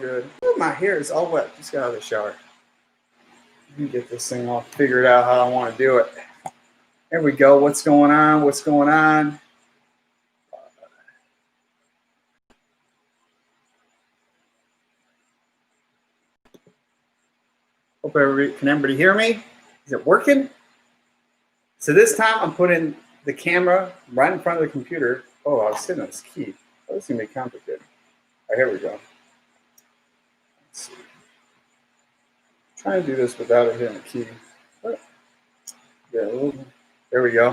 Good. Ooh, my hair is all wet. Just got out of the shower. Let me get this thing all figured out how I want to do it. There we go. What's going on? What's going on? Hope everybody can everybody hear me? Is it working? So this time I'm putting the camera right in front of the computer. Oh, I was sitting on this key. Oh, this is gonna be complicated. All right, here we go. Let's see. Trying to do this without it hitting the key. Oh. Yeah, there we go.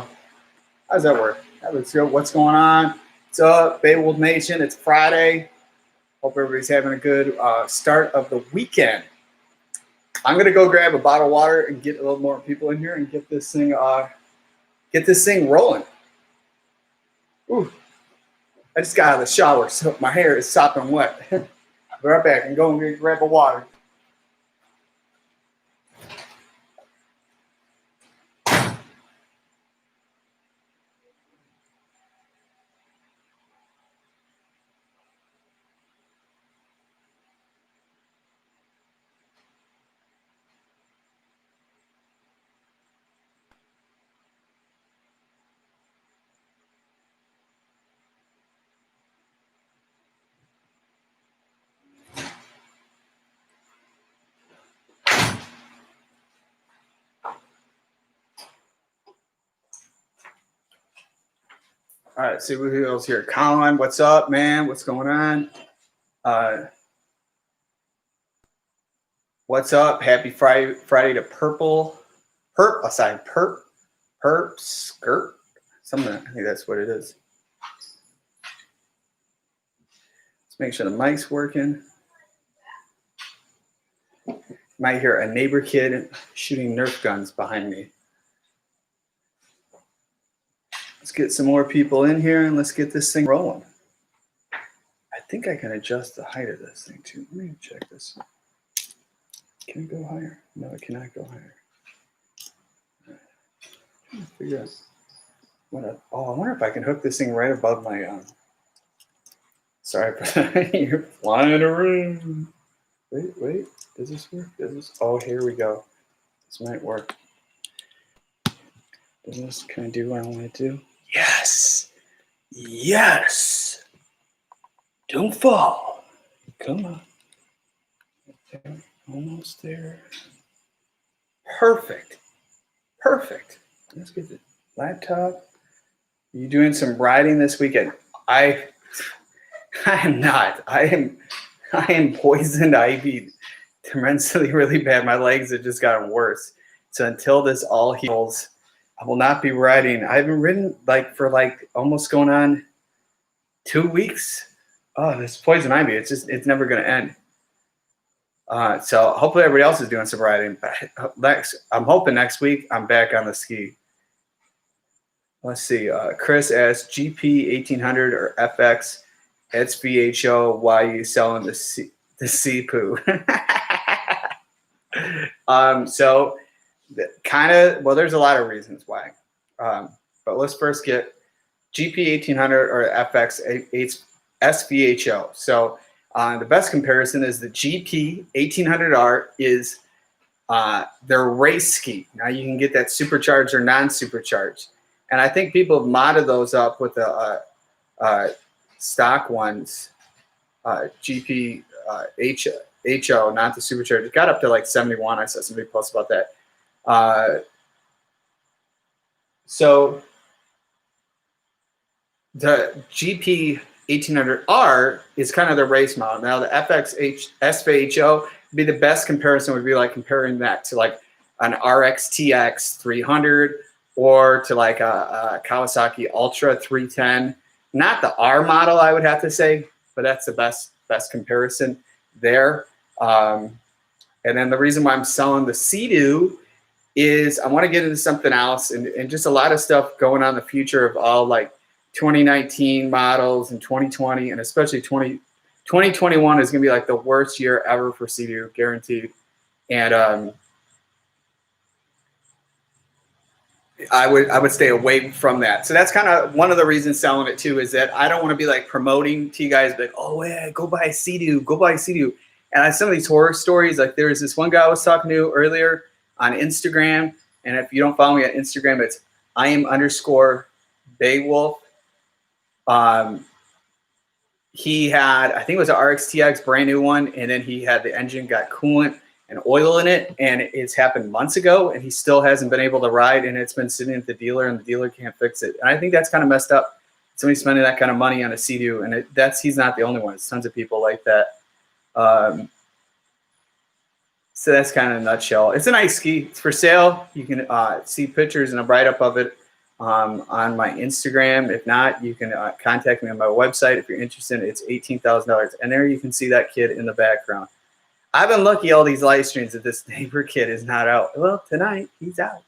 How does that work? Let's go. What's going on? What's up, Beowulf Nation? It's Friday. Hope everybody's having a good start of the weekend. I'm gonna go grab a bottle of water and get a little more people in here and get this thing rolling. Ooh, I just got out of the shower, so my hair is sopping wet. Be right back and go and grab a water. All right, see who else here. Colin, what's up, man? What's going on? What's up? Happy Friday to Perp Skirt. Something, I think that's what it is. Let's make sure the mic's working. Might hear a neighbor kid shooting Nerf guns behind me. Let's get some more people in here and let's get this thing rolling. I think I can adjust the height of this thing too. Let me check this. Can it go higher? No, it cannot go higher. Figure out what I wonder if I can hook this thing right above my sorry for that. You're flying around. Wait. Does this work? Oh, here we go. This might work. Can I do what I want to do? Yes. Yes. Don't fall. Come on. Okay. Almost there. Perfect. Let's get the laptop. Are you doing some riding this weekend? I am not. I am poisoned ivy tremendously really bad. My legs have just gotten worse. So until this all heals, I will not be riding. I haven't ridden for almost going on 2 weeks. Oh, this poison ivy, it's never gonna end. So hopefully everybody else is doing some riding. I'm hoping next week I'm back on the ski. Let's see. Chris asks GP 1800 or FX SVHO. Why are you selling the sea poo? So there's a lot of reasons why. But let's first get GP 1800 or FX SVHO. So the best comparison is the GP 1800R is their race ski. Now you can get that supercharged or non-supercharged. And I think people have modded those up with the stock ones, GP HO, not the supercharged. It got up to like 71. I saw somebody post about that. So the GP 1800R is kind of the race model. Now the FX SVHO would be the best comparison. Would be like comparing that to like an RXT-X 300 or to like a Kawasaki Ultra 310. Not the R model, I would have to say, but that's the best comparison there. And then the reason why I'm selling the Sea-Doo is I want to get into something else and just a lot of stuff going on in the future of all like 2019 models and 2020 and especially 2021 is going to be like the worst year ever for Sea-Doo, guaranteed. And I would stay away from that. So that's kind of one of the reasons selling it too, is that I don't want to be like promoting to you guys like, oh yeah, go buy a Sea-Doo, go buy a Sea-Doo. And some of these horror stories, like there was this one guy I was talking to earlier on Instagram, and if you don't follow me on Instagram, it's _Beowulf. He had, I think it was an RXT-X, brand new one, and then he had the engine got coolant and oil in it, and it's happened months ago, and he still hasn't been able to ride, and it's been sitting at the dealer, and the dealer can't fix it. And I think that's kind of messed up. Somebody spending that kind of money on a Sea-Doo, and he's not the only one. There's tons of people like that. So that's kind of a nutshell. It's a nice ski. It's for sale. You can see pictures and a write-up of it on my Instagram. If not, you can contact me on my website if you're interested. It's $18,000. And there you can see that kid in the background. I've been lucky all these live streams that this neighbor kid is not out. Well, tonight he's out.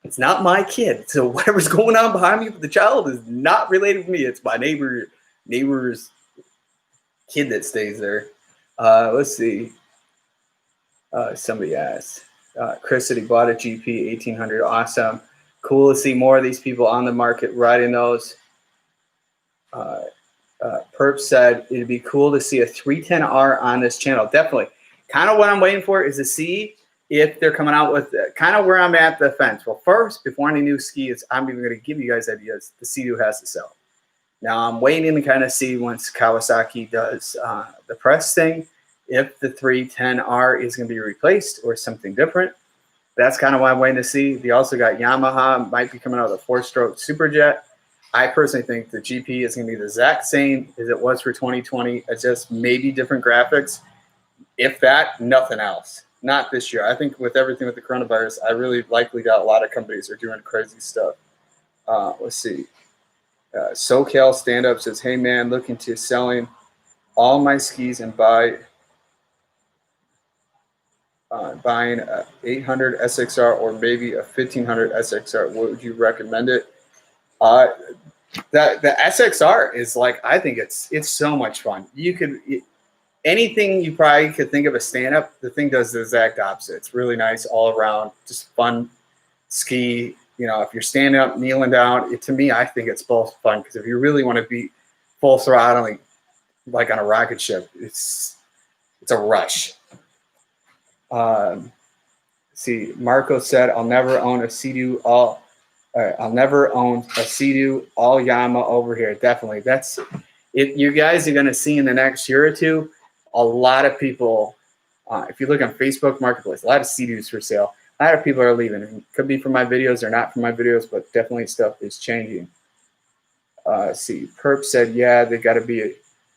It's not my kid. So whatever's going on behind me with the child is not related to me. It's my neighbor's kid that stays there. Let's see. Somebody asked. Chris said he bought a GP 1800. Awesome. Cool to see more of these people on the market riding those. Perp said it'd be cool to see a 310R on this channel. Definitely. Kind of what I'm waiting for is to see if they're coming out with kind of where I'm at the fence. Well, first, before any new skis, I'm even going to give you guys ideas. The Sea-Doo has to sell. Now, I'm waiting to kind of see once Kawasaki does the press thing, if the 310R is going to be replaced or something different. That's kind of what I'm waiting to see. They also got Yamaha, might be coming out with a 4-stroke Superjet. I personally think the GP is going to be the exact same as it was for 2020. It's just maybe different graphics. If that, nothing else. Not this year. I think with everything with the coronavirus, I really likely got a lot of companies are doing crazy stuff. Let's see. SoCal Stand-Up says, hey, man, looking to selling all my skis and buying a 800 SXR or maybe a 1500 SXR. What would you recommend it? The SXR is like, I think it's so much fun. You could anything you probably could think of a stand-up, the thing does the exact opposite. It's really nice all around, just fun ski. You know, if you're standing up, kneeling down, to me, I think it's both fun because if you really want to be full throttling, like on a rocket ship, it's a rush. See, Marco said, I'll never own a Sea-Doo all Yamaha over here. Definitely. That's it. You guys are going to see in the next year or two, a lot of people, if you look on Facebook Marketplace, a lot of Sea-Doos for sale. A lot of people are leaving. It could be from my videos or not from my videos, but definitely stuff is changing. See, Perp said, yeah, they got to be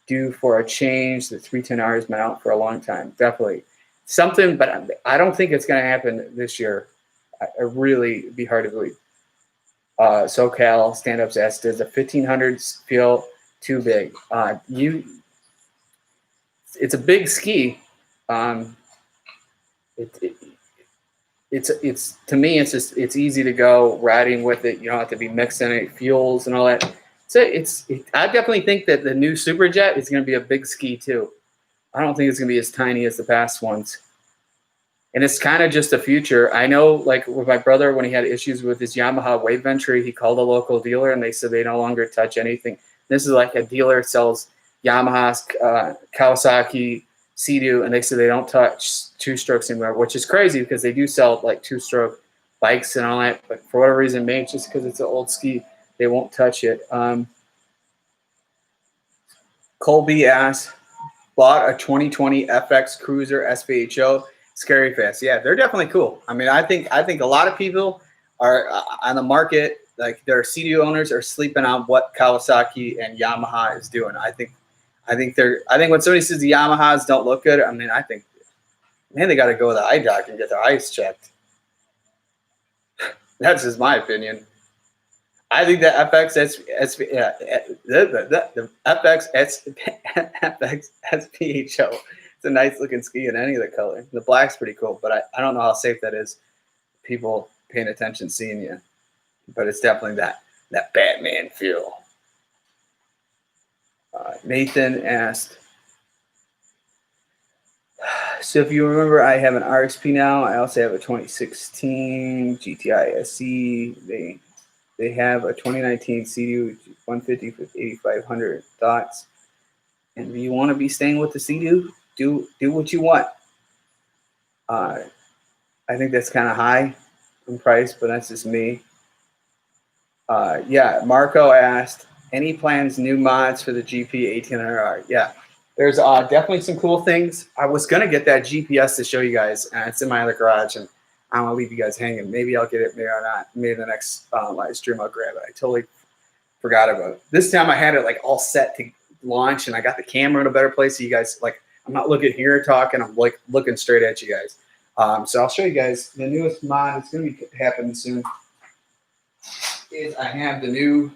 due for a change. The 310R has been out for a long time. Definitely. Something, but I don't think it's going to happen this year. I really be hard to believe. SoCal Stand-Ups asked, does the 1500 feel too big? It's a big ski. It's to me, it's easy to go riding with it. You don't have to be mixing any fuels and all that. So I definitely think that the new Superjet is going to be a big ski too. I don't think it's going to be as tiny as the past ones. And it's kind of just the future. I know, like with my brother, when he had issues with his Yamaha wave ventry, he called a local dealer and they said they no longer touch anything. This is like a dealer sells Yamaha's, Kawasaki, Sea-Doo, and they said they don't touch two-strokes anymore, which is crazy because they do sell like two-stroke bikes and all that. But for whatever reason, maybe it's just because it's an old ski, they won't touch it. Colby asked, bought a 2020 FX Cruiser SVHO. Scary fast. Yeah, they're definitely cool. I mean, I think a lot of people are on the market, like their Sea-Doo owners are sleeping on what Kawasaki and Yamaha is doing. I think when somebody says the Yamahas don't look good, I mean, I think, man, they got to go to the eye doc and get their eyes checked. That's just my opinion. I think the FX SVHO. It's a nice looking ski in any of the color. The black's pretty cool, but I don't know how safe that is. People paying attention, seeing you, but it's definitely that Batman feel. Nathan asked, so if you remember, I have an RXP now. I also have a 2016 GTI SE. They have a 2019 Sea-Doo 150 with 8,500 thoughts. And if you want to be staying with the Sea-Doo, do what you want. I think that's kind of high in price, but that's just me. Yeah, Marco asked, any plans, new mods for the GP 1800R? Yeah, there's definitely some cool things. I was going to get that GPS to show you guys, and it's in my other garage, and I don't want to leave you guys hanging. Maybe I'll get it, maybe I'll not. Maybe the next live stream I'll grab it. I totally forgot about it. This time I had it like all set to launch, and I got the camera in a better place so you guys, like, I'm not looking here talking, I'm like looking straight at you guys. So I'll show you guys the newest mod. It's going to be happening soon. Is I have the new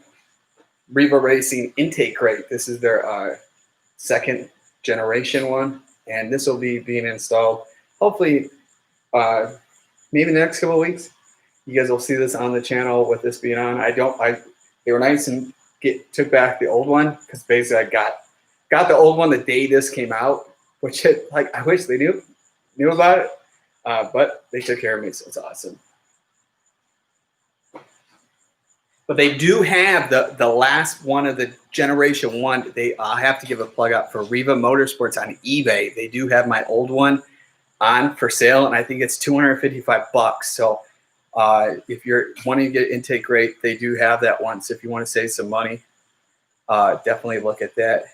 Riva Racing intake crate. This is their second generation one, and this will be being installed hopefully maybe the next couple of weeks. You guys will see this on the channel with this being on. They were nice and took back the old one, because basically I got the old one the day this came out, which I wish they knew about it, but they took care of me, so it's awesome. But they do have the last one of the generation one. I have to give a plug out for Riva Motorsports on eBay. They do have my old one on for sale, and I think it's $255. So if you're wanting to get intake crate, they do have that one. So if you want to save some money, definitely look at that.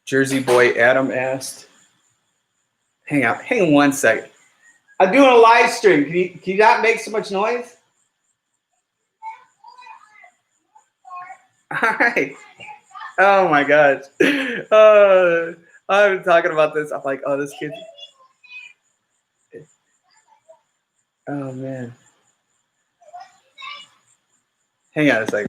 Jersey Boy Adam asked, hang on one second. I'm doing a live stream. Can you not make so much noise? All right. Oh my gosh. I'm talking about this. I'm like, oh, this kid. Oh man. Hang on a second.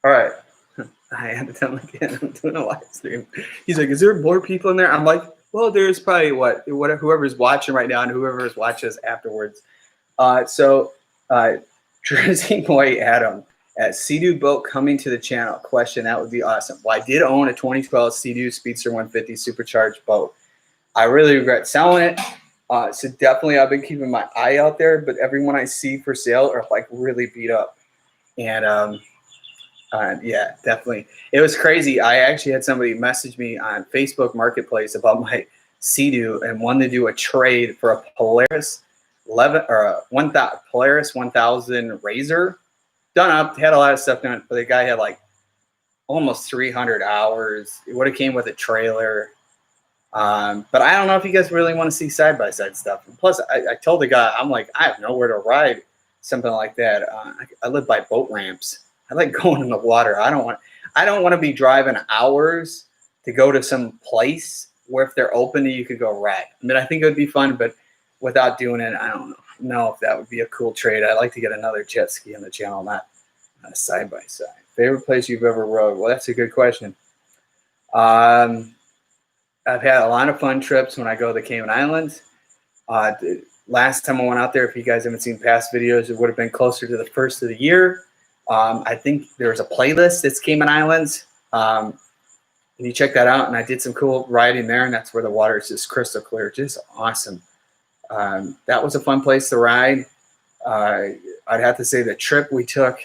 All right. I had to tell him again, I'm doing a live stream. He's like, is there more people in there? I'm like, well, there's probably whoever's watching right now and whoever's watches afterwards. Jersey Boy Adam at Sea-Doo boat coming to the channel. Question, that would be awesome. Well, I did own a 2012 Sea-Doo Speedster 150 supercharged boat. I really regret selling it. So definitely I've been keeping my eye out there, but everyone I see for sale are like really beat up. And yeah, definitely. It was crazy. I actually had somebody message me on Facebook Marketplace about my Sea-Doo and wanted to do a trade for a Polaris 1000 Razor. Done up, had a lot of stuff done, but the guy had like almost 300 hours. It would have came with a trailer. But I don't know if you guys really want to see side-by-side stuff. And plus, I told the guy, I'm like, I have nowhere to ride something like that. I live by boat ramps. I like going in the water. I don't want to be driving hours to go to some place where if they're open, you could go ride. I mean, I think it would be fun, but without doing it, I don't know if that would be a cool trade. I'd like to get another jet ski on the channel, not side-by-side. Favorite place you've ever rode? Well, that's a good question. I've had a lot of fun trips when I go to the Cayman Islands. The last time I went out there, if you guys haven't seen past videos, it would have been closer to the first of the year. I think there's a playlist that's Cayman Islands. And you check that out, and I did some cool riding there, and that's where the water is just crystal clear. Just awesome. That was a fun place to ride. I'd have to say the trip we took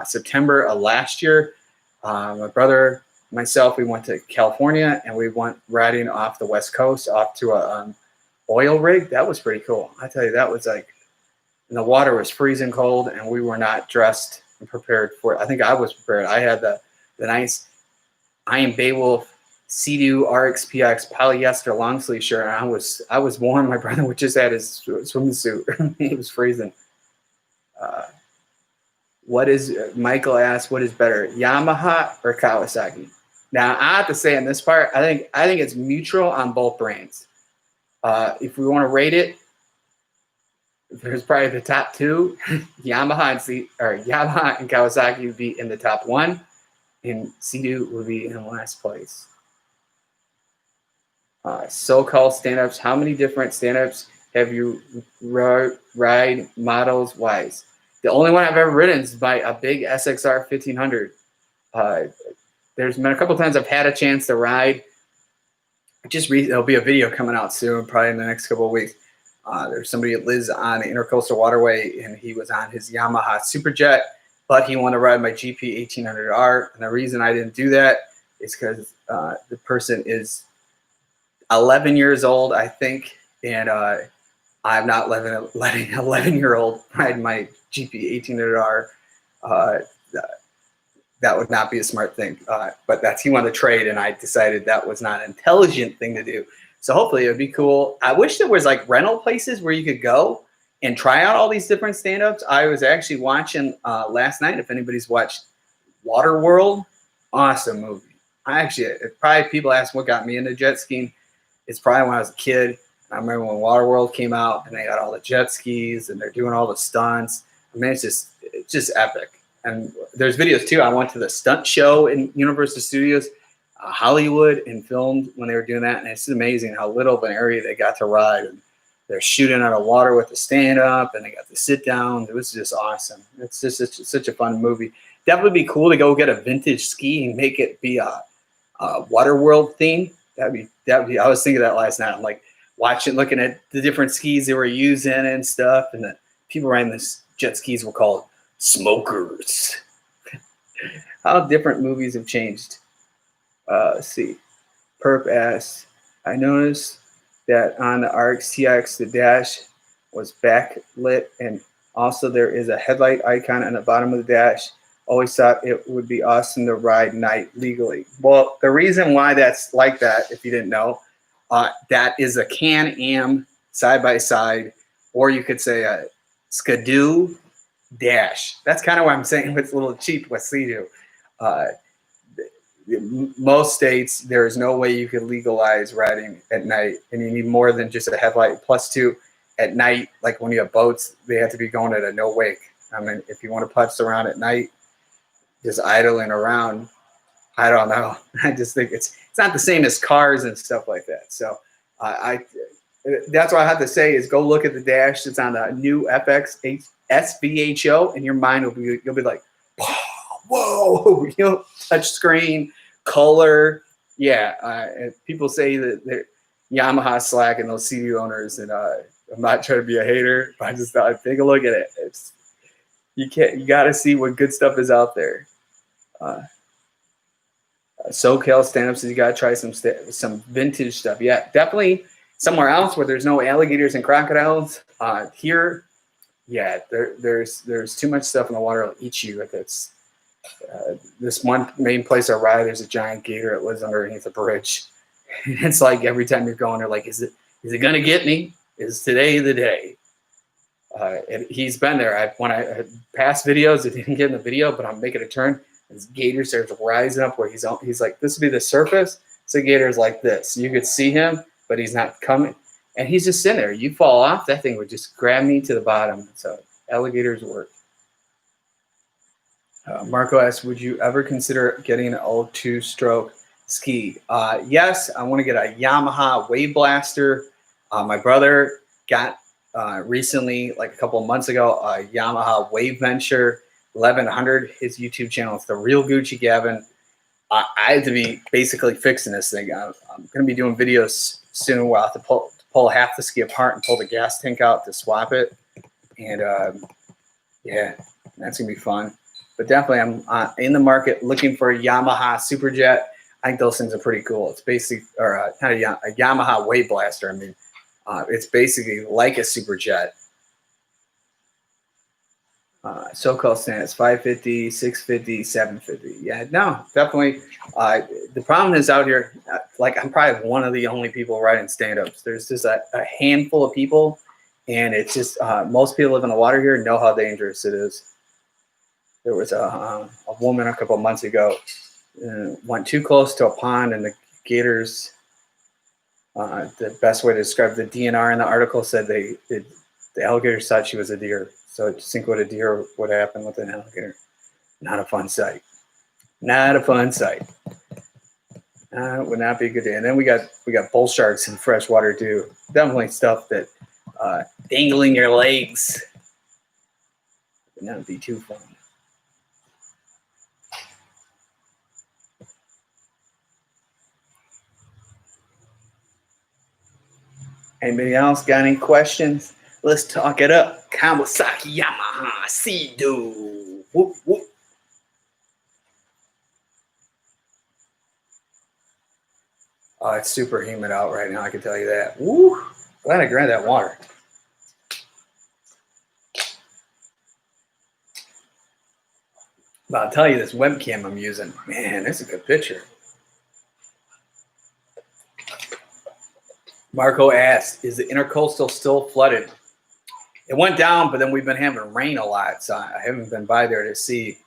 September of last year, my brother, myself, we went to California, and we went riding off the West Coast off to a oil rig. That was pretty cool. I tell you, that was like, and the water was freezing cold, and we were not dressed and prepared for it. I think I was prepared. I had the nice Beowulf Sea-Doo RXP-X polyester long sleeve shirt. And I was warm. My brother just had his swimming suit. He was freezing. Michael asked, what is better, Yamaha or Kawasaki? Now I have to say on this part, I think it's mutual on both brands. If we want to rate it, there's probably the top two. Yamaha and Kawasaki would be in the top one, and Sea-Doo would be in last place. So-called stand-ups. How many different stand-ups have you ride models wise? The only one I've ever ridden is by a big SXR 1500. There's been a couple times I've had a chance to ride there'll be a video coming out soon, probably in the next couple of weeks. There's somebody that lives on the Intercoastal Waterway, and he was on his Yamaha Superjet, but he wanted to ride my GP 1800R. And the reason I didn't do that is because the person is 11 years old, I think, and I'm not letting an 11-year-old ride my GP 1800R. That would not be a smart thing. But he wanted to trade, and I decided that was not an intelligent thing to do. So hopefully it would be cool. I wish there was like rental places where you could go and try out all these different stand-ups. I was actually watching last night, if anybody's watched Waterworld, awesome movie. Probably people ask what got me into jet skiing. It's probably when I was a kid. I remember when Waterworld came out and they got all the jet skis and they're doing all the stunts. I mean, it's just epic. And there's videos too. I went to the stunt show in Universal Studios, Hollywood, and filmed when they were doing that. And it's amazing how little of an area they got to ride. And they're shooting out of water with the stand up, and they got the sit down. It was just awesome. It's just such a fun movie. Definitely be cool to go get a vintage ski and make it be a Waterworld theme. That'd be. I was thinking that last night. I'm like looking at the different skis they were using and stuff, and the people riding this jet skis were called smokers. How different movies have changed. Let's see. Perp asks, I noticed that on the RXT-X, the dash was backlit, and also there is a headlight icon on the bottom of the dash. Always thought it would be awesome to ride night legally. Well, the reason why that's like that, if you didn't know, that is a Can-Am side-by-side, or you could say a Skidoo dash. That's kind of what I'm saying. It's a little cheap with Sea-Doo. Most states, there is no way you could legalize riding at night, and you need more than just a headlight. Plus, two, at night, like when you have boats, they have to be going at a no wake. I mean, if you want to putz around at night, just idling around, I don't know. I just think it's not the same as cars and stuff like that. So that's what I have to say is go look at the dash. It's on the new FX SVHO, and your mind you'll be like, whoa, touch screen, color. Yeah, people say that Yamaha slacking those CD owners, and I'm not trying to be a hater, but I just thought I'd take a look at it. You got to see what good stuff is out there. SoCal stand-up says you got to try some vintage stuff. Yeah, definitely somewhere else where there's no alligators and crocodiles. Here, yeah, there's too much stuff in the water that'll eat you. It's this one main place I ride, there's a giant gator that lives underneath a bridge. It's like every time you're going, they're like, is it gonna get me? Is today the day? And he's been there. When I past videos, it didn't get in the video, but I'm making a turn. This gator starts rising up where he's like, this would be the surface. So gator's like this. You could see him, but he's not coming. And he's just sitting there. You fall off, that thing would just grab me to the bottom. So alligators work. Marco asks, would you ever consider getting an O2 stroke ski? Yes, I want to get a Yamaha Wave Blaster. My brother got recently, like a couple of months ago, a Yamaha Wave Venture 1100. His YouTube channel is The Real Gucci Gavin. I have to be basically fixing this thing. I'm going to be doing videos soon where I'll have to pull half the ski apart and pull the gas tank out to swap it. And yeah, that's going to be fun. But definitely, I'm in the market looking for a Yamaha Superjet. I think those things are pretty cool. It's basically, or not a Yamaha Wave Blaster. I mean, it's basically like a Superjet. So-called stand is 550, 650, 750. Yeah, no, definitely. The problem is out here, like I'm probably one of the only people riding stand-ups. There's just a handful of people, and it's just most people live in the water here know how dangerous it is. There was a woman a couple of months ago went too close to a pond, and the gators. The best way to describe the DNR in the article said the alligators thought she was a deer. So just think what a deer would happen with an alligator. Not a fun sight. Not a fun sight. It would not be a good day. And then we got bull sharks in freshwater too. Definitely stuff that dangling your legs would not be too fun. Anybody else got any questions? Let's talk it up. Kawasaki, Yamaha, Sea-Doo. Whoop, whoop. Oh, it's super humid out right now, I can tell you that. Woo! Glad I grabbed that water. But I'll tell you, this webcam I'm using, man, that's a good picture. Marco asked, is the intercoastal still flooded? It went down, but then we've been having rain a lot, so I haven't been by there to see.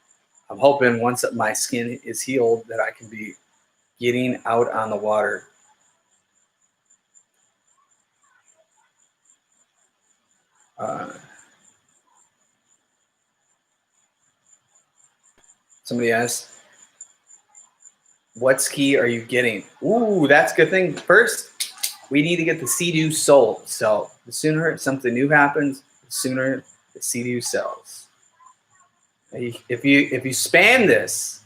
I'm hoping once my skin is healed that I can be getting out on the water. Somebody asked, what ski are you getting? Ooh, that's a good thing. First, we need to get the Sea-Doo sold. So the sooner something new happens, the sooner the Sea-Doo sells. If you spam this,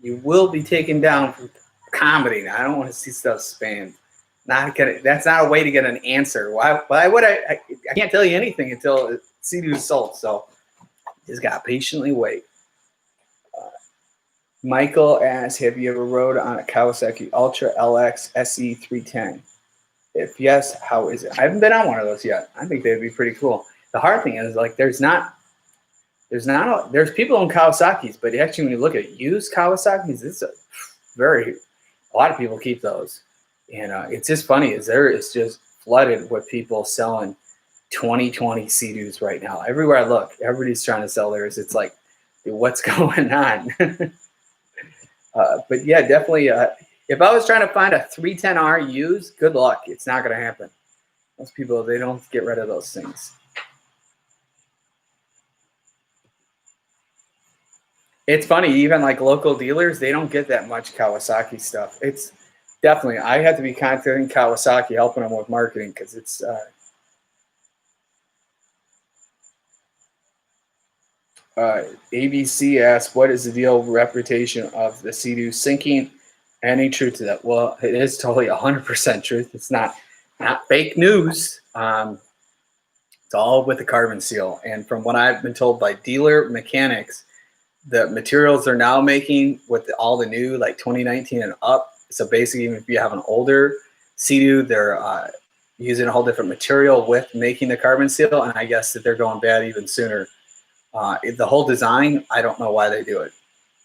you will be taken down from comedy. I don't want to see stuff spammed. That's not a way to get an answer. Why would I can't tell you anything until Sea-Doo is sold. So just got to patiently wait. Michael asks, have you ever rode on a Kawasaki Ultra LX SE 310? If yes, how is it? I haven't been on one of those yet. I think they'd be pretty cool. The hard thing is, like, there's people in Kawasaki's, but actually when you look at used Kawasaki's, it's a lot of people keep those. And it's just funny, is there is just flooded with people selling 2020 Sea-Doos right now. Everywhere I look, everybody's trying to sell theirs. It's like, dude, what's going on? But yeah, definitely. If I was trying to find a 310R used, good luck. It's not going to happen. Most people, they don't get rid of those things. It's funny, even like local dealers, they don't get that much Kawasaki stuff. It's definitely, I have to be contacting Kawasaki, helping them with marketing, because it's ABC asks, what is the deal reputation of the Sea-Doo sinking? Any truth to that? Well, it is totally 100% truth. It's not fake news. It's all with the carbon seal. And from what I've been told by dealer mechanics, the materials they're now making with all the new, like 2019 and up. So basically, even if you have an older Sea-Doo, they're using a whole different material with making the carbon seal. And I guess that they're going bad even sooner. The whole design, I don't know why they do it.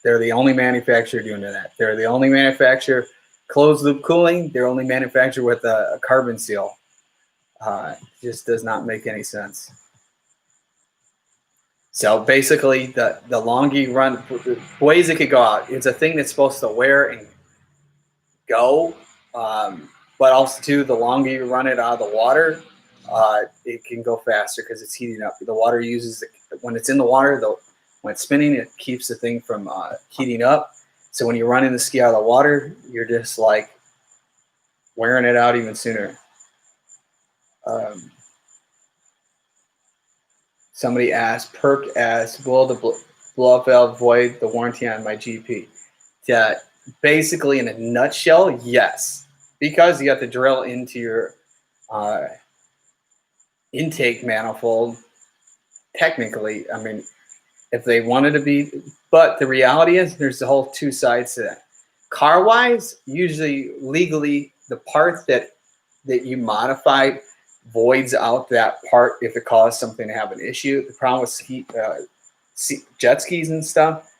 They're the only manufacturer doing that. They're the only manufacturer closed loop cooling. They're only manufacturer with a carbon seal. Just does not make any sense. So basically, the longer you run, ways it could go out. It's a thing that's supposed to wear and go, but also too, the longer you run it out of the water, it can go faster because it's heating up. The water uses when it's in the water, when it's spinning, it keeps the thing from heating up. So when you're running the ski out of the water, you're just like wearing it out even sooner. Somebody asked, Perk asked, will the blow-up valve void the warranty on my GP? Yeah, basically, in a nutshell, yes. Because you have to drill into your intake manifold. Technically, I mean, if they wanted to be, but the reality is there's the whole two sides to that. Car-wise, usually legally, the part that you modify voids out that part if it caused something to have an issue. The problem with jet skis and stuff,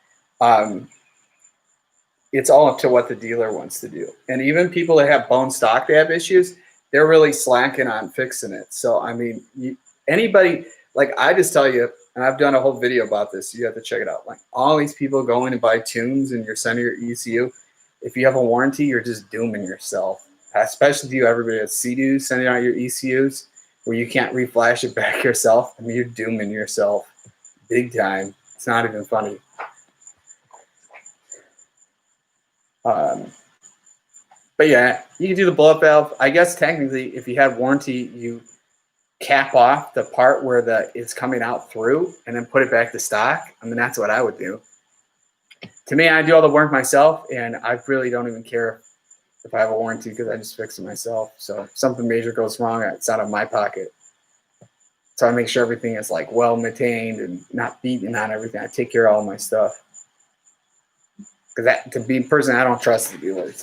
it's all up to what the dealer wants to do. And even people that have bone stock that have issues, they're really slacking on fixing it. So, I mean, anybody, like I just tell you, and I've done a whole video about this, you have to check it out. Like all these people go in and buy tunes and you're sending your ECU. If you have a warranty, you're just dooming yourself. Especially if you everybody at Sea-Doo sending out your ECUs where you can't reflash it back yourself. I mean, you're dooming yourself big time. It's not even funny. But yeah, you can do the blow-up valve. I guess technically, if you had warranty, you cap off the part where it's coming out through and then put it back to stock. I mean, that's what I would do. To me, I do all the work myself, and I really don't even care if I have a warranty, because I just fix it myself. So if something major goes wrong, it's out of my pocket. So I make sure everything is like well maintained and not beaten on everything. I take care of all my stuff. Because that, to be a person, I don't trust the dealers.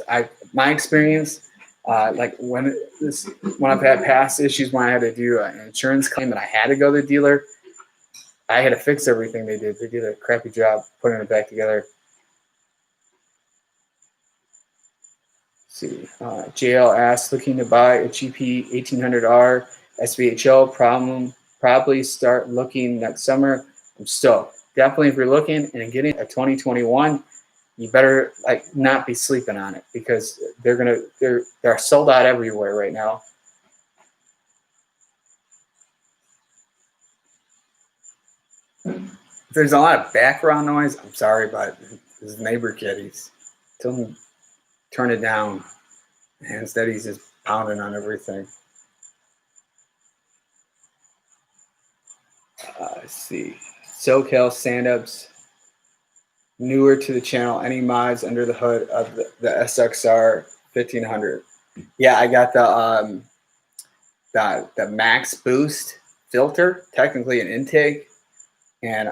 My experience, like when I've had past issues when I had to do an insurance claim and I had to go to the dealer, I had to fix everything they did. They did a crappy job putting it back together. Let's see, JL asks, looking to buy a GP 1800R SVHO. Probably start looking next summer. I'm stoked. Definitely, if you're looking and getting a 2021, you better like not be sleeping on it, because they're sold out everywhere right now. If there's a lot of background noise, I'm sorry, but his neighbor kid, tell him turn it down. And instead he's just pounding on everything. Let's see. SoCal stand-ups, newer to the channel. Any mods under the hood of the SXR 1500? Yeah, I got the max boost filter, technically an intake, and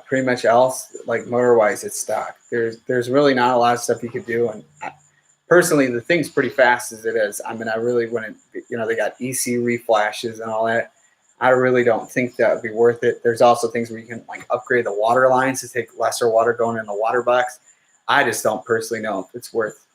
pretty much else, like motor-wise, it's stock. There's really not a lot of stuff you could do, and personally, the thing's pretty fast as it is. I mean, I really wouldn't, they got EC reflashes and all that. I really don't think that would be worth it. There's also things where you can like upgrade the water lines to take lesser water going in the water box. I just don't personally know if it's worth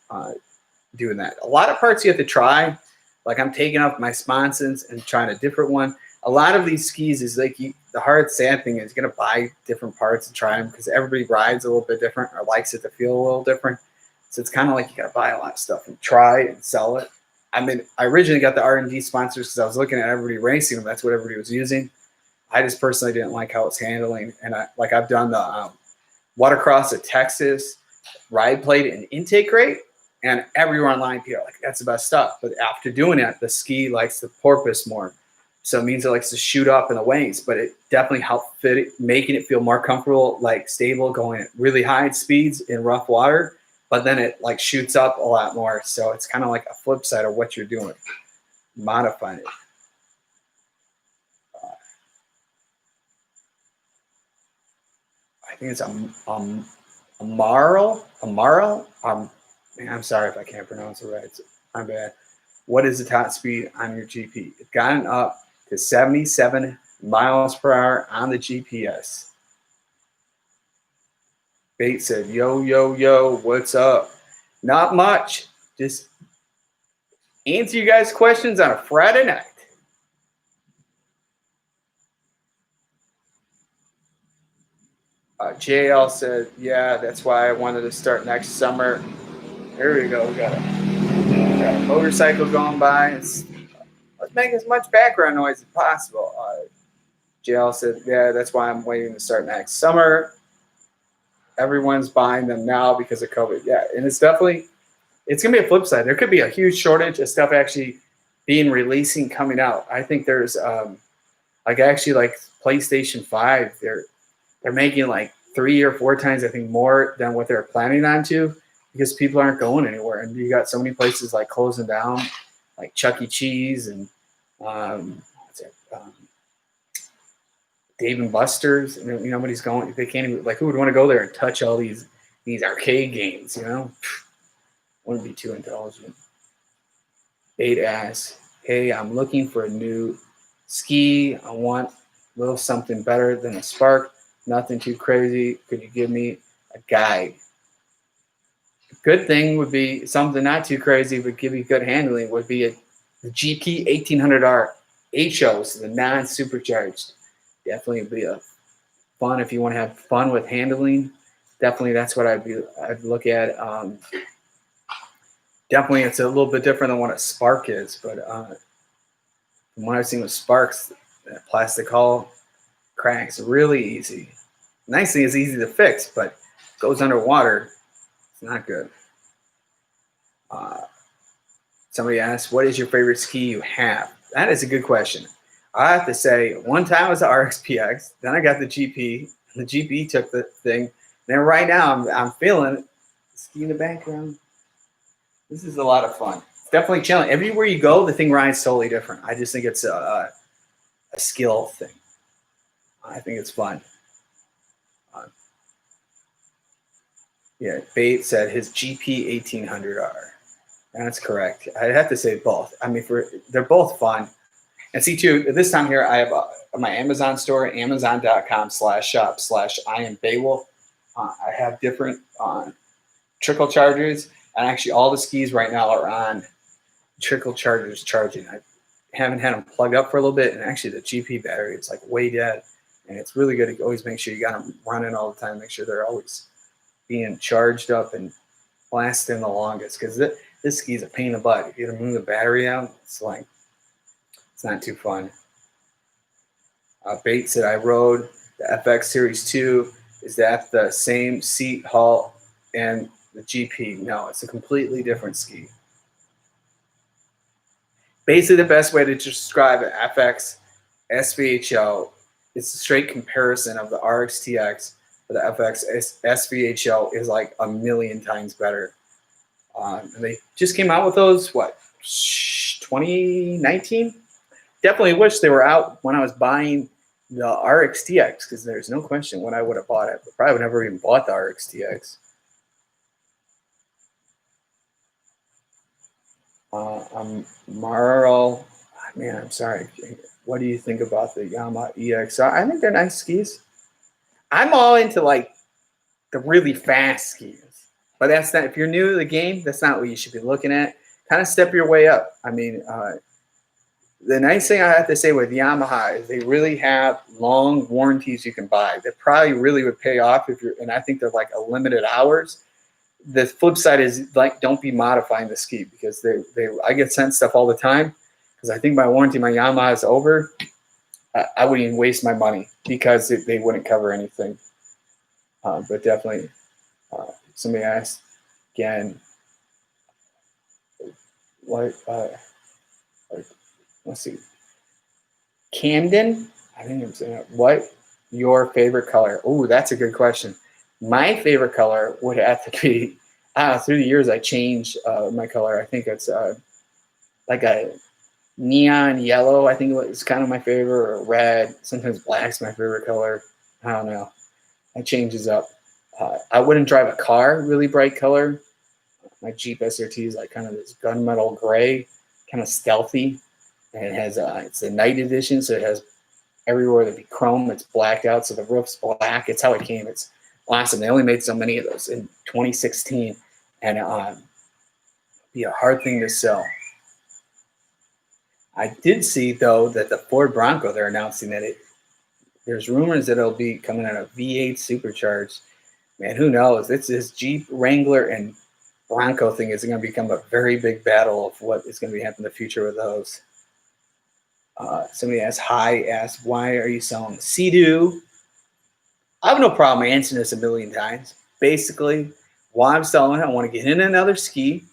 doing that. A lot of parts you have to try. Like I'm taking off my Sponsons and trying a different one. A lot of these skis is like the hard sad thing is you're going to buy different parts and try them, because everybody rides a little bit different or likes it to feel a little different. So it's kind of like you got to buy a lot of stuff and try and sell it. I mean, I originally got the R&D sponsors because I was looking at everybody racing them. That's what everybody was using. I just personally didn't like how it's handling. And I've done the Watercross at Texas ride plate and intake rate, and everywhere online people are like, that's the best stuff. But after doing it, the ski likes the porpoise more. So it means it likes to shoot up in the wings, but it definitely helped fit it, making it feel more comfortable, like stable, going at really high speeds in rough water. But then it like shoots up a lot more. So it's kind of like a flip side of what you're doing, modifying it. I think it's Amaro. I'm sorry if I can't pronounce it right. I'm bad. What is the top speed on your GP? It's gotten up to 77 miles per hour on the GPS. Bait said, yo, what's up? Not much. Just answer you guys' questions on a Friday night. JL said, yeah, that's why I wanted to start next summer. There we go. We got a motorcycle going by. Let's make as much background noise as possible. JL said, yeah, that's why I'm waiting to start next summer. Everyone's buying them now because of COVID. Yeah, and it's going to be a flip side. There could be a huge shortage of stuff actually being releasing, coming out. I think there's like PlayStation 5, they're making like 3 or 4 times, I think, more than what they're planning on to, because people aren't going anywhere. And you got so many places like closing down, like Chuck E. Cheese and Dave and Buster's. And nobody's going. They can't even, like, who would want to go there and touch all these arcade games? Wouldn't be too intelligent. Bait asks, hey, I'm looking for a new ski. I want a little something better than a Spark. Nothing too crazy. Could you give me a guide? A good thing would be something not too crazy, but give you good handling, would be the GP 1800R HO, so the non-supercharged. Definitely would be a fun if you want to have fun with handling. Definitely, that's what I'd look at. Definitely, it's a little bit different than what a Spark is, but from what I've seen with Sparks, that plastic hull cracks really easy. Nice thing is easy to fix, but goes underwater, it's not good. Somebody asked, what is your favorite ski you have? That is a good question. I have to say, one time was the RXP-X, then I got the GP, and the GP took the thing. Then right now, I'm feeling it. Ski in the background. This is a lot of fun. It's definitely challenging. Everywhere you go, the thing rides totally different. I just think it's a skill thing. I think it's fun. Yeah, Bate said his GP 1800R. That's correct. I'd have to say both. I mean, they're both fun. And see, too, this time here, I have my Amazon store, amazon.com/shop/IamBeowulf. I have different trickle chargers. And actually, all the skis right now are on trickle chargers charging. I haven't had them plugged up for a little bit. And actually, the GP battery is like way dead. And it's really good to always make sure you got them running all the time. Make sure they're always being charged up and lasting the longest. Because this ski is a pain in the butt. If you have to move the battery out, it's like, it's not too fun. Bates said, I rode the FX Series 2. Is that the same seat, hull, and the GP? No, it's a completely different ski. Basically, the best way to describe an FX SVHO is a straight comparison of the RXT-X, but the FX SVHO is like a million times better. And they just came out with those, what, 2019? Definitely wish they were out when I was buying the RXT-X, because there's no question when I would have bought it. But probably would never even bought the RXT-X. Marl, man, I'm sorry. What do you think about the Yamaha EXR? I think they're nice skis. I'm all into like the really fast skis, but that's not, if you're new to the game, that's not what you should be looking at. Kind of step your way up. I mean, the nice thing I have to say with Yamaha is they really have long warranties you can buy. That probably really would pay off if you're, and I think they're like a limited hours. The flip side is like, don't be modifying the ski, because I get sent stuff all the time, because I think my warranty, my Yamaha is over. I wouldn't even waste my money because they wouldn't cover anything. But definitely, somebody asked again, what, let's see, Camden, I think I'm saying, what your favorite color? Oh, that's a good question. My favorite color would have to be, through the years I changed my color. I think it's like a neon yellow, I think it's kind of my favorite, or red. Sometimes black's my favorite color. I don't know. It changes up. I wouldn't drive a car really bright color. My Jeep SRT is like kind of this gunmetal gray, kind of stealthy. And it has it's a night edition, so it has everywhere that be chrome. It's blacked out, so the roof's black. It's how it came. It's awesome. They only made so many of those in 2016, and be a hard thing to sell. I did see, though, that the Ford Bronco, they're announcing that there's rumors that it'll be coming out of V8 supercharged. Man, who knows? It's this Jeep Wrangler and Bronco thing is going to become a very big battle of what is going to be happening in the future with those. Somebody asked, why are you selling Sea-Doo? I have no problem answering this a million times. Basically, why I'm selling it, I want to get in another ski.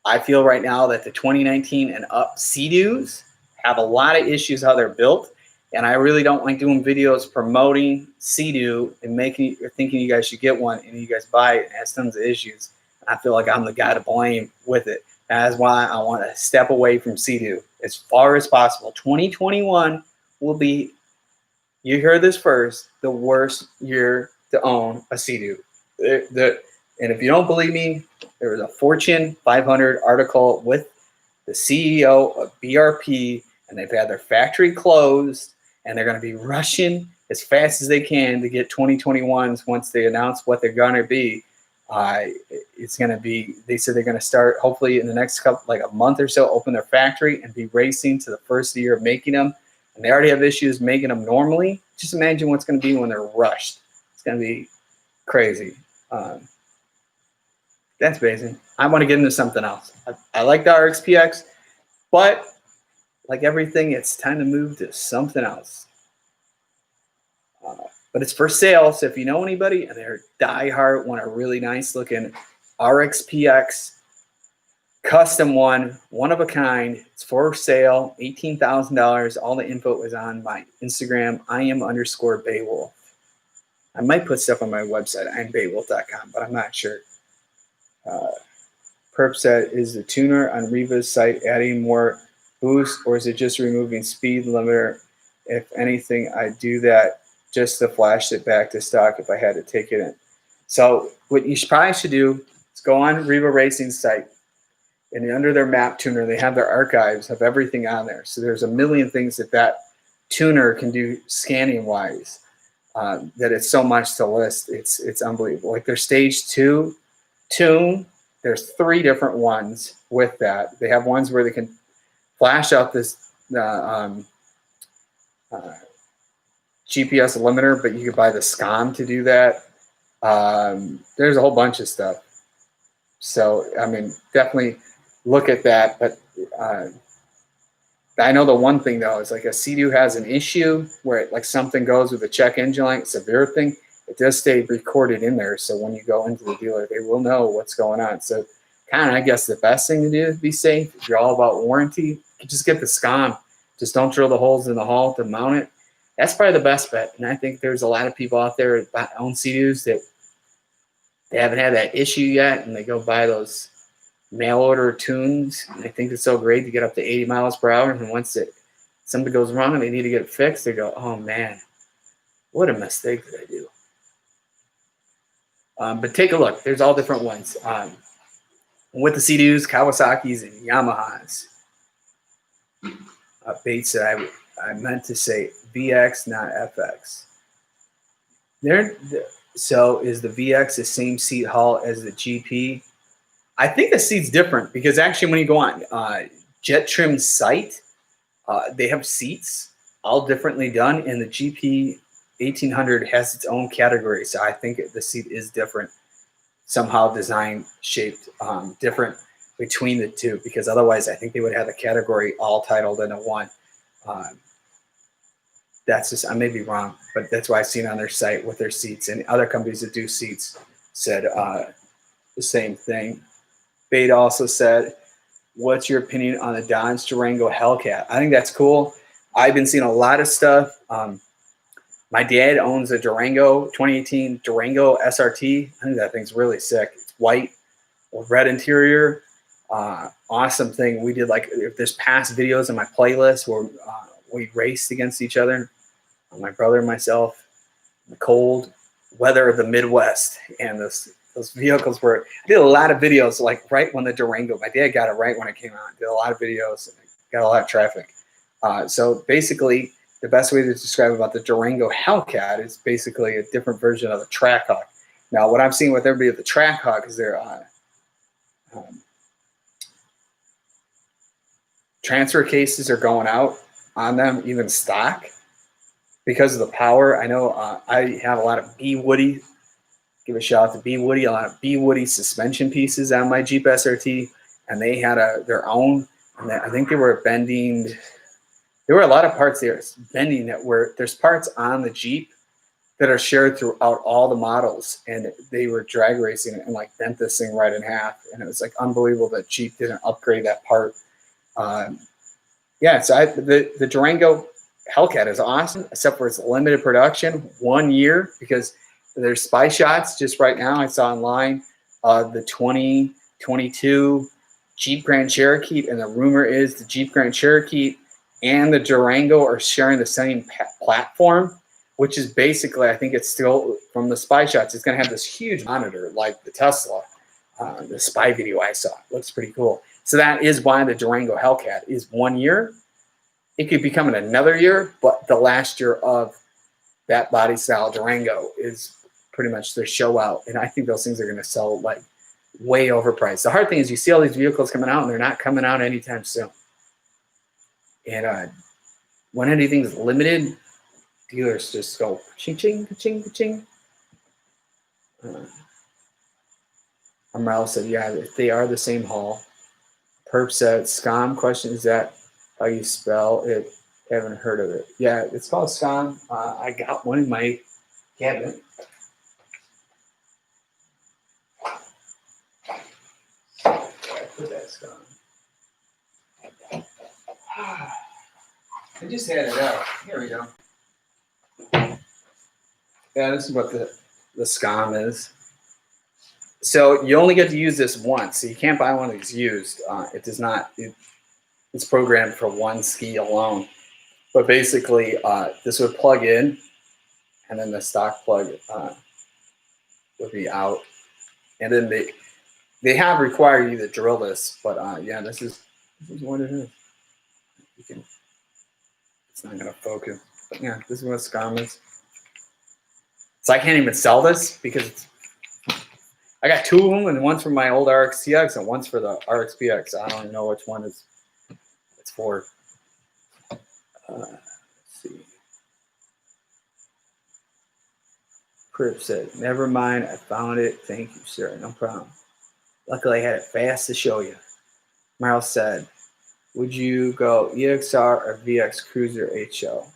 I feel right now that the 2019 and up Sea-Doos have a lot of issues how they're built, and I really don't like doing videos promoting Sea-Doo and thinking you guys should get one, and you guys buy it and it has tons of issues. I feel like I'm the guy to blame with it. That's why I want to step away from Sea-Doo as far as possible. 2021 will be, you heard this first, the worst year to own a Sea-Doo. And if you don't believe me, there was a Fortune 500 article with the CEO of BRP, and they've had their factory closed, and they're going to be rushing as fast as they can to get 2021s once they announce what they're going to be. It's going to be, they said they're going to start hopefully in the next couple, like a month or so, open their factory and be racing to the first year of making them. And they already have issues making them normally. Just imagine what's going to be when they're rushed. It's going to be crazy. That's amazing. I want to get into something else. I like the RXP-X, but like everything, it's time to move to something else. But it's for sale, so if you know anybody and they're diehard, want a really nice looking RXP-X custom one of a kind, it's for sale, $18,000. All the info is on my Instagram, Iam_Beowulf. I might put stuff on my website, IamBeowulf.com, but I'm not sure. Perp said, is the tuner on Riva's site adding more boost, or is it just removing speed limiter? If anything, I do that just to flash it back to stock if I had to take it in. So what you probably should do is go on Riva Racing's site, and under their Maptuner, they have their archives of everything on there. So there's a million things that tuner can do scanning wise, that it's so much to list. It's unbelievable. Like their stage 2 tune, there's 3 different ones with that. They have ones where they can flash out this GPS limiter, but you could buy the SCOM to do that. There's a whole bunch of stuff. So, I mean, definitely look at that. But I know the one thing, though, is like a Sea-Doo has an issue where like something goes with the check engine light, severe thing. It does stay recorded in there. So when you go into the dealer, they will know what's going on. So kind of, I guess, the best thing to do to be safe, if you're all about warranty, you just get the SCOM. Just don't drill the holes in the hull to mount it. That's probably the best bet. And I think there's a lot of people out there that own Sea-Doos that they haven't had that issue yet, and they go buy those mail order tunes. And they think it's so great to get up to 80 miles per hour. And once something goes wrong and they need to get it fixed, they go, oh, man, what a mistake did I do? But take a look. There's all different ones. With the Sea-Doos, Kawasaki's, and Yamahas. Bates said I meant to say VX, not FX. So is the VX the same seat hull as the GP? I think the seat's different because actually when you go on Jettrim's site, they have seats all differently done, and the GP 1800 has its own category. So I think the seat is different, somehow design shaped different between the two, because otherwise I think they would have a category all titled into one. That's just, I may be wrong, but that's why I've seen on their site with their seats, and other companies that do seats said the same thing. Bade also said, what's your opinion on the Dodge Durango Hellcat? I think that's cool. I've been seeing a lot of stuff. My dad owns a Durango, 2018 Durango SRT. I think that thing's really sick. It's white with red interior. Awesome thing. We did, like, if there's past videos in my playlist where we raced against each other, my brother and myself, in the cold weather of the Midwest, and those vehicles were, I did a lot of videos like right when the Durango, my dad got it right when it came out. Did a lot of videos, got a lot of traffic. So basically, the best way to describe about the Durango Hellcat is basically a different version of the Trackhawk. Now, what I'm seeing with everybody at the Trackhawk is their transfer cases are going out on them, even stock, because of the power. I know I have a lot of B Woody. Give a shout out to B Woody. A lot of B Woody suspension pieces on my Jeep SRT, and they had their own. And I think they were bending. There were a lot of parts there bending that were, there's parts on the Jeep that are shared throughout all the models, and they were drag racing it and like bent this thing right in half, and it was like unbelievable that Jeep didn't upgrade that part. Yeah, so the Durango Hellcat is awesome, except for its limited production, 1 year, because there's spy shots just right now I saw online the 2022 Jeep Grand Cherokee, and the rumor is the Jeep Grand Cherokee and the Durango are sharing the same platform, which is basically, I think it's still from the spy shots, it's going to have this huge monitor like the Tesla. The spy video I saw, it looks pretty cool. So that is why the Durango Hellcat is 1 year. It could be coming another year, but the last year of that body style Durango is pretty much their show out. And I think those things are going to sell like way overpriced. The hard thing is you see all these vehicles coming out and they're not coming out anytime soon. And when anything's limited, dealers just go ching, ching, ching, ching. Amrel said, yeah, they are the same haul. Perp said, SCOM question, is that how you spell it? Haven't heard of it. Yeah, it's called SCOM. I got one in my cabinet. Put that SCOM. I just had it out. Here we go. Yeah, this is what the SCOM is. So you only get to use this once. So you can't buy one of these used. It does not. It's programmed for one ski alone. But basically, this would plug in, and then the stock plug would be out. And then they have required you to drill this, but yeah, this is what it is. You can. It's not gonna focus, but yeah, this is what SCOM is. So I can't even sell this because I got 2 of them, and one's for my old RXT-X and one's for the RXP-X. I don't know which one it's for. Let's see. Crip said, "Never mind, I found it. Thank you, sir. No problem. Luckily, I had it fast to show you." Meryl said, "Would you go EXR or VX Cruiser HO?"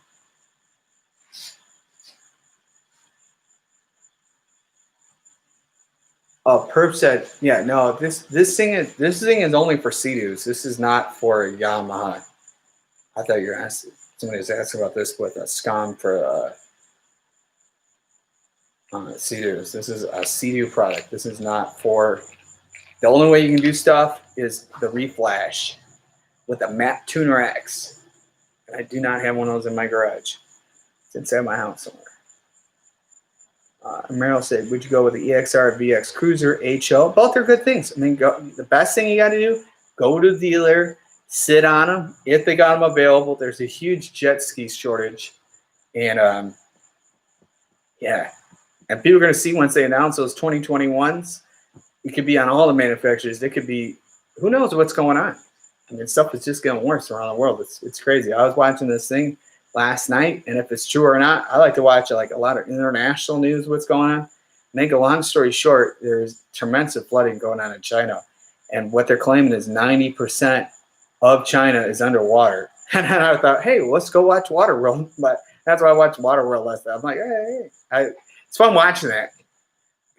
Oh, Perp said, "Yeah, no. This thing is only for Sea-Doos. This is not for Yamaha." I thought you were asking. Somebody was asking about this with a SCOM for Sea-Doos. This is a Sea-Doo product. This is not for. The only way you can do stuff is the reflash with a Maptuner X. And I do not have one of those in my garage. It's inside my house somewhere. Meryl said, "Would you go with the EXR, VX Cruiser, HO?" Both are good things. I mean, the best thing you got to do, go to the dealer, sit on them. If they got them available, there's a huge jet ski shortage. And, yeah. And people are going to see once they announce those 2021s, it could be on all the manufacturers. It could be, who knows what's going on. I mean, stuff is just getting worse around the world. It's crazy. I was watching this thing last night, and if it's true or not, I like to watch like a lot of international news, what's going on. Make a long story short, there's tremendous flooding going on in China, and what they're claiming is 90% of China is underwater. And I thought, hey, let's go watch Waterworld. But that's why I watched Waterworld last night. I'm like, hey. It's fun watching that.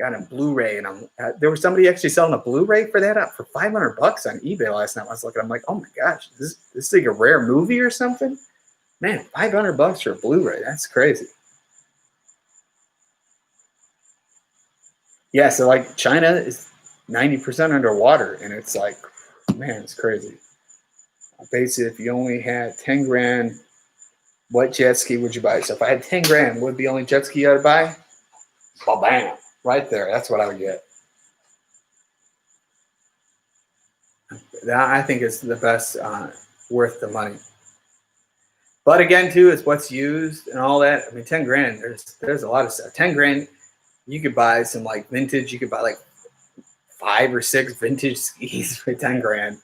Got a Blu-ray, and there was somebody actually selling a Blu-ray for that for $500 on eBay last night. I was looking, I'm like, oh my gosh, this is like a rare movie or something. Man, $500 for a Blu-ray. That's crazy. Yeah, so like China is 90% underwater, and it's like, man, it's crazy. Basically, if you only had 10 grand, what jet ski would you buy? So if I had 10 grand, what would be the only jet ski I'd buy? Well, bam, right there. That's what I would get. That I think is the best, worth the money. But again, too, it's what's used and all that. I mean, 10 grand, there's a lot of stuff. 10 grand, you could buy some like vintage. You could buy like 5 or 6 vintage skis for 10 grand.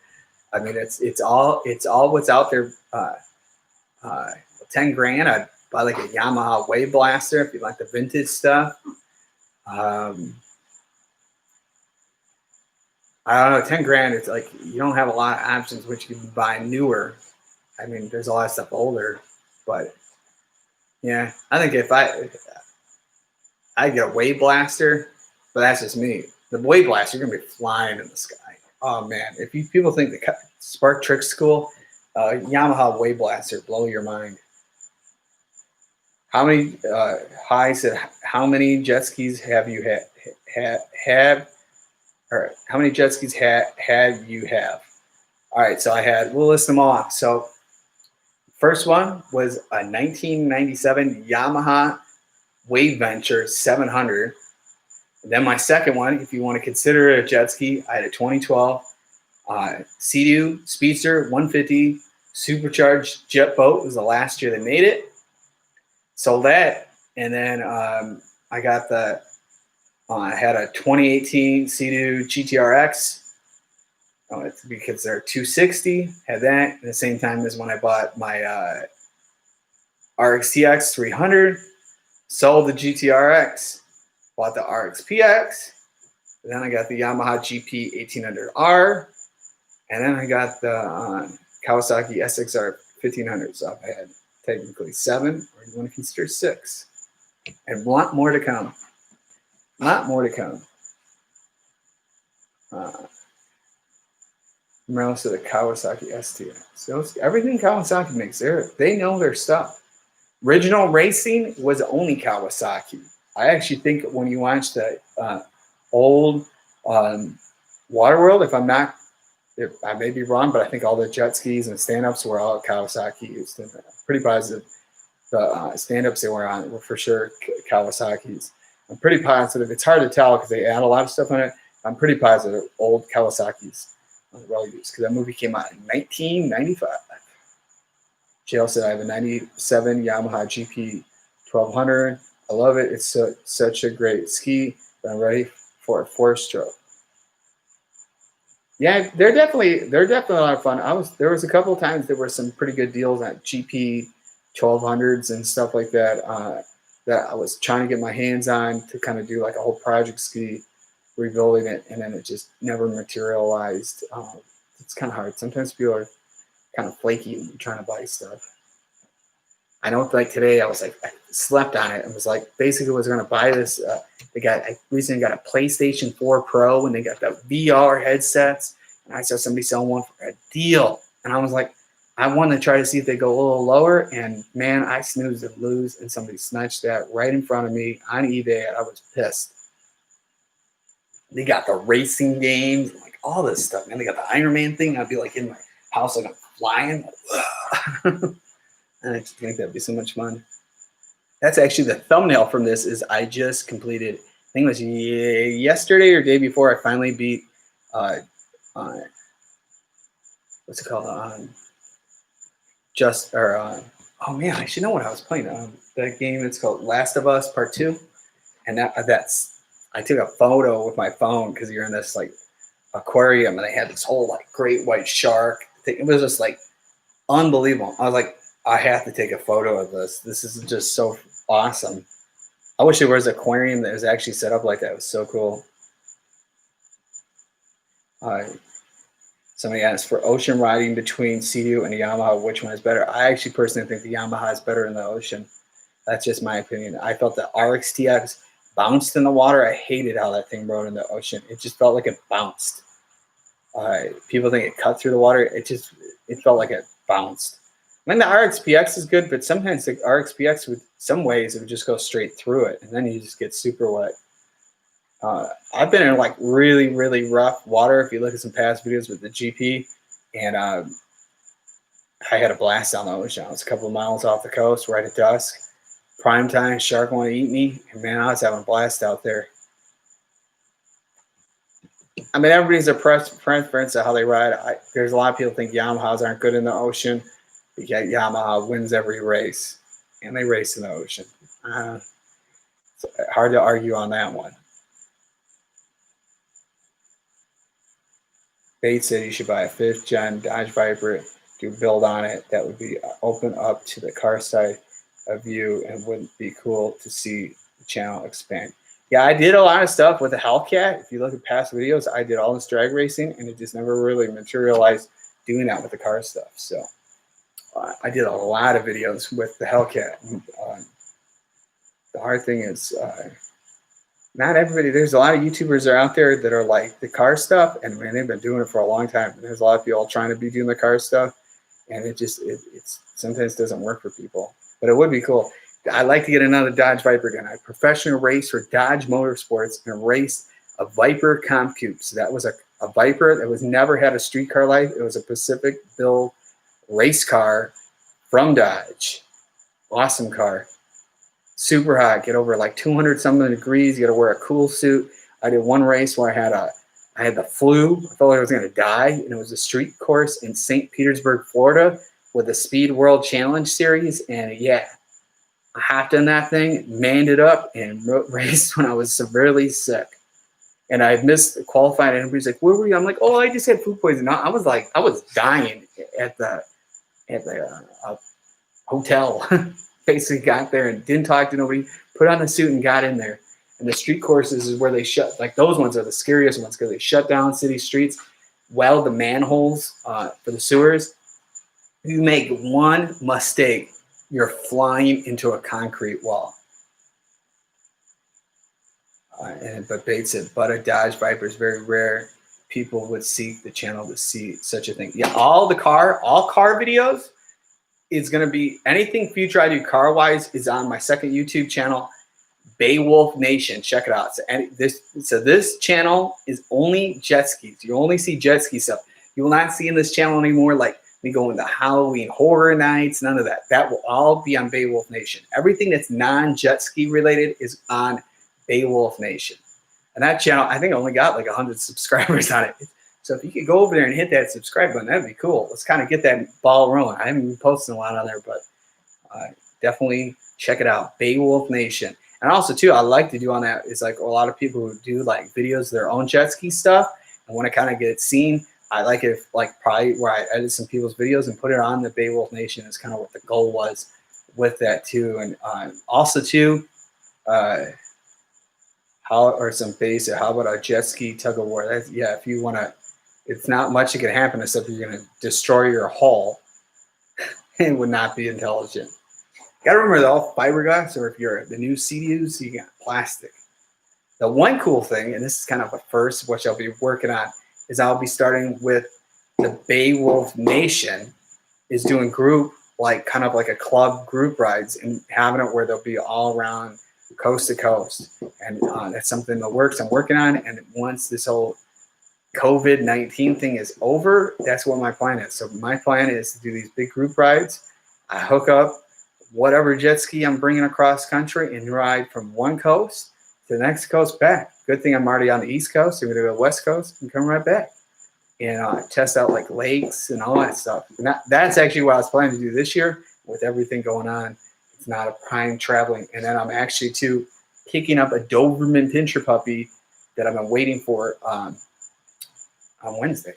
I mean, it's all what's out there. 10 grand, I'd buy like a Yamaha Wave Blaster if you like the vintage stuff. I don't know, 10 grand, it's like you don't have a lot of options which you can buy newer. I mean, there's a lot of stuff older, but yeah, I think if I get a Wave Blaster, but that's just me. The Wave Blaster, you're gonna be flying in the sky. Oh man, if people think the Spark Trick School, Yamaha Wave Blaster, blow your mind. How many how many jet skis have you had? Or how many jet skis had you have? All right, so we'll list them all off. So first one was a 1997 Yamaha Wave Venture 700. And then my second one, if you want to consider it a jet ski, I had a 2012 Sea-Doo Speedster 150 supercharged jet boat. It was the last year they made it. Sold that, and then I got I had a 2018 Sea-Doo GTR-X. It's because they're 260. Had that at the same time as when I bought my RXT-X 300. Sold the GTR-X. Bought the RXP-X. Then I got the Yamaha GP 1800R. And then I got the Kawasaki SXR 1500. So I've had technically 7, or you want to consider 6. And a lot more to come. A lot more to come. Meryl said the Kawasaki STX. So everything Kawasaki makes, they know their stuff. Original racing was only Kawasaki. I actually think when you watch the old Waterworld, if I'm not, I may be wrong, but I think all the jet skis and stand-ups were all Kawasaki used. And I'm pretty positive the stand-ups they were on were for sure Kawasaki's. I'm pretty positive. It's hard to tell because they add a lot of stuff on it. I'm pretty positive old Kawasaki's well used because that movie came out in 1995. Jill said, I have a 97 Yamaha GP 1200. I love it. It's such a great ski. But I'm ready for a 4-stroke. Yeah, they're definitely a lot of fun. There was a couple of times there were some pretty good deals on GP 1200s and stuff like that that I was trying to get my hands on to kind of do like a whole project ski, rebuilding it, and then it just never materialized. It's kind of hard. Sometimes people are kind of flaky when you're trying to buy stuff. I know, like today, I slept on it and was like, basically was going to buy this. I recently got a PlayStation 4 Pro and they got the VR headsets. And I saw somebody selling one for a deal. And I was like, I wanted to try to see if they go a little lower. And man, I snoozed and lose. And somebody snatched that right in front of me on eBay. And I was pissed. They got the racing games, like all this stuff. Man, they got the Iron Man thing. I'd be like in my house, like I'm flying. And I just think that'd be so much fun. That's actually the thumbnail from this. Is I just completed, I think it was yesterday or day before, I finally beat what's it called? Oh man, I should know what I was playing. That game, it's called Last of Us Part 2. And I took a photo with my phone because you're in this like aquarium and they had this whole like great white shark thing. It was just like unbelievable. I was like, I have to take a photo of this. This is just so awesome. I wish there was an aquarium that was actually set up like that. It was so cool. Somebody asked, for ocean riding between Sea-Doo and a Yamaha, which one is better? I actually personally think the Yamaha is better in the ocean. That's just my opinion. I felt the RXT-X bounced in the water. I hated how that thing rode in the ocean. It just felt like it bounced. People think it cut through the water. It felt like it bounced. I mean, the RXP-X is good, but sometimes the RXP-X, with some ways, it would just go straight through it, and then you just get super wet. I've been in like really, really rough water. If you look at some past videos with the GP, and I had a blast down the ocean. I was a couple of miles off the coast, right at dusk. Prime time, shark want to eat me, and man, I was having a blast out there. I mean, everybody's a preference of how they ride. There's a lot of people think Yamahas aren't good in the ocean. But yet Yamaha wins every race, and they race in the ocean. It's hard to argue on that one. Bates said you should buy a 5th gen Dodge Viper, do build on it. That would be open up to the car side of you, and wouldn't be cool to see the channel expand. Yeah, I did a lot of stuff with the Hellcat. If you look at past videos, I did all this drag racing, and it just never really materialized doing that with the car stuff. So I did a lot of videos with the Hellcat. The hard thing is not everybody. There's a lot of YouTubers that are out there that are like the car stuff, and man, they've been doing it for a long time. And there's a lot of people trying to be doing the car stuff, and it sometimes doesn't work for people. But it would be cool. I'd like to get another Dodge Viper gun. I professional race for Dodge Motorsports and raced a Viper Comp Coupe. So that was a Viper that was never had a street car life. It was a Pacific build race car from Dodge. Awesome car. Super hot. Get over like 200 something degrees. You got to wear a cool suit. I did one race where I had the flu. I felt like I was going to die. And it was a street course in St. Petersburg, Florida, with the Speed World Challenge Series. And yeah, I hopped in that thing, manned it up, and raced when I was severely sick. And I missed qualifying. And everybody's like, "Where were you?" I'm like, "Oh, I just had food poisoning." I was dying at the hotel. Basically got there and didn't talk to nobody, put on a suit and got in there. And the street courses is where they shut, like those ones are the scariest ones because they shut down city streets, weld the manholes for the sewers. You make one mistake, you're flying into a concrete wall. But Bates said, but a Dodge Viper is very rare. People would seek the channel to see such a thing. Yeah, all car videos is going to be anything future I do car-wise is on my second YouTube channel, Beowulf Nation. Check it out. So this channel is only jet skis. You only see jet ski stuff. You will not see in this channel anymore like me going to Halloween horror nights, none of that. That will all be on Beowulf Nation. Everything that's non-jet ski related is on Beowulf Nation. And that channel, I think, only got like 100 subscribers on it. So if you could go over there and hit that subscribe button, that'd be cool. Let's kind of get that ball rolling. I haven't been posting a lot on there, but definitely check it out, Beowulf Nation. And also, too, I like to do on that is like a lot of people who do like videos of their own jet ski stuff and want to kind of get it seen. I like it like probably where I edit some people's videos and put it on the Beowulf Nation is kind of what the goal was with that, too. And also, too, how about a jet ski tug of war? That's, yeah, if you want to. It's not much that can happen except you're going to destroy your hull. It would not be intelligent. Got to remember, they're all fiberglass, or if you're the new CDUs, you got plastic. The one cool thing, and this is kind of a first, which I'll be working on, is I'll be starting with the Beowulf Nation, is doing group, like kind of like a club group rides and having it where they'll be all around coast to coast. And that's something that works. I'm working on. And once this whole COVID-19 thing is over, that's what my plan is. So my plan is to do these big group rides. I hook up whatever jet ski I'm bringing across country and ride from one coast to the next coast back. Good thing I'm already on the East Coast. I'm going to go to the West Coast and come right back and test out like lakes and all that stuff. And that's actually what I was planning to do this year with everything going on. It's not a prime traveling. And then I'm actually too picking up a Doberman Pinscher puppy that I've been waiting for on Wednesday.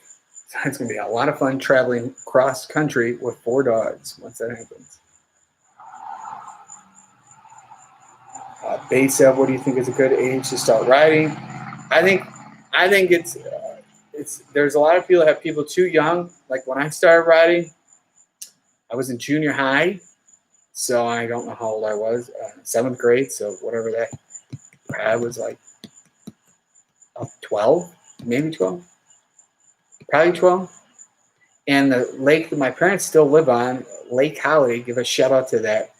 So it's going to be a lot of fun traveling cross country with 4 dogs once that happens. Bates said, what do you think is a good age to start riding? I think it's there's a lot of people that have people too young. Like when I started riding, I was in junior high, so I don't know how old I was, 7th grade, so whatever that, I was like 12, maybe 12. Probably 12. And the lake that my parents still live on, Lake Holly, give a shout out to that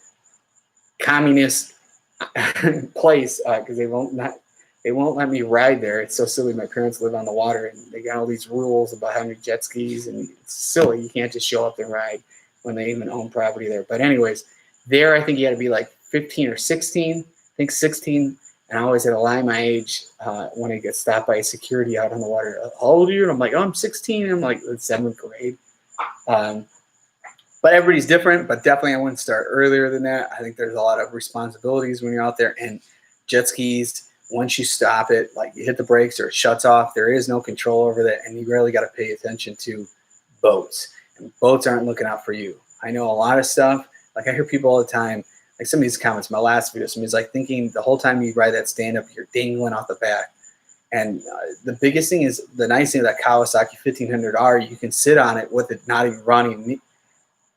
communist place because they won't let me ride there. It's so silly. My parents live on the water and they got all these rules about having jet skis, and it's silly. You can't just show up and ride when they even own property there. But anyways, there I think you got to be like 15 or 16. I think 16. And I always had to lie my age when I get stopped by security out on the water. How old are you? And I'm like, oh, I'm 16. And I'm like, it's 7th grade. But everybody's different. But definitely I wouldn't start earlier than that. I think there's a lot of responsibilities when you're out there. And jet skis, once you stop it, like you hit the brakes or it shuts off, there is no control over that. And you really got to pay attention to boats. And boats aren't looking out for you. I know a lot of stuff. Like I hear people all the time. Like some of these comments, my last video, somebody's like thinking the whole time you ride that stand-up, you're dangling off the back. And the biggest thing is the nice thing of that Kawasaki 1500R, you can sit on it with it not even running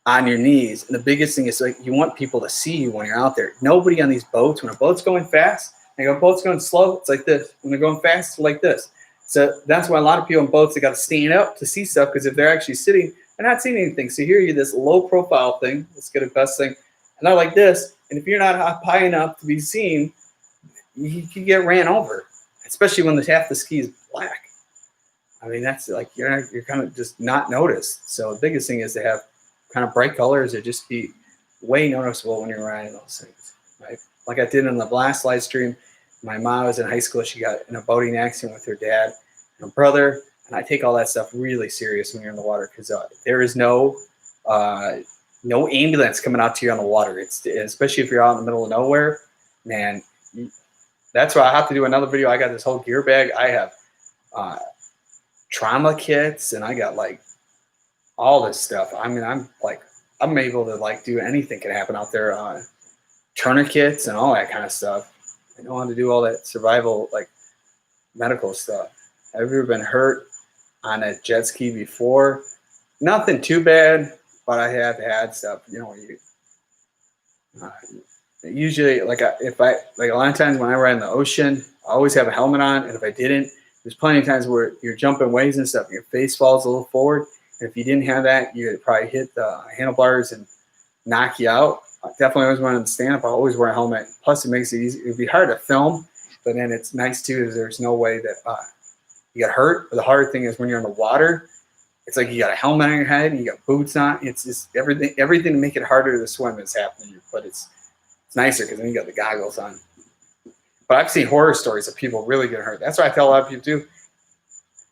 on your knees. And the biggest thing is like you want people to see you when you're out there. Nobody on these boats, when a boat's going fast, and a boat's going slow, it's like this. When they're going fast, it's like this. So that's why a lot of people on boats, they got to stand up to see stuff, because if they're actually sitting, they're not seeing anything. So here you this low-profile thing. Let's get a best thing. And I like this, and if you're not up high enough to be seen, you can get ran over, especially when half the ski is black. I mean, that's like you're kind of just not noticed. So the biggest thing is to have kind of bright colors or just be way noticeable when you're riding those things, right? Like I did in the last live stream, my mom was in high school. She got in a boating accident with her dad and her brother, and I take all that stuff really serious when you're in the water because there is no ambulance coming out to you on the water. It's especially if you're out in the middle of nowhere, man. That's why I have to do another video. I got this whole gear bag. I have trauma kits, and I got like all this stuff. I mean, I'm able to like do anything can happen out there. Tourniquets and all that kind of stuff. I know how to do all that survival, like medical stuff. Have you ever been hurt on a jet ski before? Nothing too bad. But I have had stuff, you know, usually like a lot of times when I ride in the ocean, I always have a helmet on. And if I didn't, there's plenty of times where you're jumping waves and stuff, and your face falls a little forward. And if you didn't have that, you'd probably hit the handlebars and knock you out. I definitely always wanted to stand up. I always wear a helmet. Plus, it makes it easy. It'd be hard to film, but then it's nice too. Is there's no way that you get hurt. But the hard thing is when you're in the water, it's like you got a helmet on your head, and you got boots on. It's just everything to make it harder to swim is happening. But it's nicer because then you got the goggles on. But I've seen horror stories of people really getting hurt. That's why I tell a lot of people too.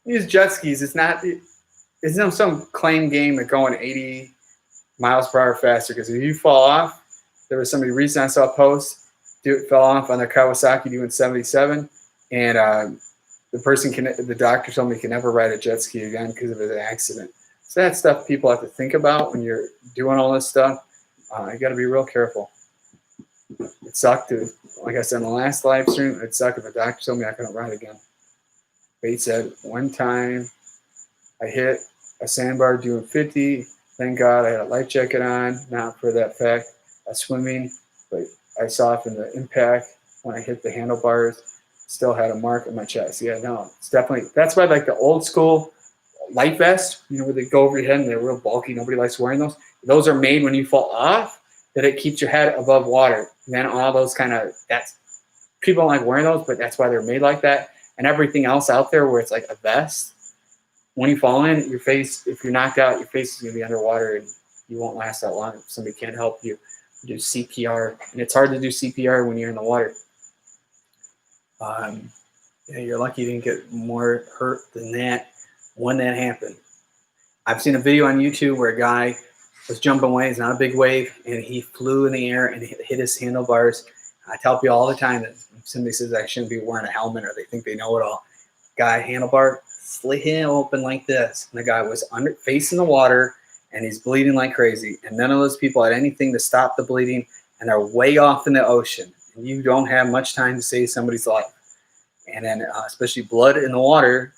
Use jet skis. It's no some claim game of going 80 miles per hour faster, because if you fall off, there was somebody recently I saw a post, fell off on their Kawasaki doing 77, and the doctor told me he can never ride a jet ski again because of an accident. So that's stuff people have to think about when you're doing all this stuff. You got to be real careful. It sucked, like I said in the last live stream, it sucked if a doctor told me I couldn't ride again. Bate said, one time I hit a sandbar doing 50. Thank God I had a life jacket on, not for that fact of swimming, but I softened the impact when I hit the handlebars. Still had a mark on my chest. Yeah, no, it's definitely, that's why like the old school life vest, where they go over your head and they're real bulky. Nobody likes wearing those. Those are made when you fall off, that it keeps your head above water. And then all those people don't like wearing those, but that's why they're made like that. And everything else out there where it's like a vest, when you fall in, your face, if you're knocked out, your face is going to be underwater and you won't last that long if somebody can't help you do CPR. And it's hard to do CPR when you're in the water. Yeah, you're lucky you didn't get more hurt than that when that happened. I've seen a video on YouTube where a guy was jumping waves, not a big wave, and he flew in the air and hit his handlebars. I tell people all the time that if somebody says I shouldn't be wearing a helmet or they think they know it all, guy handlebar slit him open like this, and the guy was facing the water and he's bleeding like crazy, and none of those people had anything to stop the bleeding, and they're way off in the ocean, and you don't have much time to save somebody's life. And then especially blood in the water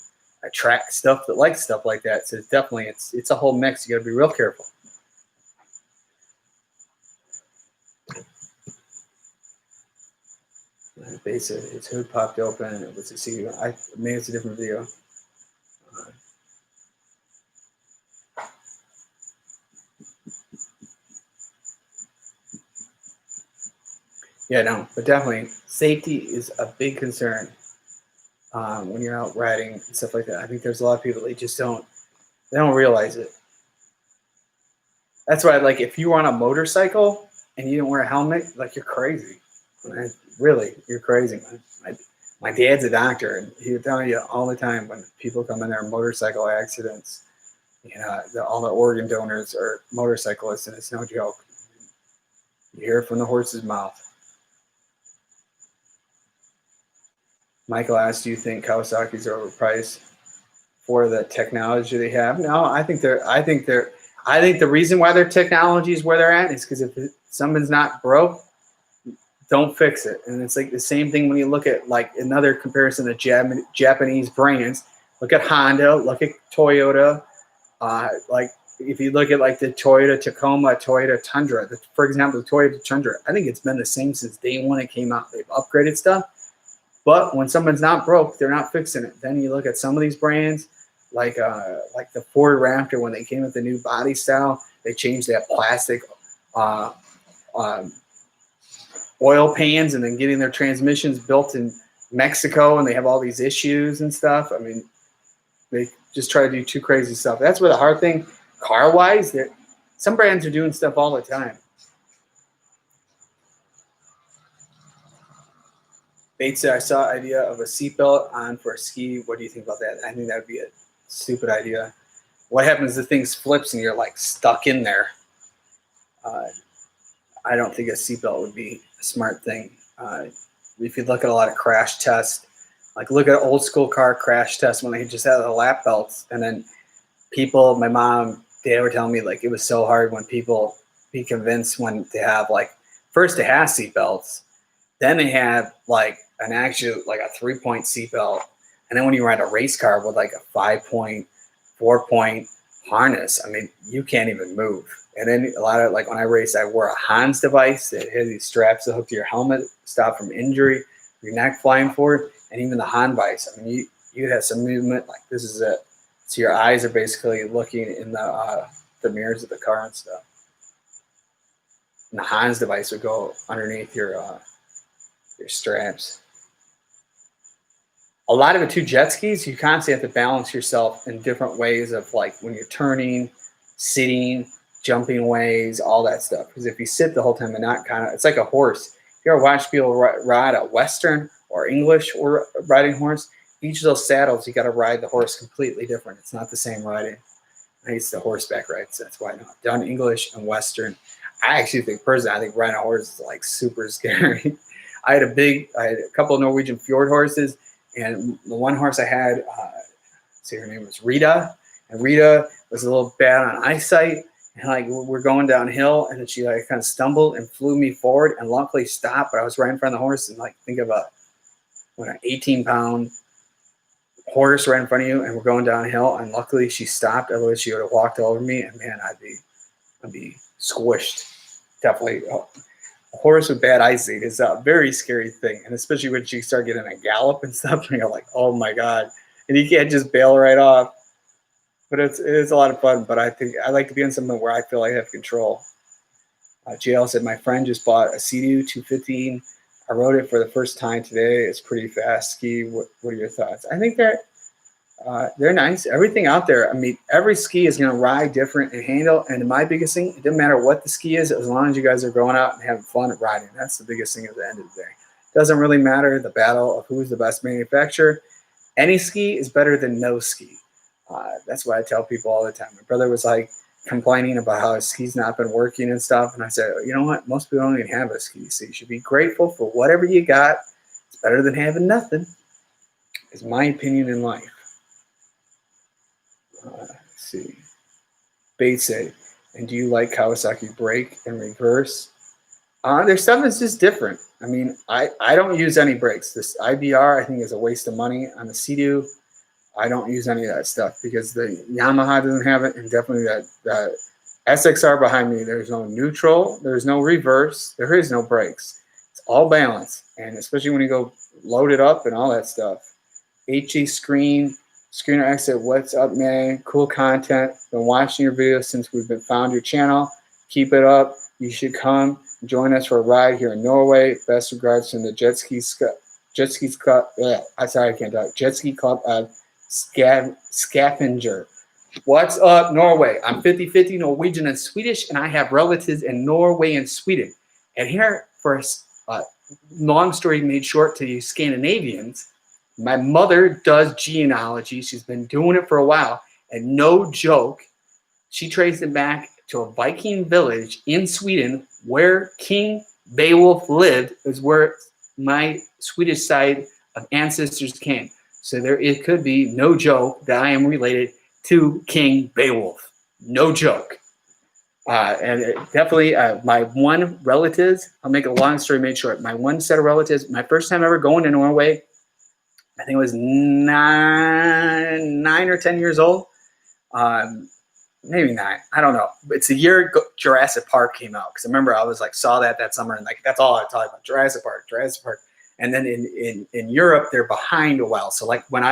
attracts stuff that likes stuff like that. So it's definitely it's a whole mix. You got to be real careful. Basically, its hood popped open. It was a secret. Maybe it's a different video. Yeah, no, but definitely safety is a big concern when you're out riding and stuff like that. I think there's a lot of people that just don't realize it. That's why, like, if you were on a motorcycle and you don't wear a helmet, like, you're crazy. Really, you're crazy, man. My dad's a doctor, and he would tell you all the time when people come in there in motorcycle accidents, all the organ donors are motorcyclists, and it's no joke. You hear it from the horse's mouth. Michael asked, do you think Kawasaki's are overpriced for the technology they have? No, I think the reason why their technology is where they're at is because if something's not broke, don't fix it. And it's like the same thing when you look at like another comparison to Japanese brands. Look at Honda, look at Toyota. Like if you look at like the Toyota Tacoma, Toyota Tundra, for example, the Toyota Tundra, I think it's been the same since day one it came out. They've upgraded stuff. But when something's not broke, they're not fixing it. Then you look at some of these brands, like the Ford Raptor, when they came with the new body style, they changed that plastic oil pans, and then getting their transmissions built in Mexico, and they have all these issues and stuff. I mean, they just try to do too crazy stuff. That's where the hard thing, car-wise, some brands are doing stuff all the time. Bates said, I saw an idea of a seatbelt on for a ski. What do you think about that? I think that would be a stupid idea. What happens if the thing flips and you're like stuck in there? I don't think a seatbelt would be a smart thing. If you look at a lot of crash tests, like look at old school car crash tests when they just had the lap belts, and then people, my mom, dad were telling me like it was so hard when people be convinced when they have like, first they have seatbelts, then they have like an actual, like a 3-point seatbelt. And then when you ride a race car with like a 5-point, 4-point harness, I mean, you can't even move. And then a lot of, like when I raced, I wore a Hans device that had these straps that hook to your helmet, stop from injury, your neck flying forward, and even the Han device. I mean, you have some movement, like this is it. So your eyes are basically looking in the mirrors of the car and stuff. And the Hans device would go underneath your straps. A lot of it too, jet skis, you constantly have to balance yourself in different ways of like when you're turning, sitting, jumping ways, all that stuff. Because if you sit the whole time and not kind of, it's like a horse. If you ever watch people ride a Western or English or riding horse, each of those saddles, you got to ride the horse completely different. It's not the same riding. I used to horseback ride, so that's why I've done English and Western. I actually think personally, I think riding a horse is like super scary. I had a couple of Norwegian fjord horses, and the one horse I had, her name was Rita, and Rita was a little bad on eyesight, and like we're going downhill, and then she like kind of stumbled and flew me forward, and luckily stopped. But I was right in front of the horse, and like think of an 18-pound horse right in front of you, and we're going downhill, and luckily she stopped. Otherwise, she would have walked over me, and man, I'd be squished. Definitely, a horse with bad eyesight is a very scary thing, and especially when you start getting a gallop and stuff, and you're like, oh my god, and you can't just bail right off. But it's a lot of fun. But I think I like to be in something where I feel I have control. JL said my friend just bought a Sea-Doo 215. I rode it for the first time today. It's pretty fast ski. What are your thoughts? I think they're nice. Everything out there. I mean, every ski is going to ride different and handle. And my biggest thing, it doesn't matter what the ski is, as long as you guys are going out and having fun at riding. That's the biggest thing at the end of the day. It doesn't really matter the battle of who's the best manufacturer. Any ski is better than no ski. That's what I tell people all the time. My brother was like complaining about how his ski's not been working and stuff. And I said, you know what? Most people don't even have a ski. So you should be grateful for whatever you got. It's better than having nothing, is my opinion in life. Let's see. Bates said, and do you like Kawasaki brake and reverse? Their stuff is just different. I mean, I don't use any brakes. This IBR, I think, is a waste of money. On the Sea-Doo, I don't use any of that stuff because the Yamaha doesn't have it, and definitely that SXR behind me, there's no neutral, there's no reverse, there is no brakes. It's all balance, and especially when you go load it up and all that stuff. HE screener exit, what's up, man? Cool content. Been watching your videos since we've found your channel. Keep it up. You should come join us for a ride here in Norway. Best regards from the Jet Ski Club. Yeah, I can't talk. Jet Ski Club. Scavenger. What's up, Norway? I'm 50-50 Norwegian and Swedish, and I have relatives in Norway and Sweden. And here, for a long story made short to you Scandinavians, my mother does genealogy. She's been doing it for a while, and no joke, she traced it back to a Viking village in Sweden where King Beowulf lived, is where my Swedish side of ancestors came. So it could be, no joke, that I am related to King Beowulf. No joke. And definitely my one relatives, I'll make a long story made short. My one set of relatives, my first time ever going to Norway, I think it was 9 or 10 years old. Maybe 9. I don't know. It's the year Jurassic Park came out. Because I remember I was like, saw that summer, and like that's all I talked about. Jurassic Park. And then in Europe, they're behind a while. So like when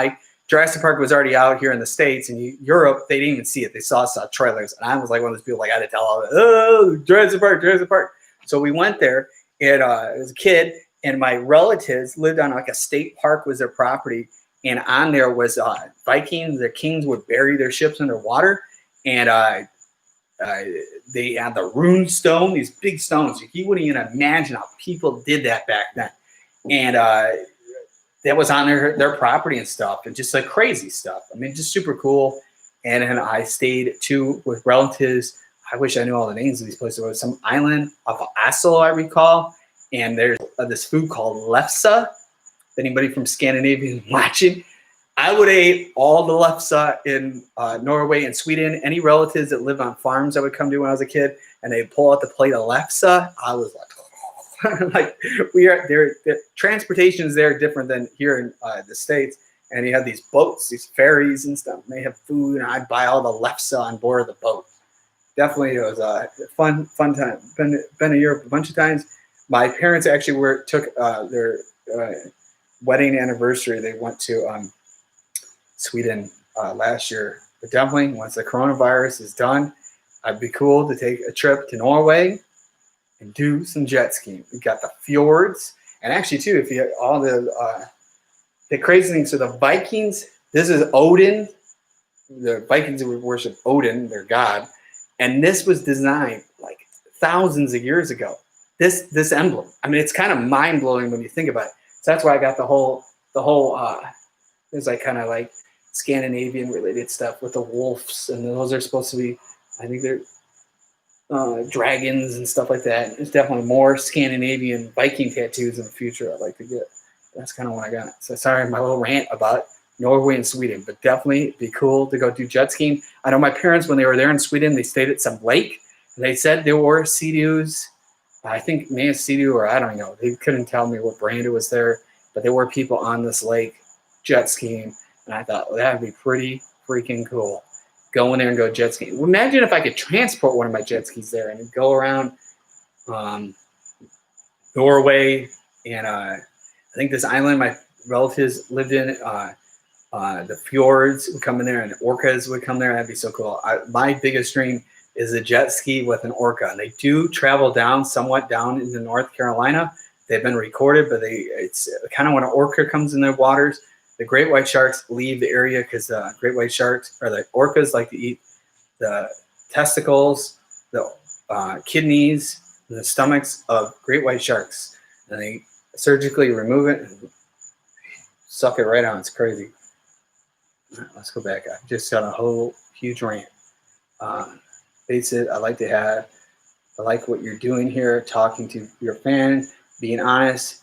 Jurassic Park was already out here in the States, and Europe, they didn't even see it. They saw trailers. And I was like one of those people, like I had to tell all of it, oh, Jurassic Park. So we went there, and it was a kid, and my relatives lived on like a state park was their property. And on there was Vikings, the kings would bury their ships underwater. And they had the rune stone, these big stones. You wouldn't even imagine how people did that back then. And that was on their property and stuff, and just like crazy stuff. I mean, just super cool. And then I stayed too with relatives. I wish I knew all the names of these places. There was some island off of Assel, I recall. And there's this food called lefse. If anybody from Scandinavia is watching, I would eat all the lefse in Norway and Sweden. Any relatives that live on farms I would come to when I was a kid, and they'd pull out the plate of lefse. I was like, like the transportation is there different than here in the States. And you have these boats, these ferries and stuff. And they have food, and I'd buy all the lefse on board of the boat. Definitely, it was a fun time. Been to Europe a bunch of times. My parents actually took their wedding anniversary. They went to Sweden last year. But definitely, once the coronavirus is done, I'd be cool to take a trip to Norway. and do some jet skiing. We got the fjords, and actually too, if you have all the crazy thing. So the Vikings, this is Odin. The Vikings would worship Odin, their god, and this was designed like thousands of years ago. This emblem. I mean, it's kind of mind blowing when you think about it. So that's why I got the whole. There's like kind of like Scandinavian related stuff with the wolves, and those are supposed to be, I think they're dragons and stuff like that. There's definitely more Scandinavian Viking tattoos in the future I'd like to get. That's kind of what I got. So sorry, my little rant about Norway and Sweden, but definitely it'd be cool to go do jet skiing. I know my parents, when they were there in Sweden, they stayed at some lake, and they said there were Sea-Doos. I think maybe Sea-Doo, or I don't know. They couldn't tell me what brand it was there, but there were people on this lake jet skiing, and I thought, well, that would be pretty freaking cool. Go in there and go jet skiing. Imagine if I could transport one of my jet skis there and go around Norway, and I think this island my relatives lived in, the fjords would come in there, and orcas would come there. That'd be so cool. My biggest dream is a jet ski with an orca. And they do travel somewhat down into North Carolina. They've been recorded, but it's kind of when an orca comes in their waters, the great white sharks leave the area because the great white sharks, or the orcas, like to eat the testicles, the kidneys, and the stomachs of great white sharks. And they surgically remove it and suck it right on. It's crazy. All right, let's go back. I just got a whole huge rant. Face it, I like what you're doing here, talking to your fans, being honest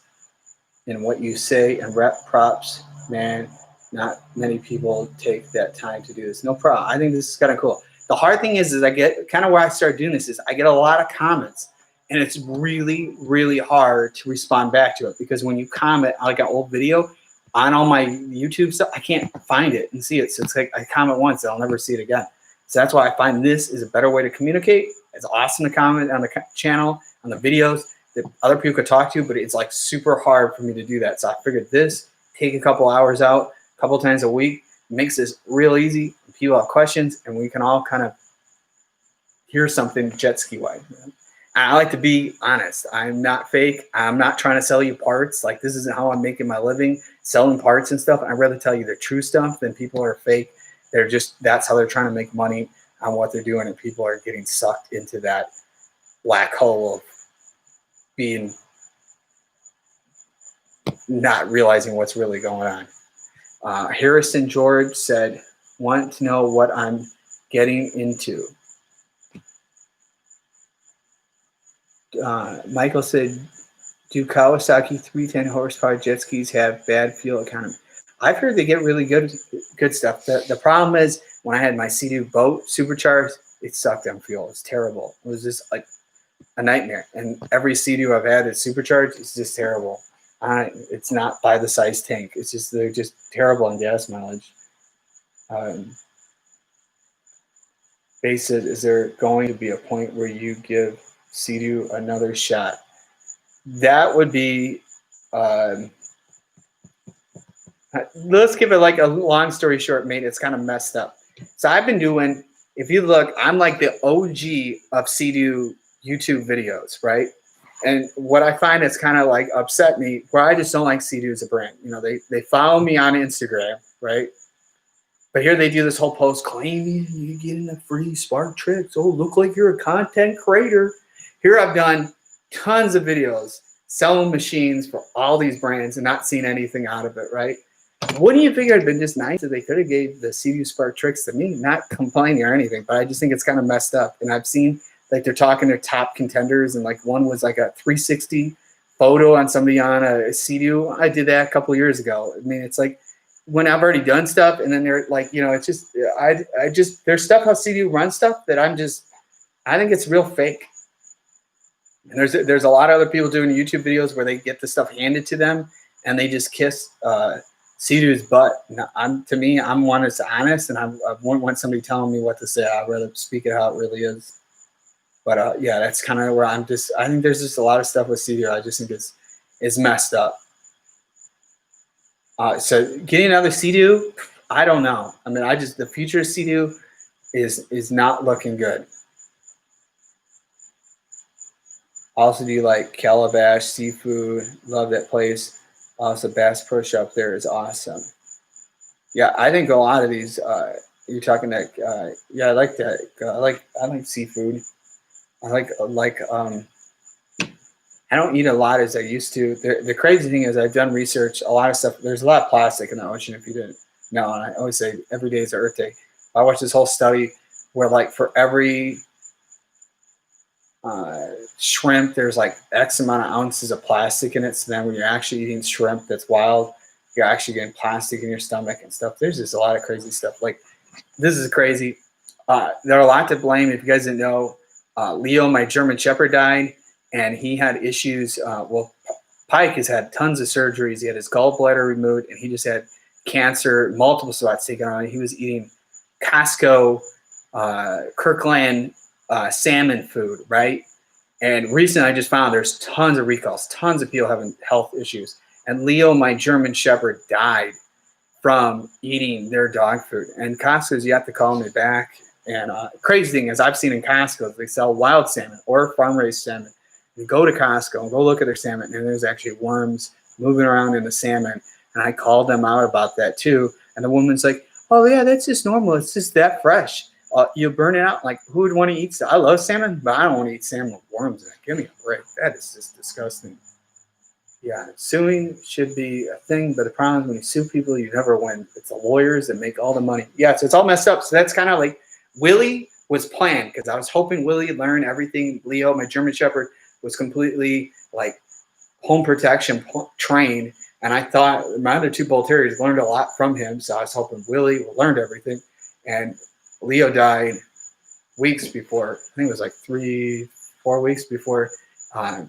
in what you say, and rep props, man. Not many people take that time to do this. No problem. I think this is kind of cool. The hard thing is I get kind of where I started doing this is I get a lot of comments, and it's really, really hard to respond back to it, because when you comment like an old video on all my YouTube stuff, I can't find it and see it. So it's like I comment once, I'll never see it again. So that's why I find this is a better way to communicate. It's awesome to comment on the channel, on the videos that other people could talk to, but it's like super hard for me to do that. So I figured this, take a couple hours out, a couple times a week, makes this real easy. People have questions, and we can all kind of hear something jet ski wise. I like to be honest. I'm not fake. I'm not trying to sell you parts. Like, this isn't how I'm making my living, selling parts and stuff. I'd rather tell you the true stuff than people are fake. They're just, that's how they're trying to make money on what they're doing, and people are getting sucked into that black hole of being, not realizing what's really going on. Harrison George said, want to know what I'm getting into. Michael said, do Kawasaki 310 horsepower jet skis have bad fuel economy? I've heard they get really good stuff. The problem is when I had my Sea-Doo boat supercharged, it sucked on fuel. It's terrible. It was just like a nightmare. And every Sea-Doo I've had that's supercharged, it's just terrible. It's not by the size tank. It's just, they're just terrible on gas mileage. Base said, is there going to be a point where you give Sea-Doo another shot? That would be, let's give it like a long story short, mate. It's kind of messed up. So I've been doing, if you look, I'm like the OG of Sea-Doo YouTube videos, right? And what I find is kind of like upset me, where I just don't like Sea-Doo as a brand. You know, they follow me on Instagram, right? But here they do this whole post claiming you're getting a free Spark Tricks. Oh, look like you're a content creator. Here I've done tons of videos selling machines for all these brands and not seen anything out of it, right? Wouldn't you figure it'd been just nice if they could have gave the Sea-Doo Spark Tricks to me? Not complaining or anything, but I just think it's kind of messed up. And I've seen like they're talking their top contenders, and like one was like a 360 photo on somebody on a Sea-Doo. I did that a couple years ago. I mean, it's like when I've already done stuff, and then they're like, you know, it's just I just there's stuff how Sea-Doo runs stuff that I think it's real fake. And there's a lot of other people doing YouTube videos where they get the stuff handed to them and they just kiss Sea-Doo's butt. To me, I'm one that's honest, and I wouldn't want somebody telling me what to say. I'd rather speak it how it really is. But yeah, that's kind of where I think there's just a lot of stuff with Sea-Doo. I just think it's messed up. So getting another Sea-Doo, I don't know. I mean, the future of Sea-Doo is not looking good. Also do like Calabash Seafood. Love that place. Also Bass Pro Shop there is awesome. Yeah, I think a lot of these. You're talking like, yeah, I like that. I like seafood. I like I don't eat a lot as I used to. The crazy thing is I've done research. A lot of stuff. There's a lot of plastic in the ocean. If you didn't know, and I always say every day is Earth Day. I watched this whole study where like for every shrimp, there's like X amount of ounces of plastic in it. So then when you're actually eating shrimp that's wild, you're actually getting plastic in your stomach and stuff. There's just a lot of crazy stuff. Like this is crazy. There are a lot to blame. If you guys didn't know, Leo, my German Shepherd, died, and he had issues. Well, Pike has had tons of surgeries. He had his gallbladder removed, and he just had cancer, multiple spots taken on. He was eating Costco, Kirkland salmon food, right? And recently I just found there's tons of recalls, tons of people having health issues. And Leo, my German Shepherd, died from eating their dog food. And Costco's, you have to call me back. And crazy thing is I've seen in Costco, they sell wild salmon or farm-raised salmon. You go to Costco and go look at their salmon, and there's actually worms moving around in the salmon. And I called them out about that too. And the woman's like, oh yeah, that's just normal. It's just that fresh. You burn it out. Like, who would want to eat? I love salmon, but I don't want to eat salmon with worms in it. Give me a break. That is just disgusting. Yeah, suing should be a thing, but the problem is when you sue people, you never win. It's the lawyers that make all the money. Yeah, so it's all messed up. So that's kind of like Willie was planned because I was hoping Willie would learn everything. Leo, my German Shepherd, was completely like home protection trained. And I thought my other two Bull Terriers learned a lot from him. So I was hoping Willie learned everything. And Leo died weeks before. I think it was like 3-4 weeks before I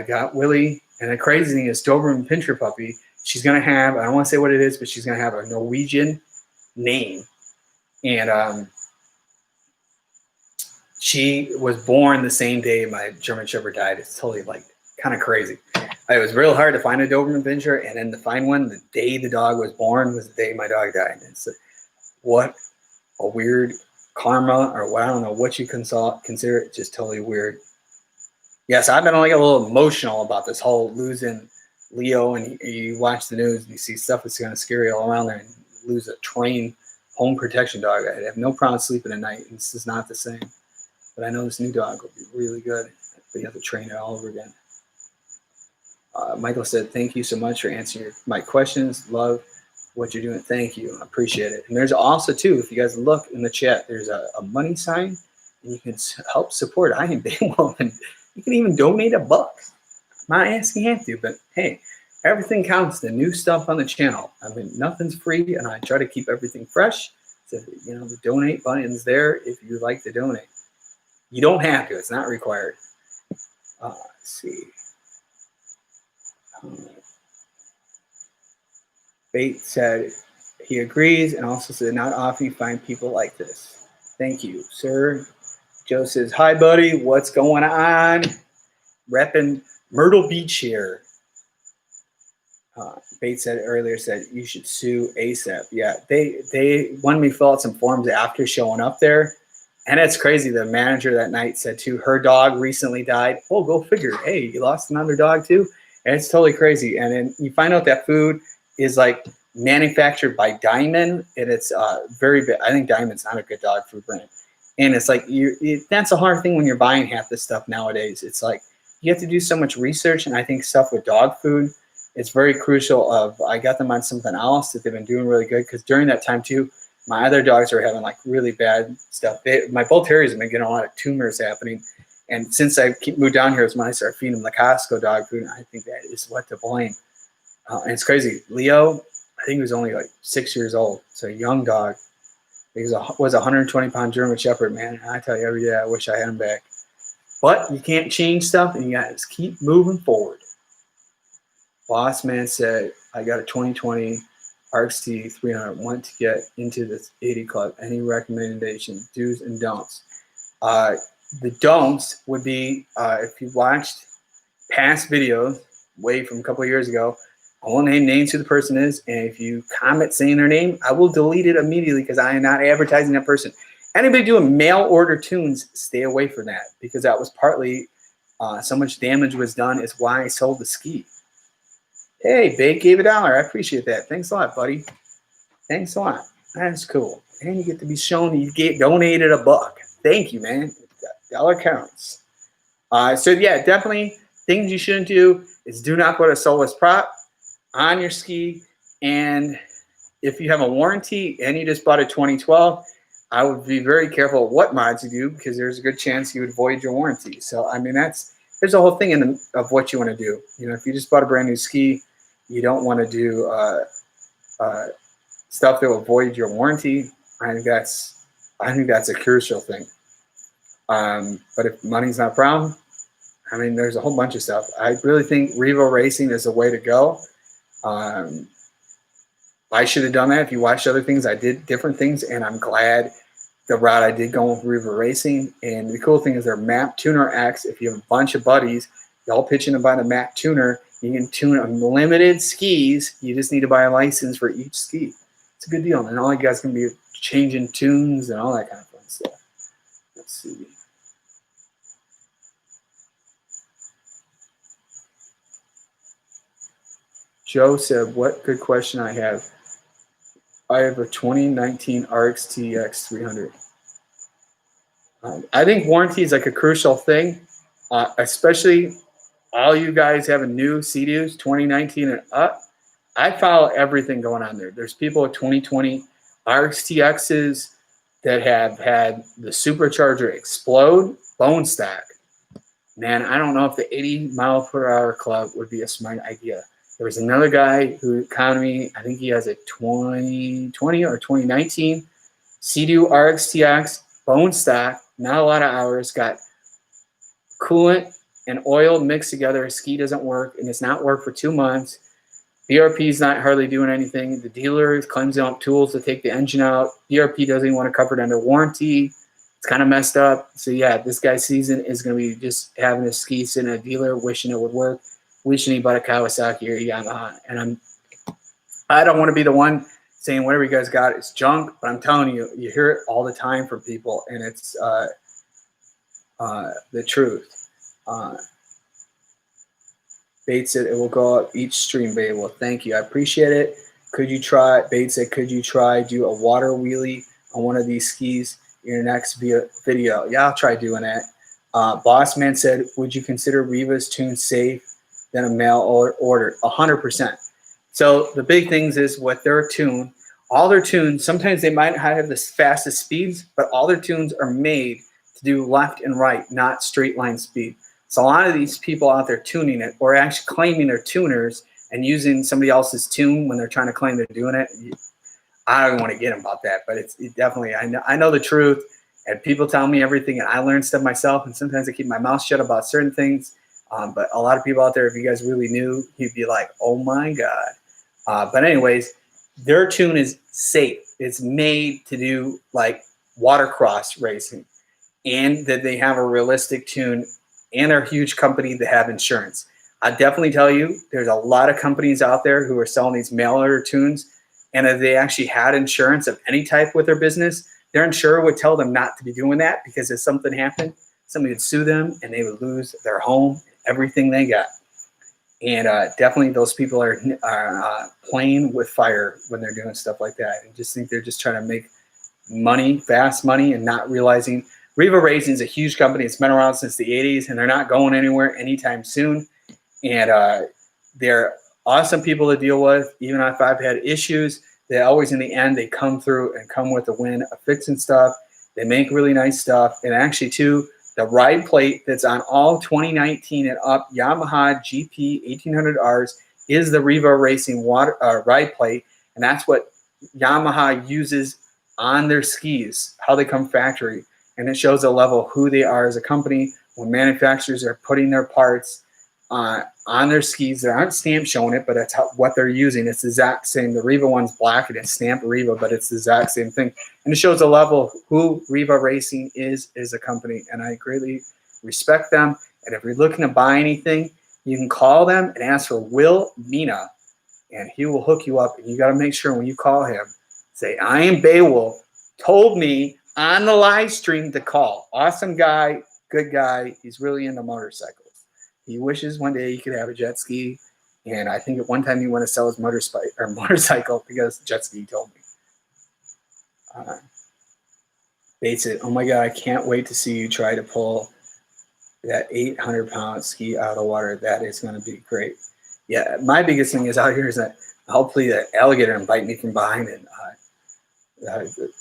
got Willie. And the crazy thing is Doberman Pinscher puppy, she's going to have, I don't want to say what it is, but she's going to have a Norwegian name. And she was born the same day my German Shepherd died. It's totally like kind of crazy. It was real hard to find a Doberman Pinscher, and then to find one the day the dog was born was the day my dog died. And so what a weird karma, or what, I don't know what you consider it, just totally weird. Yes, I've been like a little emotional about this whole losing Leo, and you watch the news and you see stuff that's kind of scary all around there, and lose a trained home protection dog. I have no problem sleeping at night, and this is not the same. But I know this new dog will be really good, but you have to train it all over again. Michael said, thank you so much for answering my questions. Love what you're doing. Thank you. I appreciate it. And there's also, too, if you guys look in the chat, there's a money sign, and you can help support I Am Beowulf, and you can even donate $1. I'm not asking you to, but hey, everything counts. The new stuff on the channel. I mean, nothing's free, and I try to keep everything fresh. So, you know, the donate button's there if you'd like to donate. You don't have to. It's not required. Let's see. Bate said he agrees, and also said not often you find people like this. Thank you, sir. Joe says, hi, buddy. What's going on? Repping Myrtle Beach here. Bates said earlier, said you should sue ASAP. Yeah, they wanted me to fill out some forms after showing up there. And it's crazy. The manager that night said, too, her dog recently died. Oh, go figure. Hey, you lost another dog, too? And it's totally crazy. And then you find out that food is like manufactured by Diamond, and it's very big. I think Diamond's not a good dog food brand. And it's like that's a hard thing when you're buying half this stuff nowadays. It's like you have to do so much research, and I think stuff with dog food, it's very crucial. I got them on something else that they've been doing really good, because during that time too, my other dogs are having like really bad stuff. My Bull Terriers have been getting a lot of tumors happening. And since I moved down here, it's when I started feeding them the Costco dog food. And I think that is what to blame. And it's crazy. Leo, I think he was only like 6 years old. So a young dog. He was a 120-pound German Shepherd, man. And I tell you every day, I wish I had him back. But you can't change stuff, and you got to keep moving forward. Boss Man said, I got a 2020 RXT 300. Want to get into this 80 club. Any recommendation, do's and don'ts? The don'ts would be if you watched past videos way from a couple of years ago, I won't name names who the person is, and if you comment saying their name, I will delete it immediately because I am not advertising that person. Anybody doing mail order tunes, stay away from that, because that was partly So much damage was done is why I sold the ski. Hey, Bake gave $1. I appreciate that. Thanks a lot, buddy. Thanks a lot. That's cool. And you get to be shown you get donated $1. Thank you, man. Dollar counts. So yeah, definitely things you shouldn't do is do not put a soulless prop on your ski. And if you have a warranty and you just bought a 2012, I would be very careful what mods you do, because there's a good chance you would void your warranty. So I mean, there's a whole thing of what you want to do. You know, if you just bought a brand new ski, you don't want to do stuff that will void your warranty. I think that's a crucial thing. But if money's not a problem, I mean, there's a whole bunch of stuff. I really think Riva racing is the way to go. I should have done that. If you watched other things, I did different things, and I'm glad the route I did go with Riva racing. And the cool thing is their Maptuner X. If you have a bunch of buddies, y'all pitch in to buy the Maptuner. You can tune unlimited skis. You just need to buy a license for each ski. It's a good deal. And all you guys can be changing tunes and all that kind of fun stuff. Let's see. Joe said, what good question I have. I have a 2019 RXT-X 300. I think warranty is like a crucial thing, especially all you guys have a new Sea-Doos 2019 and up. I follow everything going on there. There's people with 2020 RXT-Xs that have had the supercharger explode, bone stack. Man, I don't know if the 80 mile per hour club would be a smart idea. There was another guy who counted me, I think he has a 2020 or 2019 Sea-Doo RXT-X, bone stack, not a lot of hours, got coolant and oil mixed together. His ski doesn't work, and it's not worked for 2 months. BRP is not hardly doing anything. The dealer claims they don't have tools to take the engine out. BRP doesn't even want to cover it under warranty. It's kind of messed up. So yeah, this guy's season is going to be just having his ski sitting at a dealer, wishing it would work, wishing he bought a Kawasaki or a Yamaha. And I don't want to be the one saying whatever you guys got is junk, but I'm telling you, you hear it all the time from people, and it's the truth. Bates said it will go up each stream, babe. Well, thank you. I appreciate it. Could you try, Bates said, could you try do a water wheelie on one of these skis in your next video? Yeah, I'll try doing that. Bossman said, would you consider Riva's tune safe than a mail order? 100%. So the big things is what their tune, all their tunes, sometimes they might not have the fastest speeds, but all their tunes are made to do left and right, not straight line speed. So a lot of these people out there tuning it or actually claiming they're tuners and using somebody else's tune when they're trying to claim they're doing it. I don't want to get them about that, but it definitely, I know the truth, and people tell me everything, and I learn stuff myself, and sometimes I keep my mouth shut about certain things. But a lot of people out there, if you guys really knew, you'd be like, oh my God. But anyways, their tune is safe. It's made to do like Watercross racing, and that they have a realistic tune, and they're a huge company that have insurance. I definitely tell you, there's a lot of companies out there who are selling these mail order tunes, and if they actually had insurance of any type with their business, their insurer would tell them not to be doing that, because if something happened, somebody would sue them and they would lose their home, everything they got. And definitely those people are playing with fire when they're doing stuff like that, and just think they're just trying to make money, fast money, and not realizing Riva Racing is a huge company. It's been around since the 80s, and they're not going anywhere anytime soon. And they're awesome people to deal with. Even if I've had issues, they always, in the end, they come through and come with a win of fixing stuff. They make really nice stuff. And actually, too, the ride plate that's on all 2019 and up Yamaha GP 1800Rs is the Riva Racing ride plate. And that's what Yamaha uses on their skis, how they come factory. And it shows a level of who they are as a company. When manufacturers are putting their parts on their skis, there aren't stamps showing it, but that's what they're using. It's the exact same. The Riva one's black and it's stamped Riva, but it's the exact same thing. And it shows a level of who Riva Racing is as a company. And I greatly respect them. And if you're looking to buy anything, you can call them and ask for Will Mina, and he will hook you up. And you got to make sure when you call him, say, I am Beowulf, told me on the live stream to call. Awesome guy, good guy. He's really into motorcycles. He wishes one day he could have a jet ski. And I think at one time he wanted to sell his motorcycle because jet ski, he told me. Bates said, "Oh my God, I can't wait to see you try to pull that 800-pound ski out of the water. That is going to be great." Yeah, my biggest thing is out here is that hopefully the alligator can bite me from behind. And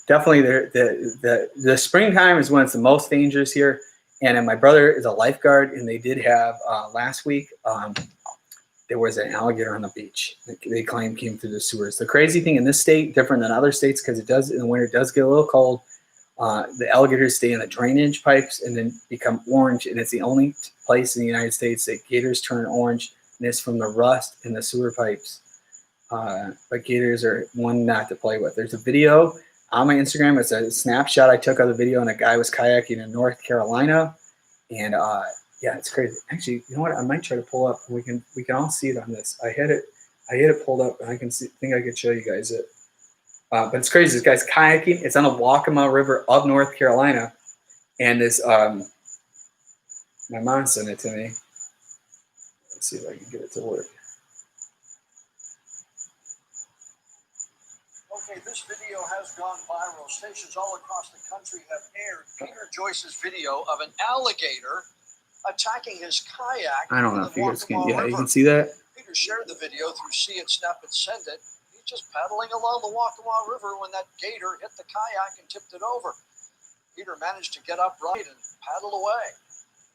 definitely the springtime is when it's the most dangerous here. And my brother is a lifeguard, and they did have last week, there was an alligator on the beach. They claim came through the sewers. The crazy thing in this state, different than other states, because it does in the winter, it does get a little cold. The alligators stay in the drainage pipes and then become orange, and it's the only place in the United States that gators turn orange, and it's from the rust in the sewer pipes. But gators are one not to play with. There's a video on my Instagram. It's a snapshot I took of the video, and a guy was kayaking in North Carolina, and yeah, it's crazy. Actually, you know what? I might try to pull up. We can all see it on this. I had it pulled up, and I can think I could show you guys it. But it's crazy. This guy's kayaking. It's on the Waccamaw River of North Carolina, and this my mom sent it to me. Let's see if I can get it to work. Okay, this video has gone viral. Stations all across the country have aired Peter Joyce's video of an alligator attacking his kayak. I don't know if you guys can. Yeah, you can see that. Peter shared the video through See It, Snap It, Send It. He's just paddling along the Waccamaw River when that gator hit the kayak and tipped it over. Peter managed to get upright and paddle away.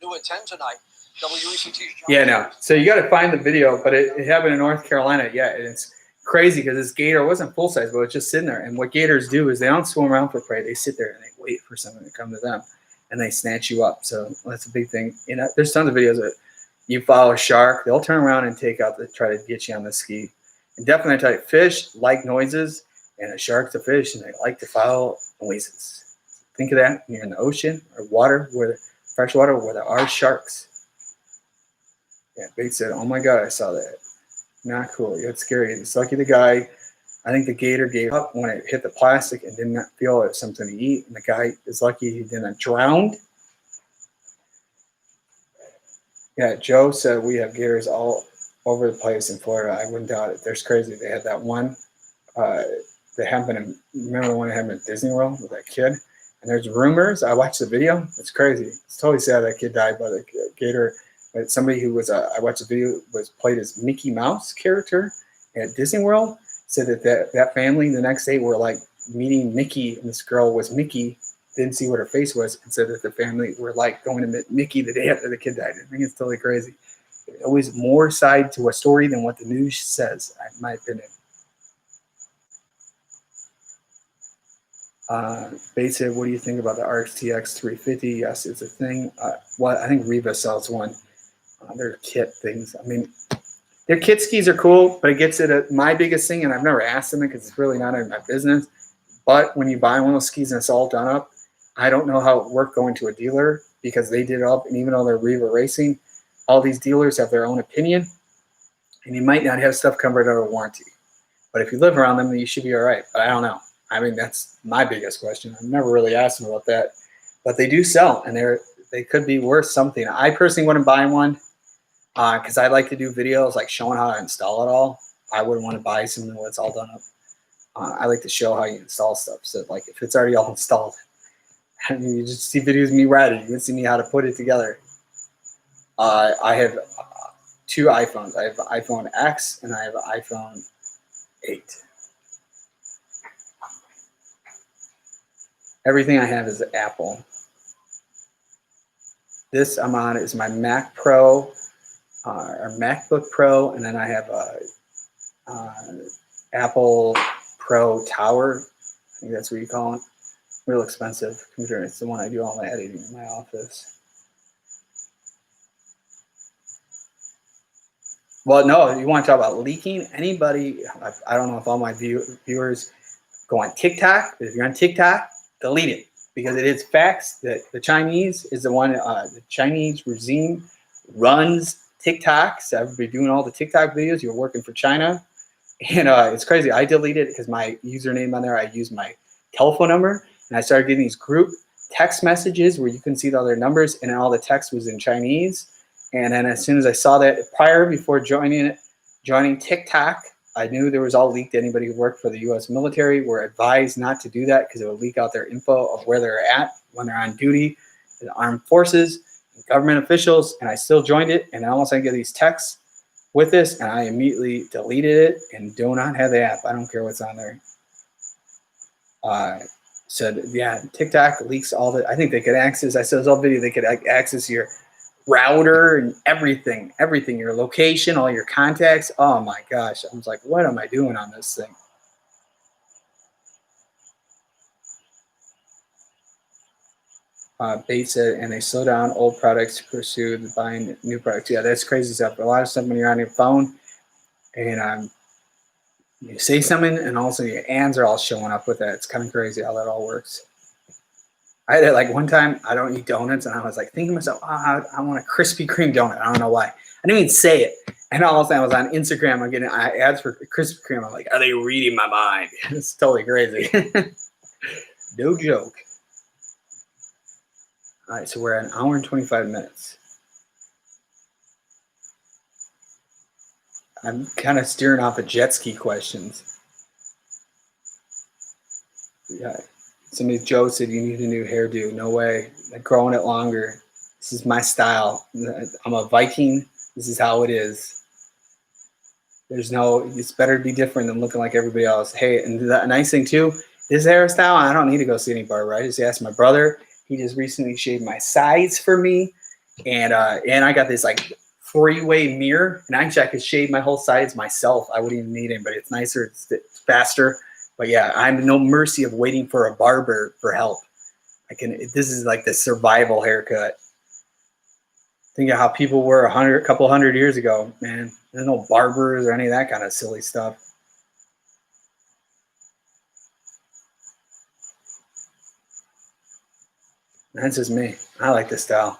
New at 10 tonight. WECT's John. Yeah, no. So you got to find the video, but it happened in North Carolina. Yeah, and it's crazy because this gator wasn't full size, but it's just sitting there. And what gators do is they don't swim around for prey. They sit there and they wait for something to come to them, and they snatch you up. So that's a big thing. You know, there's tons of videos that you follow a shark, they'll turn around and take out try to get you on the ski. And definitely, I tell you, fish like noises, and a shark's a fish, and they like to follow noises. Think of that when you're in the ocean or water, fresh water, where there are sharks. Yeah, Bates said, "Oh my God, I saw that. Not cool. It's scary." It's lucky the guy, I think the gator gave up when it hit the plastic and did not feel it was something to eat. And the guy is lucky he didn't drown. Yeah, Joe said we have gators all over the place in Florida. I wouldn't doubt it. There's crazy. They had that one that happened remember the one that happened at Disney World with that kid? And there's rumors. I watched the video. It's crazy. It's totally sad that kid died by the gator. But somebody who was, I watched the video, played as Mickey Mouse character at Disney World, said that family the next day were like meeting Mickey, and this girl was Mickey, didn't see what her face was, and said that the family were like going to meet Mickey the day after the kid died. I think it's totally crazy. There's always more side to a story than what the news says, in my opinion. Bates said, "What do you think about the RXT-X 350? Yes, it's a thing. Well, I think Riva sells one. They're kit things. I mean, their kit skis are cool, but it gets it. My biggest thing, and I've never asked them because it's really not in my business, but when you buy one of those skis and it's all done up, I don't know how it worked going to a dealer because they did it up, and even though they're Riva Racing, all these dealers have their own opinion, and you might not have stuff covered under warranty. But if you live around them, you should be all right. But I don't know. I mean, that's my biggest question. I've never really asked them about that, but they do sell, and they could be worth something. I personally wouldn't buy one because I like to do videos like showing how to install it all. I wouldn't want to buy something when it's all done up. I like to show how you install stuff. So like if it's already all installed, I mean, you just see videos of me riding. You can see me how to put it together. I have two iPhones. I have an iPhone X and I have an iPhone 8. Everything I have is Apple. This I'm on is my Mac Pro or MacBook Pro, and then I have a Apple Pro Tower. I think that's what you call it. Real expensive computer. It's the one I do all my editing in my office. Well, no, you want to talk about leaking? Anybody, I don't know if all my viewers go on TikTok, but if you're on TikTok, delete it because it is facts that the Chinese is the one, the Chinese regime runs TikTok. So everybody doing all the TikTok videos, you're working for China. And it's crazy. I deleted it because my username on there, I use my telephone number. And I started getting these group text messages where you can see all their numbers and all the text was in Chinese. And then as soon as I saw that before joining TikTok, I knew there was all leaked. Anybody who worked for the U.S. military were advised not to do that because it would leak out their info of where they're at when they're on duty, the armed forces, government officials. And I still joined it, and almost I get these texts with this, and I immediately deleted it and do not have the app. I don't care what's on there. Said, yeah, TikTok leaks all the. I think they could access. I saw this whole video. They could access your router and everything, your location, all your contacts. Oh my gosh. I was like, what am I doing on this thing? Bates said, and they slow down old products to pursue the buying new products. Yeah, that's crazy stuff. A lot of stuff when you're on your phone and you say something and also your ads are all showing up with that. It's kind of crazy how that all works. I had it like one time, I don't eat donuts, and I was like thinking to myself, oh, I want a Krispy Kreme donut. I don't know why. I didn't even say it. And all of a sudden I was on Instagram, I'm getting ads for Krispy Kreme. I'm like, are they reading my mind? It's totally crazy. No joke. All right, so we're at 1 hour and 25 minutes. I'm kind of steering off of jet ski questions. Yeah. Somebody, Joe said, you need a new hairdo. No way. I'm growing it longer. This is my style. I'm a Viking. This is how it is. It's better to be different than looking like everybody else. Hey, and the nice thing too, this hairstyle, I don't need to go see any barber. I just asked my brother. He just recently shaved my sides for me. And I got this like 3-way mirror, and I could shave my whole sides myself. I wouldn't even need anybody. It's nicer. It's faster. But yeah, I'm no mercy of waiting for a barber for help. This is like the survival haircut. Think of how people were a couple hundred years ago, man. There's no barbers or any of that kind of silly stuff. That's just me. I like this style.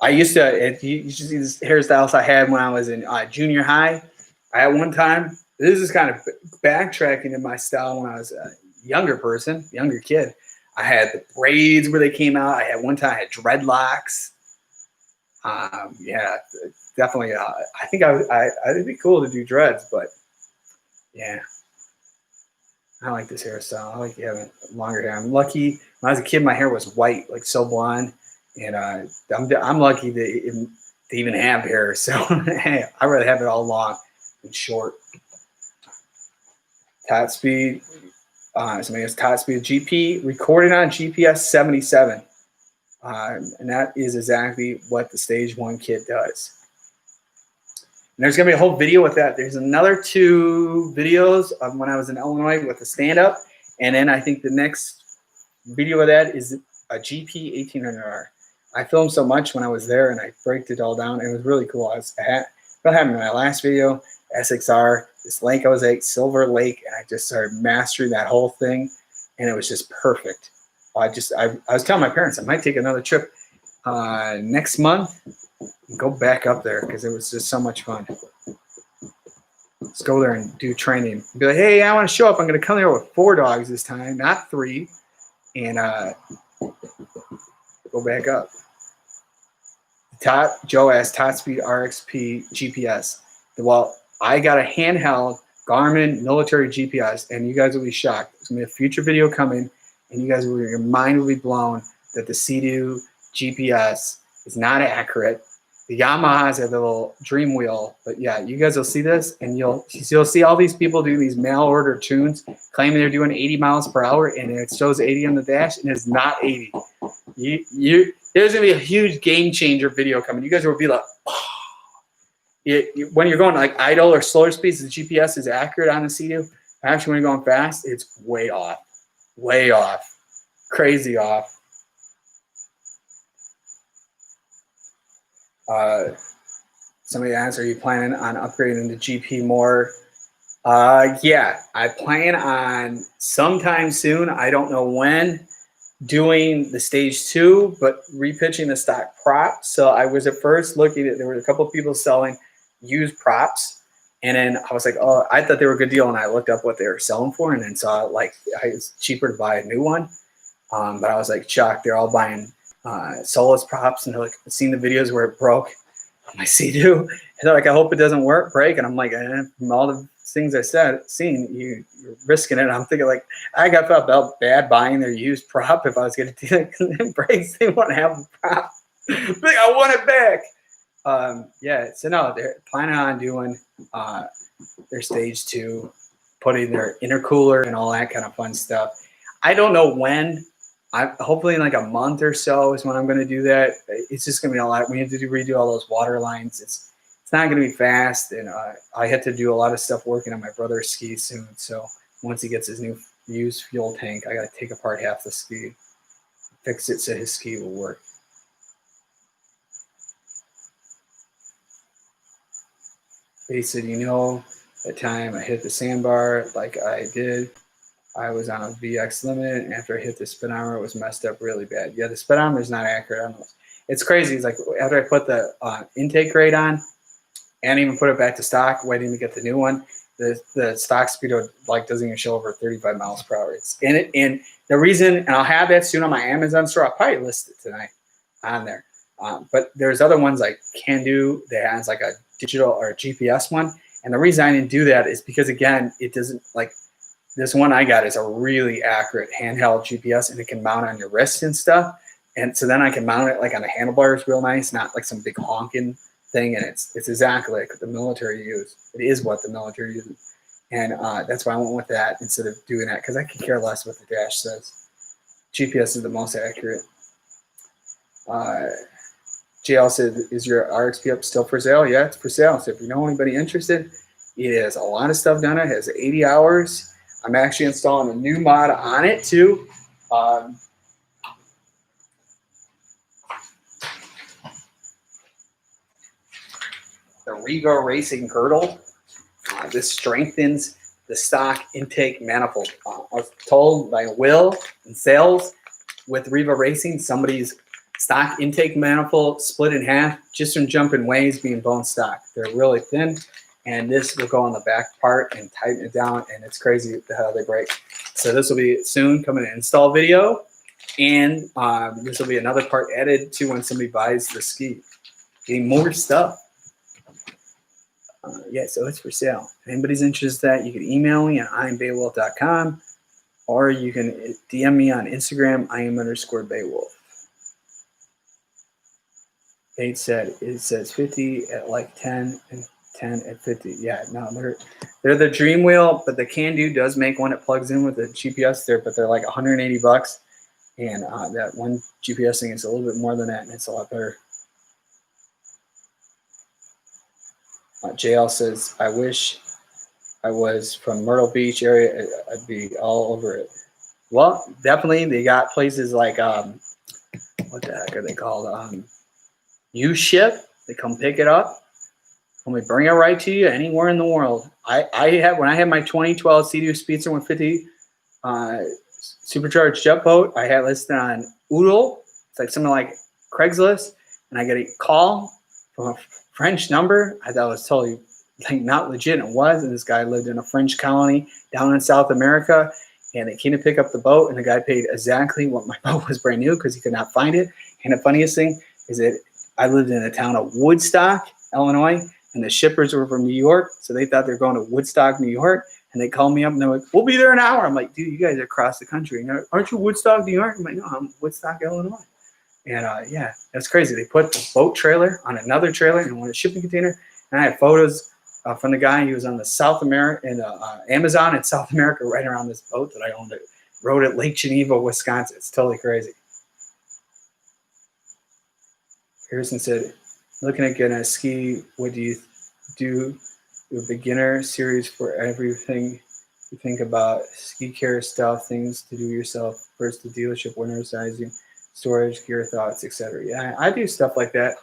I used to, you should see this hairstyles I had when I was in junior high. I had one time, this is kind of backtracking in my style when I was a younger kid. I had the braids where they came out. I had one time I had dreadlocks. Yeah, definitely. I think it'd be cool to do dreads, but yeah, I like this hairstyle. I like having longer hair. I'm lucky. When I was a kid, my hair was white, like so blonde, and I'm lucky to even have hair. So hey, I'd rather have it all long and short. Top speed. Somebody has top speed GP recorded on GPS 77. And that is exactly what the stage 1 kit does. And there's going to be a whole video with that. There's another 2 videos of when I was in Illinois with the stand-up. And then I think the next video of that is a GP 1800R. I filmed so much when I was there, and I breaked it all down. It was really cool. I happened in my last video, SXR, this lake I was at, Silver Lake, and I just started mastering that whole thing, and it was just perfect. I was telling my parents I might take another trip next month and go back up there because it was just so much fun. Let's go there and do training. Be like, hey, I want to show up. I'm going to come there with 4 dogs this time, not 3, and go back up. Joe asked top speed RXP GPS. Well, I got a handheld Garmin military GPS, and you guys will be shocked. There's going to be a future video coming, and your mind will be blown that the Sea-Doo GPS is not accurate. The Yamahas have the little dream wheel, but yeah, you guys will see this, and you'll see all these people doing these mail order tunes, claiming they're doing 80 miles per hour, and it shows 80 on the dash, and it's not 80. There's gonna be a huge game changer video coming. You guys will be like, oh. When you're going like idle or slower speeds, the GPS is accurate on the Sea-Doo. Actually, when you're going fast, it's way off, crazy off. Somebody asked, are you planning on upgrading the GP more? Yeah, I plan on sometime soon. I don't know when. Doing the stage 2, but repitching the stock prop. So I was at first looking at, there were a couple of people selling used props, and then I was like, oh, I thought they were a good deal, and I looked up what they were selling for, and then saw like it's cheaper to buy a new one. But I was like, Chuck, they're all buying solace props, and they're like, seen the videos where it broke on my Sea-Doo. And they're like, I hope it doesn't break. And I'm like, from all the things I seen, you're risking it. I'm thinking like, I felt bad buying their used prop if I was going to do it, because it breaks. They want to have the prop. Like, I want it back. Yeah, so no, they're planning on doing their stage 2, putting their intercooler and all that kind of fun stuff. I don't know when. Hopefully in like a month or so is when I'm going to do that. It's just going to be a lot. We have to redo all those water lines. It's not going to be fast, and I had to do a lot of stuff working on my brother's ski soon. So once he gets his new used fuel tank, I got to take apart half the ski, fix it so his ski will work. He said, the time I hit the sandbar like I did, I was on a VX Limited, and after I hit the speedometer, it was messed up really bad. Yeah, the speedometer is not accurate on those. It's crazy. It's like after I put the intake Grate on and even put it back to stock, waiting to get the new one, the stock speedo like doesn't even show over 35 miles per hour. It's in it, and the reason, and I'll have that soon on my Amazon store. I'll probably list it tonight on there. But there's other ones like Can Do that has like a digital or a GPS one, and the reason I didn't do that is because, again, it doesn't like. This one I got is a really accurate handheld GPS, and it can mount on your wrist and stuff. And so then I can mount it like on the handlebars real nice, not like some big honking thing. And it's exactly like the military use. It is what the military uses. And that's why I went with that instead of doing that, because I could care less what the dash says. GPS is the most accurate. JL said, is your RXP up still for sale? Yeah, it's for sale. So if you know anybody interested, it has a lot of stuff done. It has 80 hours. I'm actually installing a new mod on it too. The Riva Racing Girdle. This strengthens the stock intake manifold. I was told by Will in sales with Riva Racing, somebody's stock intake manifold split in half just from jumping waves being bone stock. They're really thin. And this will go on the back part and tighten it down, and it's crazy how they break. So this will be soon coming in install video, and this will be another part added to when somebody buys the ski. Getting more stuff. Yeah, so it's for sale. If anybody's interested in that, you can email me at IamBeowulf.com, or you can DM me on Instagram, Iam_Beowulf. It says 50 at like 10 and 10 at 50. Yeah, no, they're the dream wheel, but the Can Do does make one that plugs in with the GPS there, but they're like 180 bucks. And that one GPS thing is a little bit more than that, and it's a lot better. JL says, I wish I was from Myrtle Beach area. I'd be all over it. Well, definitely they got places like, what the heck are they called? U-Ship. They come pick it up. When we bring it right to you anywhere in the world. When I had my 2012 Sea-Doo Speedster 150 supercharged jet boat, I had listed on Oodle. It's like something like Craigslist, and I get a call from a French number. I thought it was totally like not legit. It was, and this guy lived in a French colony down in South America, and they came to pick up the boat, and the guy paid exactly what my boat was brand new because he could not find it. And the funniest thing is that I lived in the town of Woodstock, Illinois, and the shippers were from New York, so they thought they were going to Woodstock, New York, and they called me up, and they're like, we'll be there in an hour. I'm like, dude, you guys are across the country. And they're like, aren't you Woodstock, New York? I'm like, no, I'm Woodstock, Illinois. And, yeah, that's crazy. They put the boat trailer on another trailer and one shipping container, and I had photos from the guy. He was on the South America, in Amazon in South America, right around this boat that I owned. It rode at Lake Geneva, Wisconsin. It's totally crazy. Harrison said, looking at getting a ski, what do you do? A beginner series for everything you think about ski care stuff, things to do yourself, first the dealership, winter sizing, storage, gear thoughts, etc. Yeah, I do stuff like that.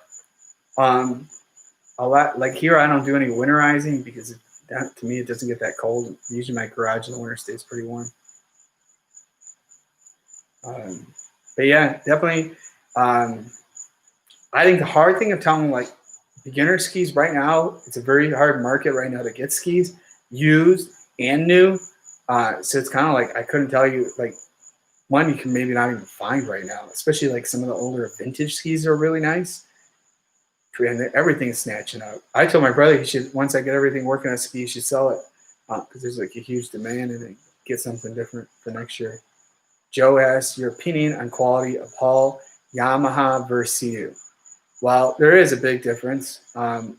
A lot like here, I don't do any winterizing because that, to me, it doesn't get that cold. Usually my garage in the winter stays pretty warm. But yeah, definitely. I think the hard thing of telling like beginner skis right now, it's a very hard market right now to get skis used and new. So it's kind of like I couldn't tell you like one you can maybe not even find right now, especially like some of the older vintage skis are really nice. And everything's snatching up. I told my brother he should, once I get everything working on ski, he should sell it because there's like a huge demand and then get something different for next year. Joe asks your opinion on quality of hull, Yamaha versus Sea-Doo. Well, there is a big difference. I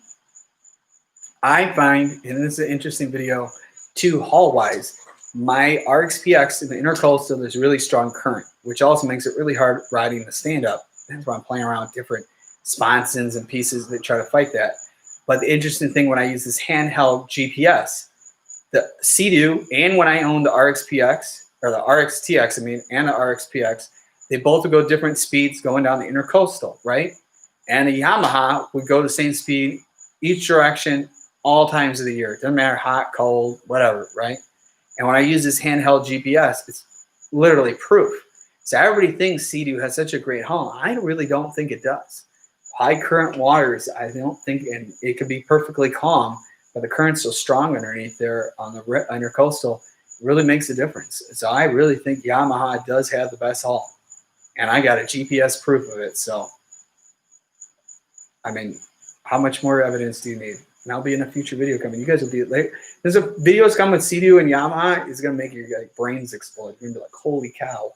find, and this is an interesting video, too, hull-wise, my RXP-X in the intercoastal, there's really strong current, which also makes it really hard riding the stand-up. That's why I'm playing around with different sponsons and pieces that try to fight that. But the interesting thing when I use this handheld GPS, the Sea-Doo and when I own the RXP-X, or the RXT-X, and the RXP-X, they both would go different speeds going down the intercoastal, right? And the Yamaha would go the same speed each direction all times of the year. It doesn't matter, hot, cold, whatever, right? And when I use this handheld GPS, it's literally proof. So everybody thinks Sea-Doo has such a great hull. I really don't think it does. High current waters, I don't think, and it could be perfectly calm, but the current's so strong underneath there on the intercoastal, it really makes a difference. So I really think Yamaha does have the best hull. And I got a GPS proof of it. So, I mean, how much more evidence do you need? And I'll be in a future video coming. You guys will be late. There's a videos coming with Sea-Doo and Yamaha. It's going to make your like, brains explode. You're going to be like, holy cow.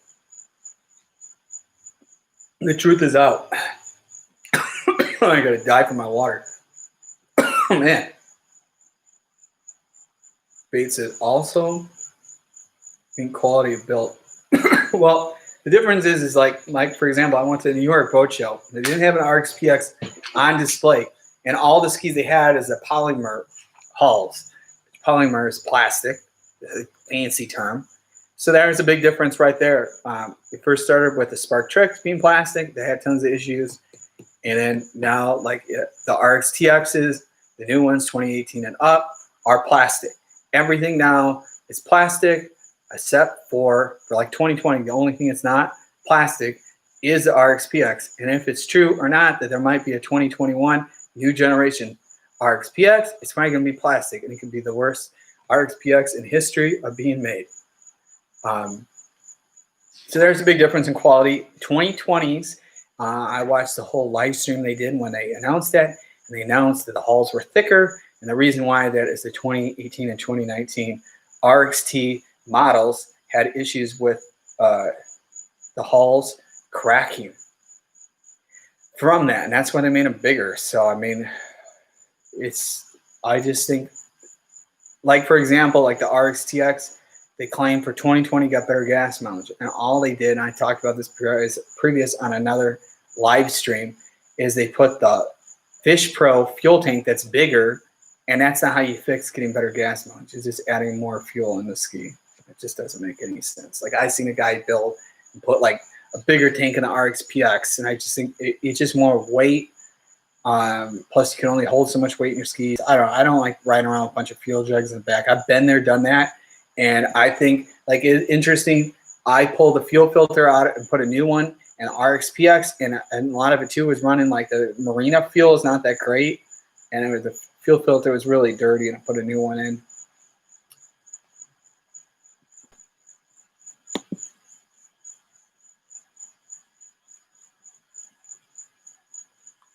The truth is out. I'm going to die from my water. Oh, man. Bates says also in quality of build. Well, the difference is like, for example, I went to the New York boat show. They didn't have an RXP-X on display. And all the skis they had is the polymer hulls. Polymer is plastic, a fancy term. So there's a big difference right there. We first started with the Spark Tricks being plastic. They had tons of issues. And then now, like the RXT-X's, the new ones, 2018 and up, are plastic. Everything now is plastic, except for like 2020. The only thing that's not plastic is the RXP-X. And if it's true or not that there might be a 2021 new generation RXP-X, it's probably going to be plastic, and it can be the worst RXP-X in history of being made. So there's a big difference in quality. 2020s, I watched the whole live stream they did when they announced that, and they announced that the hulls were thicker, and the reason why that is the 2018 and 2019 RXT models had issues with the hulls cracking from that, and that's why they made them bigger. So I mean, I just think, like for example, like the RXT-X, they claimed for 2020 got better gas mileage, and all they did, and I talked about this previous on another live stream, is they put the Fish Pro fuel tank that's bigger, and that's not how you fix getting better gas mileage. It's just adding more fuel in the ski. It just doesn't make any sense. Like I seen a guy build and put like a bigger tank in the RXP-X, and I just think it's just more weight. Plus, you can only hold so much weight in your skis. I don't like riding around with a bunch of fuel jugs in the back. I've been there, done that, and I think like it's interesting. I pulled the fuel filter out and put a new one, and RXP-X, and a lot of it too was running like the marina fuel is not that great, and it was the fuel filter was really dirty, and I put a new one in.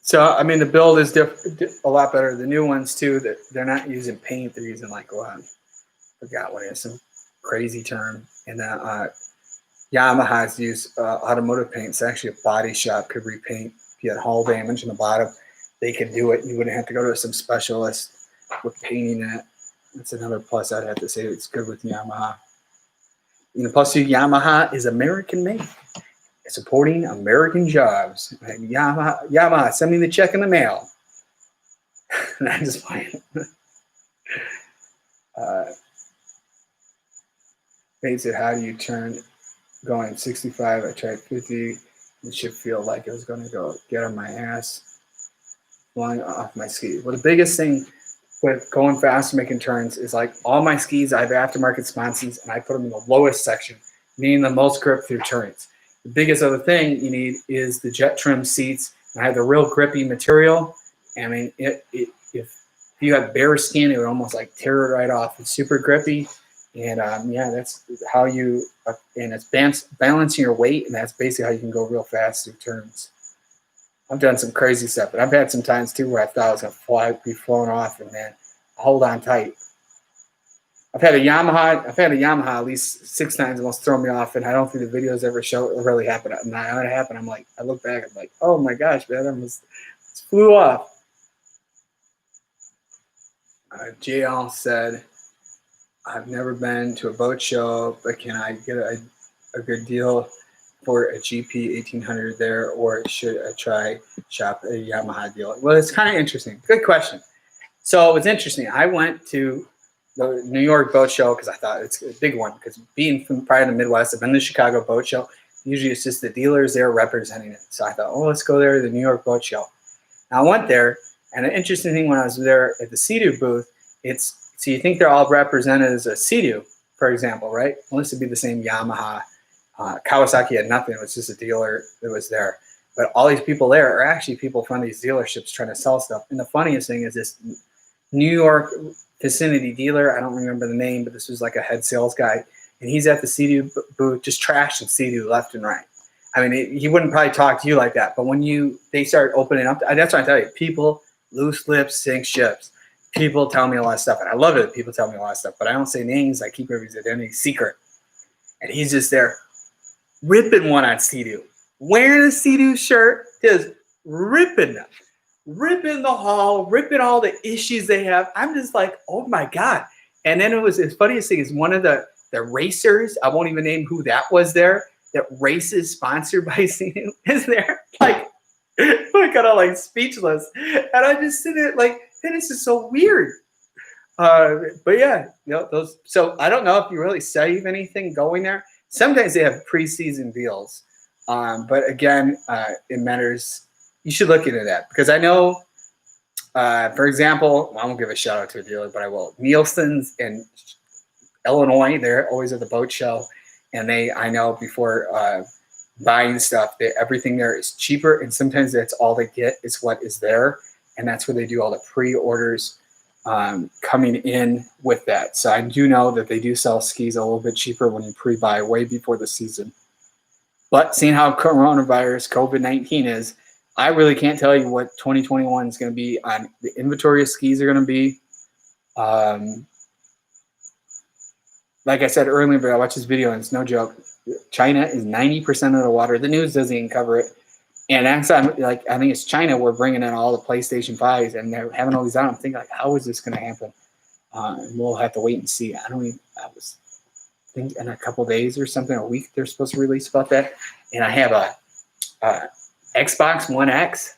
So, I mean, the build is a lot better. The new ones, too, that they're not using paint. They're using, like, I forgot what it is, some crazy term. And Yamaha's use automotive paint. It's actually a body shop could repaint. If you had hull damage in the bottom, they could do it. You wouldn't have to go to some specialist with painting that. That's another plus I'd have to say. It's good with Yamaha. You know, plus, Yamaha is American-made. Supporting American jobs. Yamaha, send me the check in the mail. I'm just playing. They said, how do you turn going 65? I tried 50. It should feel like it was going to go get on my ass, flying off my ski. Well, the biggest thing with going fast and making turns is like all my skis, I have aftermarket sponsons, and I put them in the lowest section, meaning the most grip through turns. The biggest other thing you need is the Jettrim seats. I have the real grippy material. I mean, if you have bare skin, it would almost like tear it right off. It's super grippy. And yeah, that's how you, and it's balancing your weight, and that's basically how you can go real fast through turns. I've done some crazy stuff, but I've had some times too where I thought I was going to be flown off, and man, I hold on tight. I've had a Yamaha at least 6 times almost throw me off, and I don't think the videos ever show it really happened. And when it happened, I'm like, I look back, I'm like, oh my gosh, man, I almost flew off. JL said, I've never been to a boat show, but can I get a good deal for a GP 1800 there, or should I try shop a Yamaha deal? Well, it's kind of interesting. Good question. So it's interesting. I went to the New York Boat Show because I thought it's a big one, because being from probably the Midwest, I've been to the Chicago Boat Show. Usually it's just the dealers there representing it. So I thought, oh, let's go there to the New York Boat Show. And I went there, and the interesting thing when I was there at the Sea-Doo booth, so you think they're all represented as a Sea-Doo, for example, right? Well, this would be the same Yamaha. Kawasaki had nothing. It was just a dealer that was there. But all these people there are actually people from these dealerships trying to sell stuff. And the funniest thing is this New York vicinity dealer, I don't remember the name, but this was like a head sales guy. And he's at the Sea-Doo booth just trashing Sea-Doo left and right. I mean, he wouldn't probably talk to you like that. But when they start opening up, that's what I tell you. People, loose lips, sink ships. People tell me a lot of stuff. And I love it that people tell me a lot of stuff. But I don't say names. I keep everybody's identity secret. And he's just there ripping one on Sea-Doo. Wearing a Sea-Doo shirt, just ripping them. Ripping the hall, ripping all the issues they have. I'm just like, oh my God. And then the funniest thing is one of the racers, I won't even name who that was there, that races sponsored by Sea-Doo is there. Like, I got all like speechless. And I just sit there like, this is so weird. But yeah, those. So I don't know if you really save anything going there. Sometimes they have preseason deals. But again, it matters. You should look into that, because I know, for example, I won't give a shout out to a dealer, but I will. Nielsen's in Illinois, they're always at the boat show, and I know before buying stuff, everything there is cheaper, and sometimes that's all they get is what is there, and that's where they do all the pre-orders coming in with that. So I do know that they do sell skis a little bit cheaper when you pre-buy way before the season. But seeing how coronavirus, COVID-19 is, I really can't tell you what 2021 is going to be on the inventory of skis are going to be. Like I said earlier, but I watched this video and it's no joke. China is 90% of the water. The news doesn't even cover it. And that's like, I think it's China. We're bringing in all the PlayStation 5s and they're having all these out. I'm thinking like, how is this going to happen? And we'll have to wait and see. I think in a couple days or something, a week, they're supposed to release about that. And I have a Xbox One X.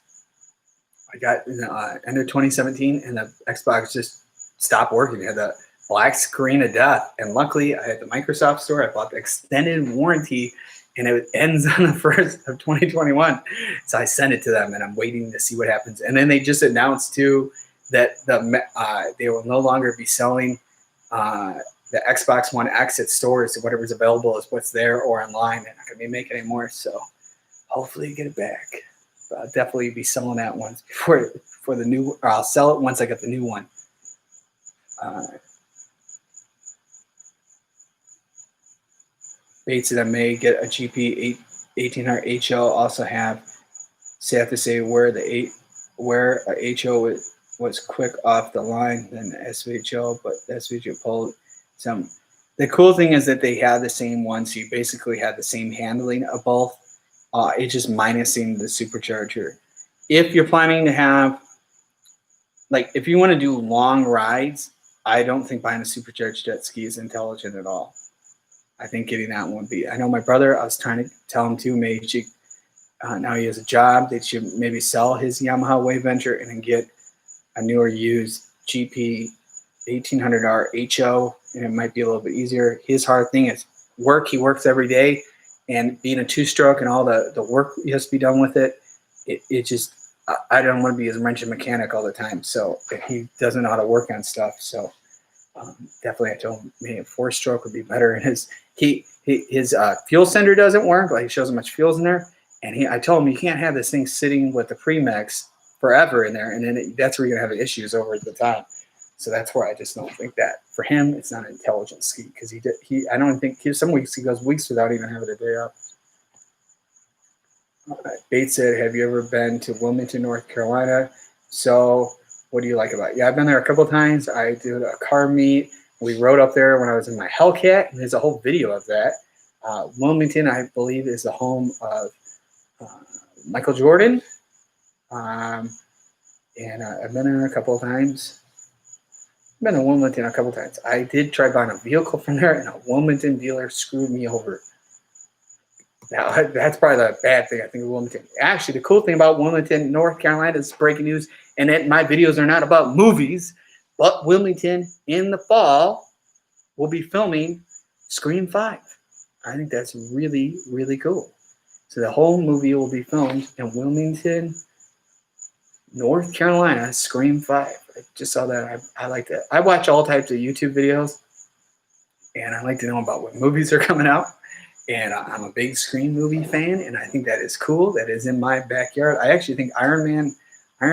I got in the end of 2017, and the Xbox just stopped working. It had the black screen of death. And luckily, I had the Microsoft store. I bought the extended warranty, and it ends on the 1st of 2021. So I sent it to them, and I'm waiting to see what happens. And then they just announced, too, that they will no longer be selling the Xbox One X at stores. Whatever's available is what's there or online. They're not going to be making anymore. So hopefully you get it back. But I'll definitely be selling that once before the new, or I'll sell it once I get the new one. Bates that I may get a GP 1800 HO. Also have to say where a HO was quick off the line than the SVHO, but the SVHO pulled some. The cool thing is that they have the same one, so you basically have the same handling of both. It's just minusing the supercharger. If you're planning to have, like, if you want to do long rides, I don't think buying a supercharged jet ski is intelligent at all. I think getting that one would be. I know my brother, I was trying to tell him too, maybe now he has a job, they should maybe sell his Yamaha Wave Venture and then get a newer used GP 1800R HO, and it might be a little bit easier. His hard thing is work. He works every day, and being a two-stroke and all the work has to be done with it, it just, I don't want to be his wrenching mechanic all the time. So he doesn't know how to work on stuff. So definitely I told him maybe a four-stroke would be better. And his fuel sender doesn't work. Like, he shows how much fuel's in there. And I told him you can't have this thing sitting with the Premix forever in there, and then that's where you're gonna have issues over the time. So that's where I just don't think that for him it's not an intelligent ski because I don't think some weeks he goes weeks without even having a day off. Bates said, "Have you ever been to Wilmington, North Carolina? So what do you like about it?" Yeah, I've been there a couple of times. I did a car meet. We rode up there when I was in my Hellcat, and there's a whole video of that. Wilmington, I believe, is the home of Michael Jordan. And I've been there a couple of times. I've been to Wilmington a couple of times. I did try buying a vehicle from there, and a Wilmington dealer screwed me over. Now, that's probably the bad thing, I think, of Wilmington. Actually, the cool thing about Wilmington, North Carolina, is breaking news, and that my videos are not about movies, but Wilmington in the fall will be filming Scream 5. I think that's really, really cool. So the whole movie will be filmed in Wilmington, North Carolina, Scream 5. I just saw that. I like that. I watch all types of YouTube videos, and I like to know about what movies are coming out. And I'm a big Scream movie fan, and I think that is cool. That is in my backyard. I actually think Iron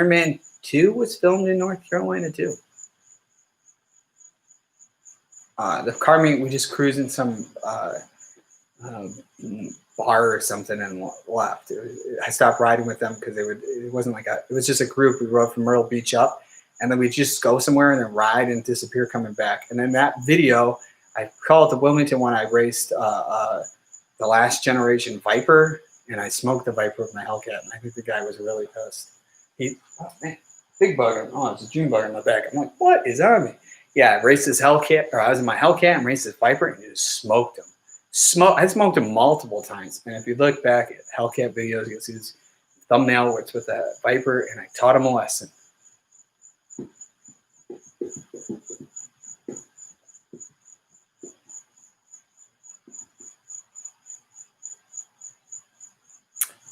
Man 2 was filmed in North Carolina too. The car meet, we just cruised in some bar or something and left. I stopped riding with them because it wasn't like it was just a group. We rode from Myrtle Beach up, and then we just go somewhere and then ride and disappear coming back. And then that video, I call it the Wilmington one. I raced the last generation Viper, and I smoked the Viper with my Hellcat, and I think the guy was really pissed. Oh man, big bug. Oh, it's a June bug on my back. I'm like, what is on me? Yeah, I raced this Hellcat, or I was in my Hellcat and raced this Viper, and just smoked him. I smoked him multiple times, and if you look back at Hellcat videos, you'll see this thumbnail where it's with that Viper, and I taught him a lesson.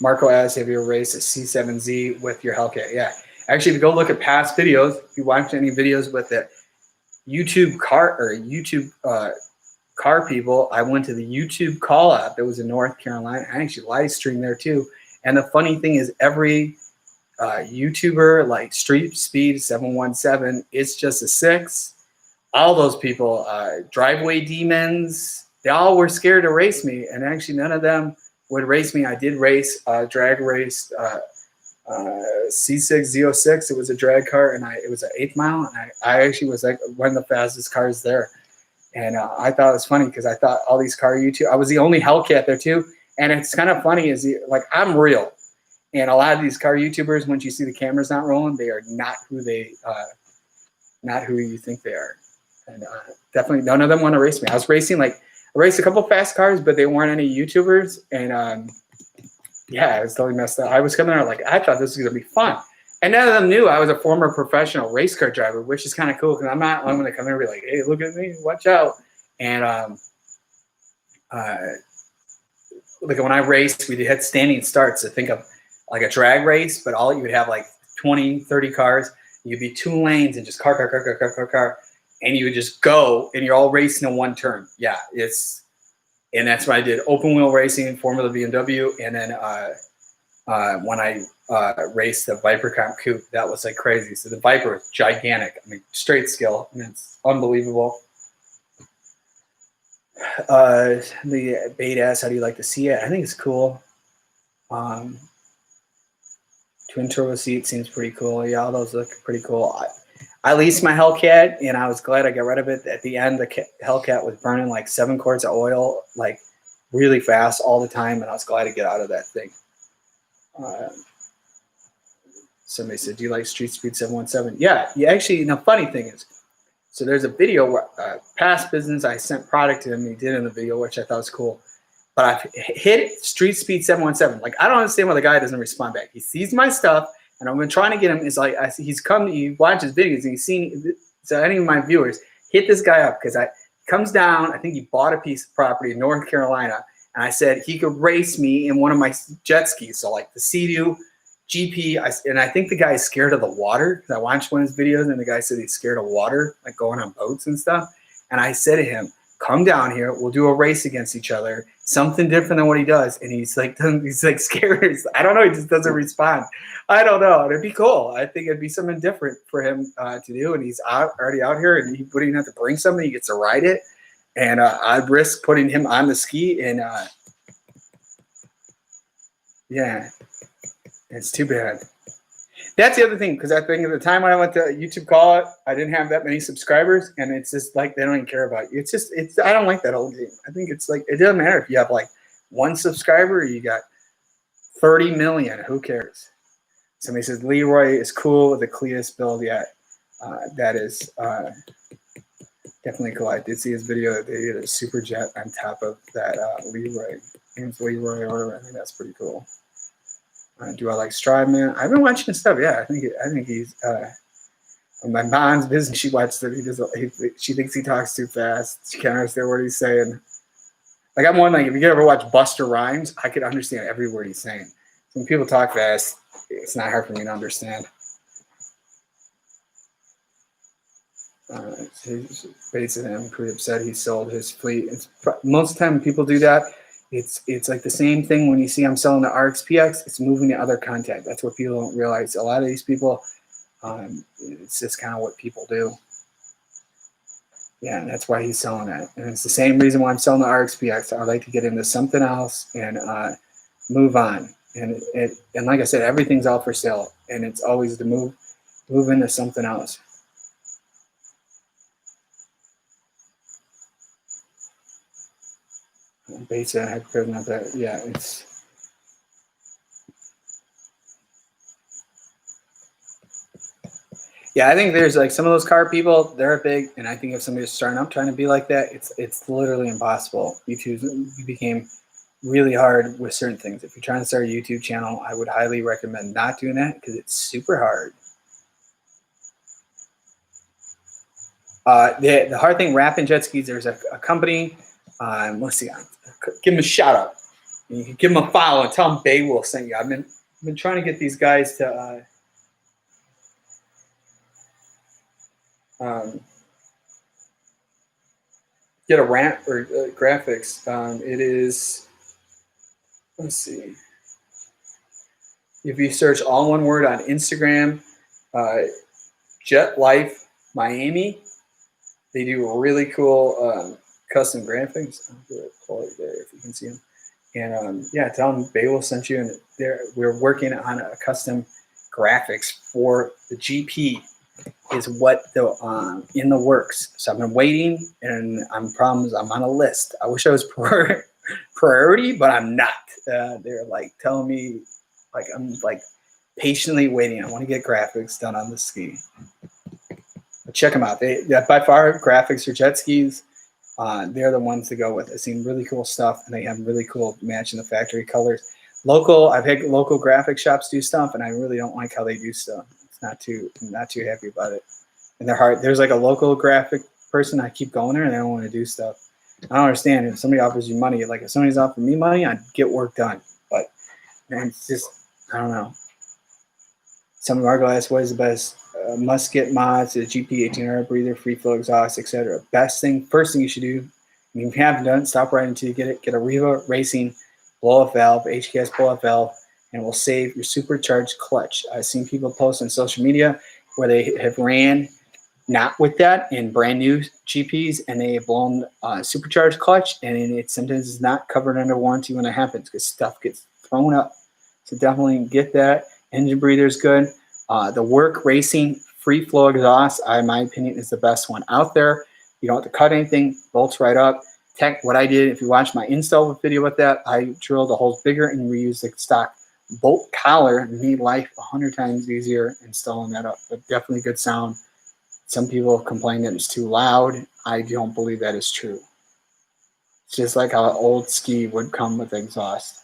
Marco asks, have you ever raced a C7Z with your Hellcat? Yeah. Actually, if you go look at past videos, if you watch any videos with the YouTube car people, I went to the YouTube call out that was in North Carolina. I actually live streamed there too. And the funny thing is every YouTuber like Street Speed 717, it's just a 6. All those people, driveway demons, they all were scared to race me. And actually none of them would race me. I did race, drag race C6Z06. It was a drag car, and it was an 8th mile, and I actually was like one of the fastest cars there. And I thought it was funny because I thought all these car YouTube, I was the only Hellcat there too. And it's kind of funny is like I'm real, and a lot of these car YouTubers, once you see the cameras not rolling, they are not who you think they are. And definitely none of them want to race me. I raced a couple fast cars, but they weren't any YouTubers. And yeah, I was totally messed up. I was coming there like, I thought this was going to be fun. And none of them knew I was a former professional race car driver, which is kind of cool because I'm not one to come there and be like, hey, look at me, watch out. And like when I raced, we had standing starts. So think of like a drag race, but all you would have like 20, 30 cars. You'd be 2 lanes and just car. And you would just go, and you're all racing in one turn. Yeah, and that's what I did. Open wheel racing, Formula BMW, and then when I raced the Viper Comp Coupe, that was like crazy. So the Viper was gigantic. I mean, straight skill. I mean, it's unbelievable. The bait ass, how do you like to see it? I think it's cool. Twin turbo seat seems pretty cool. Yeah, all those look pretty cool. I leased my Hellcat, and I was glad I got rid of it. At the end, the Hellcat was burning like 7 quarts of oil, like really fast all the time, and I was glad to get out of that thing. Somebody said, do you like Street Speed 717? Yeah, actually, the funny thing is, so there's a video where past business, I sent product to him, he did in the video, which I thought was cool. But I hit Street Speed 717. Like, I don't understand why the guy doesn't respond back. He sees my stuff, and I've been trying to get him. It's like he's come, he watches videos, and he's seen. So any of my viewers, hit this guy up because comes down. I think he bought a piece of property in North Carolina, and I said he could race me in one of my jet skis. So like the Sea-Doo GP, and I think the guy is scared of the water because I watched one of his videos, and the guy said he's scared of water, like going on boats and stuff. And I said to him, come down here. We'll do a race against each other. Something different than what he does. And he's like scared. I don't know. He just doesn't respond. I don't know. It'd be cool. I think it'd be something different for him to do. And he's already out here, and he wouldn't have to bring something. He gets to ride it. And I'd risk putting him on the ski. And yeah, it's too bad. That's the other thing, because I think at the time when I went to YouTube Call It, I didn't have that many subscribers, and it's just like they don't even care about you. I don't like that old game. I think it's like, it doesn't matter if you have like 1 subscriber or you got 30 million. Who cares? Somebody says Leroy is cool with the cleanest build yet. That is definitely cool. I did see his video that they did a super jet on top of that Leroy. Name's Leroy or whatever. I think that's pretty cool. Do I like Strideman? I've been watching his stuff. Yeah, I think he's. My mom's business. She watches it. She thinks he talks too fast. She can't understand what he's saying. Like I'm one, like if you ever watch Buster Rhymes, I could understand every word he's saying. When people talk fast, it's not hard for me to understand. Basically, I'm pretty upset he sold his fleet. Most of the time when people do that, it's like the same thing when you see I'm selling the RXP-X, it's moving to other content. That's what people don't realize. A lot of these people, it's just kind of what people do. Yeah, and that's why he's selling that. And it's the same reason why I'm selling the RXP-X. I like to get into something else and move on. And like I said, everything's out for sale, and it's always to move into something else. Beta hypercurve, yeah, it's I think there's like some of those car people, they're big, and I think if somebody's starting up trying to be like that, it's literally impossible. YouTube became really hard with certain things. If you're trying to start a YouTube channel, I would highly recommend not doing that because it's super hard. The hard thing, wrapping jet skis, there's a company, let's see, give them a shout out. You can give them a follow and tell them Beowulf sent you. I've been trying to get these guys to get a rant or graphics. It is, let's see. If you search all one word on Instagram, Jet Life Miami, they do really cool custom graphics. I'll do it for you there if you can see them. And yeah, tell them Beowulf sent you. And we're working on a custom graphics for the GP. Is what the in the works. So I've been waiting, and I'm on a list. I wish I was priority, but I'm not. They're like telling me, like I'm like patiently waiting. I want to get graphics done on the ski. But check them out. They by far graphics for jet skis. They're the ones to go with. I've seen really cool stuff, and they have really cool matching the factory colors. I've had local graphic shops do stuff, and I really don't like how they do stuff. I'm not too happy about it. And they're hard. There's like a local graphic person. I keep going there and they don't want to do stuff. I don't understand. If somebody offers you money, like if somebody's offering me money, I'd get work done. But man, it's just, I don't know. Some of our guys, what is the best? Musket mods, the GP 1800 breather, free flow exhaust, etc. First thing you should do, and if you haven't done it, stop right until you get it. Get a Riva Racing blow-off valve, HKS blow-off valve, and will save your supercharged clutch. I've seen people post on social media where they have ran not with that in brand new GPs, and they have blown supercharged clutch, and it sometimes is not covered under warranty when it happens because stuff gets thrown up. So definitely get that. Engine breather is good. The WORX Racing free flow exhaust, in my opinion, is the best one out there. You don't have to cut anything, bolts right up. What I did, if you watch my install video with that, I drilled the holes bigger and reused the stock bolt collar and made life 100 times easier installing that up. But definitely good sound. Some people complain that it's too loud. I don't believe that is true. It's just like how an old ski would come with exhaust.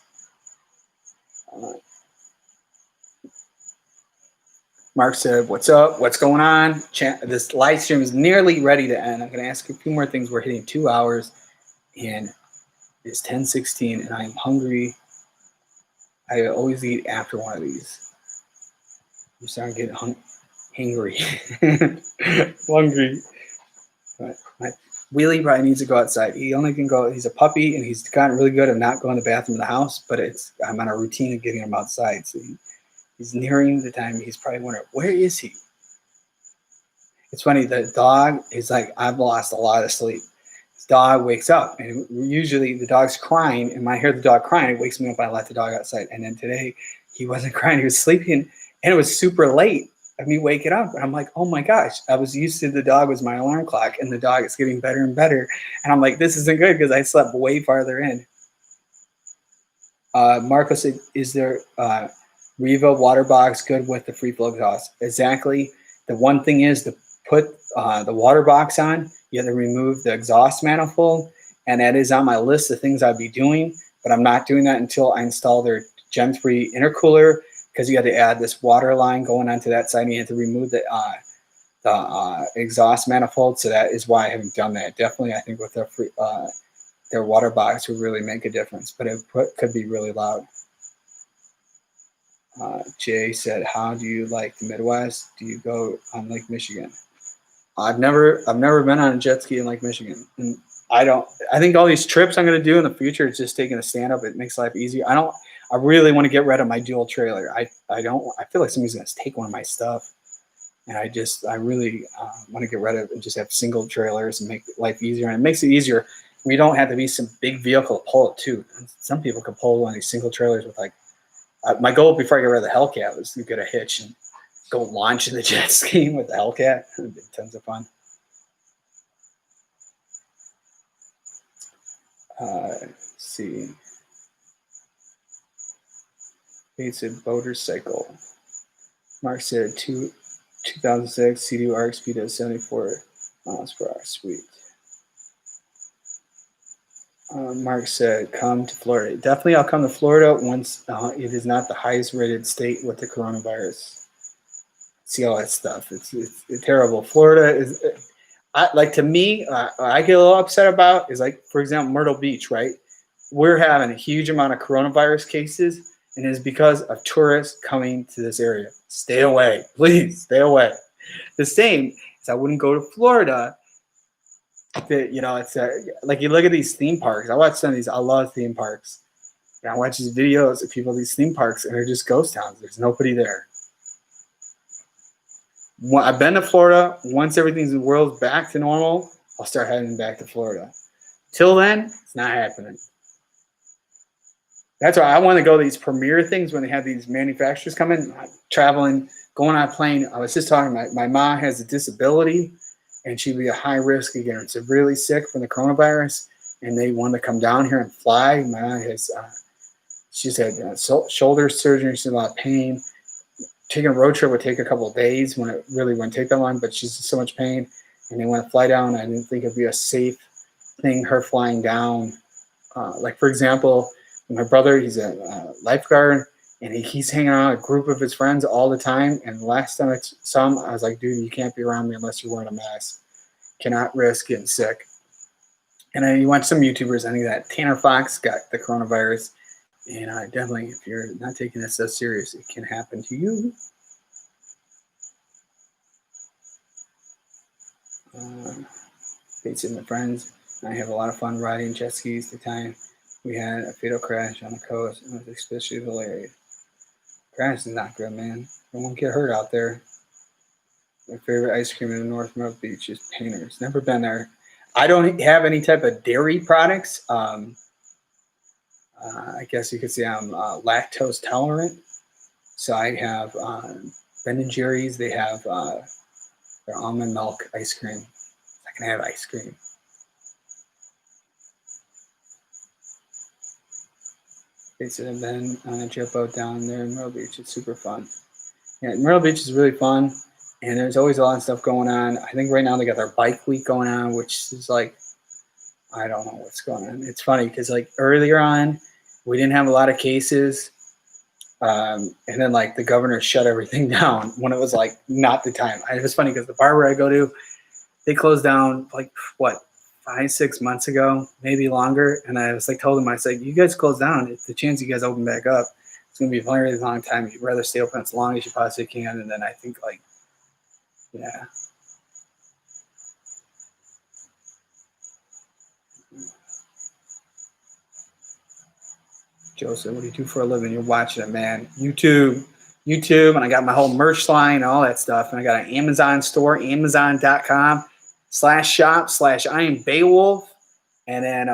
Mark said, what's up? What's going on? This live stream is nearly ready to end. I'm going to ask you a few more things. We're hitting 2 hours, and it's 10:16, and I'm hungry. I always eat after one of these. I'm starting to get hungry. Hungry. But Wheelie probably needs to go outside. He only can go, he's a puppy, and he's gotten really good at not going to the bathroom in the house, but I'm on a routine of getting him outside. So he's nearing the time. He's probably wondering, where is he? It's funny, the dog is like, I've lost a lot of sleep. This dog wakes up, and usually the dog's crying, and when I hear the dog crying, it wakes me up. I let the dog outside. And then today, he wasn't crying. He was sleeping, and it was super late of me waking up. And I'm like, oh my gosh, I was used to the dog was my alarm clock, and the dog is getting better and better. And I'm like, this isn't good because I slept way farther in. Marco said, is there Riva water box good with the free flow exhaust? Exactly. The one thing is to put the water box on, you have to remove the exhaust manifold, and that is on my list of things I'd be doing, but I'm not doing that until I install their Gen 3 intercooler, because you got to add this water line going onto that side, and you have to remove the exhaust manifold. So that is why I haven't done that. Definitely, I think with their water box would really make a difference, but it could be really loud. Jay said, how do you like the Midwest? Do you go on Lake Michigan? I've never been on a jet ski in Lake Michigan. And I think all these trips I'm going to do in the future is just taking a stand up. It makes life easier. I really want to get rid of my dual trailer. I feel like somebody's going to take one of my stuff. And I really want to get rid of it and just have single trailers and make life easier. And it makes it easier. We don't have to be some big vehicle to pull it too. Some people can pull one of these single trailers with like, my goal before I get rid of the Hellcat was to get a hitch and go launch in the jet ski with the Hellcat. It would be tons of fun. Let's see. Basic motorcycle. Mark said 2006 CD RXP to 74 miles per hour. Sweet. Mark said, come to Florida. Definitely, I'll come to Florida once it is not the highest rated state with the coronavirus. See all that stuff. It's terrible. Florida is, to me, I get a little upset about is like, for example, Myrtle Beach, right? We're having a huge amount of coronavirus cases, and it is because of tourists coming to this area. Stay away. Please, stay away. The same as I wouldn't go to Florida. It's like you look at these theme parks. I watch some of these. I love theme parks. And I watch these videos of people at these theme parks, and they're just ghost towns. There's nobody there. I've been to Florida. Once everything's in the world's back to normal, I'll start heading back to Florida. Till then, it's not happening. That's why I want to go to these premiere things when they have these manufacturers come in, traveling, going on a plane. I was just talking about my mom has a disability, and she'd be a high risk again, severely sick from the coronavirus, and they want to come down here and fly. My mom has, she's had shoulder surgery. She's in a lot of pain. Taking a road trip would take a couple of days when it really wouldn't take that long, but she's in so much pain, and they want to fly down. I didn't think it'd be a safe thing, her flying down. Like, for example, my brother, he's a lifeguard, and he's hanging out with a group of his friends all the time. And the last time I saw him, I was like, dude, you can't be around me unless you're wearing a mask. Cannot risk getting sick. And then you watch some YouTubers, I think that Tanner Fox got the coronavirus. And definitely, if you're not taking this so serious, it can happen to you. Bates and my friends, I have a lot of fun riding jet skis. The time we had a fatal crash on the coast, it was especially hilarious. Crash is not good, man. I won't get hurt out there. My favorite ice cream in the North Myrtle Beach is Painter's. Never been there. I don't have any type of dairy products. I guess you could say I'm lactose tolerant. So I have Ben & Jerry's. They have their almond milk ice cream. I can have ice cream. They said I've been on a jet boat down there in Myrtle Beach. It's super fun. Yeah, Myrtle Beach is really fun. And there's always a lot of stuff going on. I think right now they got their bike week going on, which is like, I don't know what's going on. It's funny because like earlier on, we didn't have a lot of cases. And then like the governor shut everything down when it was like not the time. It was funny because the barber I go to, they closed down like what, 5-6 months ago, maybe longer. And I was like, told them, I said, you guys close down. If the chance you guys open back up, it's going to be a very long time. You'd rather stay open as long as you possibly can. And then I think like, yeah. Joseph, what do you do for a living? You're watching it, man. YouTube, and I got my whole merch line and all that stuff. And I got an Amazon store, amazon.com/shop/I am Beowulf. And then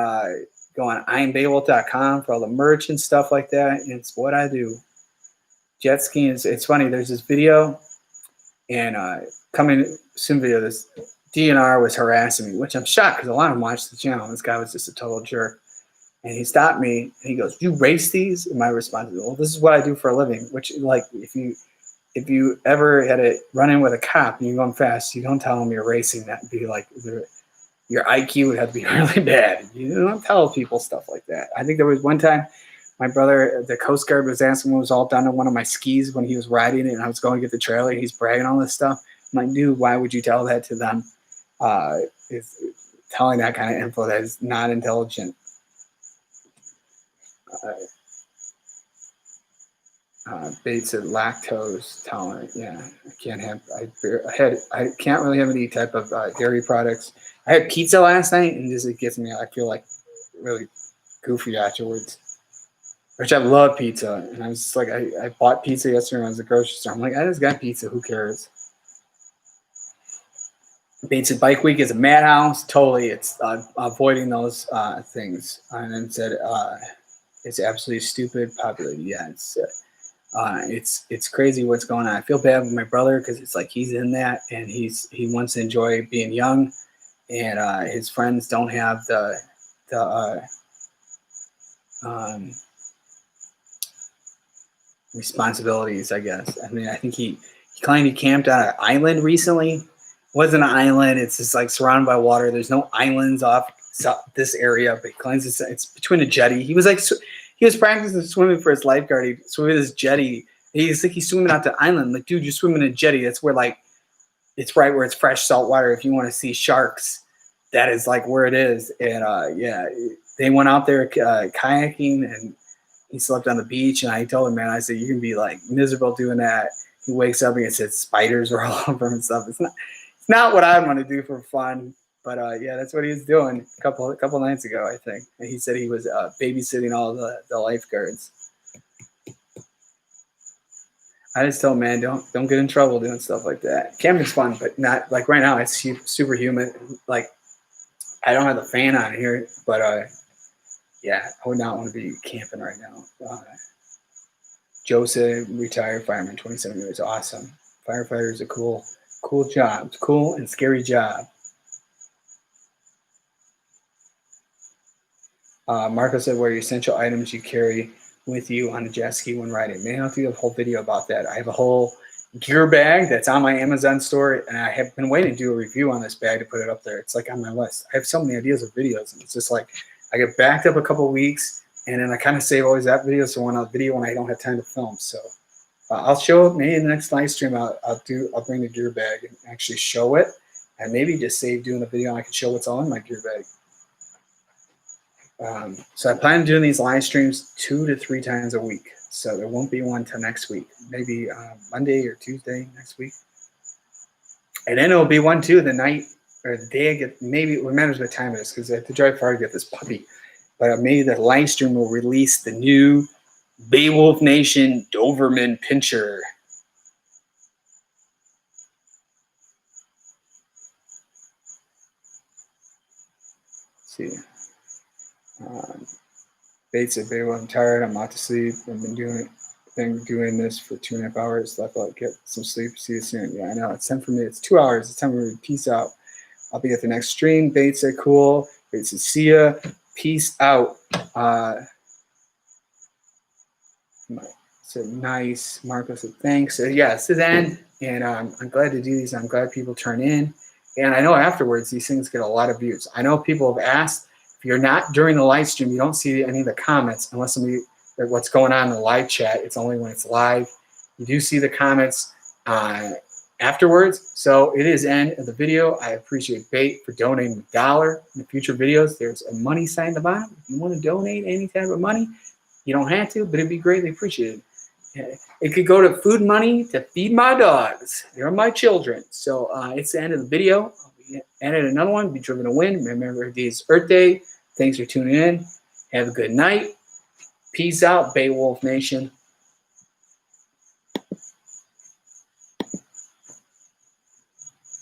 go on IamBeowulf.com for all the merch and stuff like that. And it's what I do. Jet skiing is, it's funny. There's this video, and coming soon video, this DNR was harassing me, which I'm shocked because a lot of them watch the channel. This guy was just a total jerk. And he stopped me and he goes, "You race these?" And my response is, "Well, this is what I do for a living." Which, like, if you ever had a run in with a cop and you're going fast, you don't tell them you're racing. That'd be like your IQ would have to be really bad. You don't tell people stuff like that. I think there was one time my brother, the Coast Guard, was asking what was all done on one of my skis when he was riding it, and I was going to get the trailer. And he's bragging all this stuff. I'm like, dude, why would you tell that to them? Telling that kind of info that is not intelligent. Bates at lactose tolerant. Yeah, I can't have. I can't really have any type of dairy products. I had pizza last night, and it gets me. I feel like really goofy afterwards. Which I love pizza, and I was just like, I bought pizza yesterday when I was at the grocery store. I'm like, I just got pizza. Who cares? Bates at Bike Week is a madhouse. Totally, it's avoiding those things. And then said it's absolutely stupid. Populated. Yeah, it's crazy what's going on. I feel bad with my brother because it's like he's in that, and he wants to enjoy being young, and his friends don't have the responsibilities, I guess. I mean, I think he claimed he camped on an island recently. It wasn't an island. It's just like surrounded by water. There's no islands off this area, but he claims it's between a jetty. He was like, he was practicing swimming for his lifeguard. He swimming this jetty. He's like, he's swimming out to island. Like, dude, you're swimming a jetty. That's where, like, it's right where it's fresh salt water. If you want to see sharks, that is like where it is. And yeah, they went out there kayaking, and he slept on the beach. And I told him, man, I said, you can be like miserable doing that. He wakes up and it says spiders are all over him and stuff. It's not what I want to do for fun. But yeah, that's what he was doing a couple nights ago, I think. And he said he was babysitting all the lifeguards. I just told him, man, don't get in trouble doing stuff like that. Camping's fun, but not like right now. It's super humid. Like, I don't have the fan on here, but yeah, I would not want to be camping right now. Joseph, retired fireman, 27 years, awesome. Firefighter is a cool job. It's cool and scary job. Marco said, what are your essential items you carry with you on a jet ski when riding? Man, I'll do a whole video about that. I have a whole gear bag that's on my Amazon store, and I have been waiting to do a review on this bag to put it up there. It's like on my list. I have so many ideas of videos, and it's just like I get backed up a couple weeks, and then I kind of save always that video, so when I'll video when I don't have time to film. So I'll show it maybe in the next live stream. I'll bring the gear bag and actually show it, and maybe just save doing the video, and I can show what's all in my gear bag. So I plan on doing these live streams 2 to 3 times a week. So there won't be one till next week, maybe Monday or Tuesday next week. And then it'll be one too the night or the day I get, maybe it matters what time it is because I have to drive far to get this puppy. But maybe the live stream will release the new Beowulf Nation Doberman Pinscher. Let's see. Bates said, Beowulf, I'm tired. I'm out to sleep. I've been doing this for 2.5 hours. Left out, get some sleep. See you soon. Yeah, I know. It's time for me. It's 2 hours. It's time for me. Peace out. I'll be at the next stream. Bates said, cool. Bates said, see ya. Peace out. Said, nice. Marco said, thanks. So, yeah, this is the end. And I'm glad to do these. I'm glad people turn in. And I know afterwards these things get a lot of views. I know people have asked. If you're not during the live stream, you don't see any of the comments unless somebody, what's going on in the live chat. It's only when it's live. You do see the comments afterwards. So it is end of the video. I appreciate Bait for donating $1 in the future videos. There's a money sign at the bottom. If you want to donate any type of money, you don't have to, but it'd be greatly appreciated. It could go to food money to feed my dogs. They're my children. So it's the end of the video. I'll be adding another one. Be driven to win. Remember, today's Earth Day. Thanks for tuning in. Have a good night. Peace out, Beowulf Nation.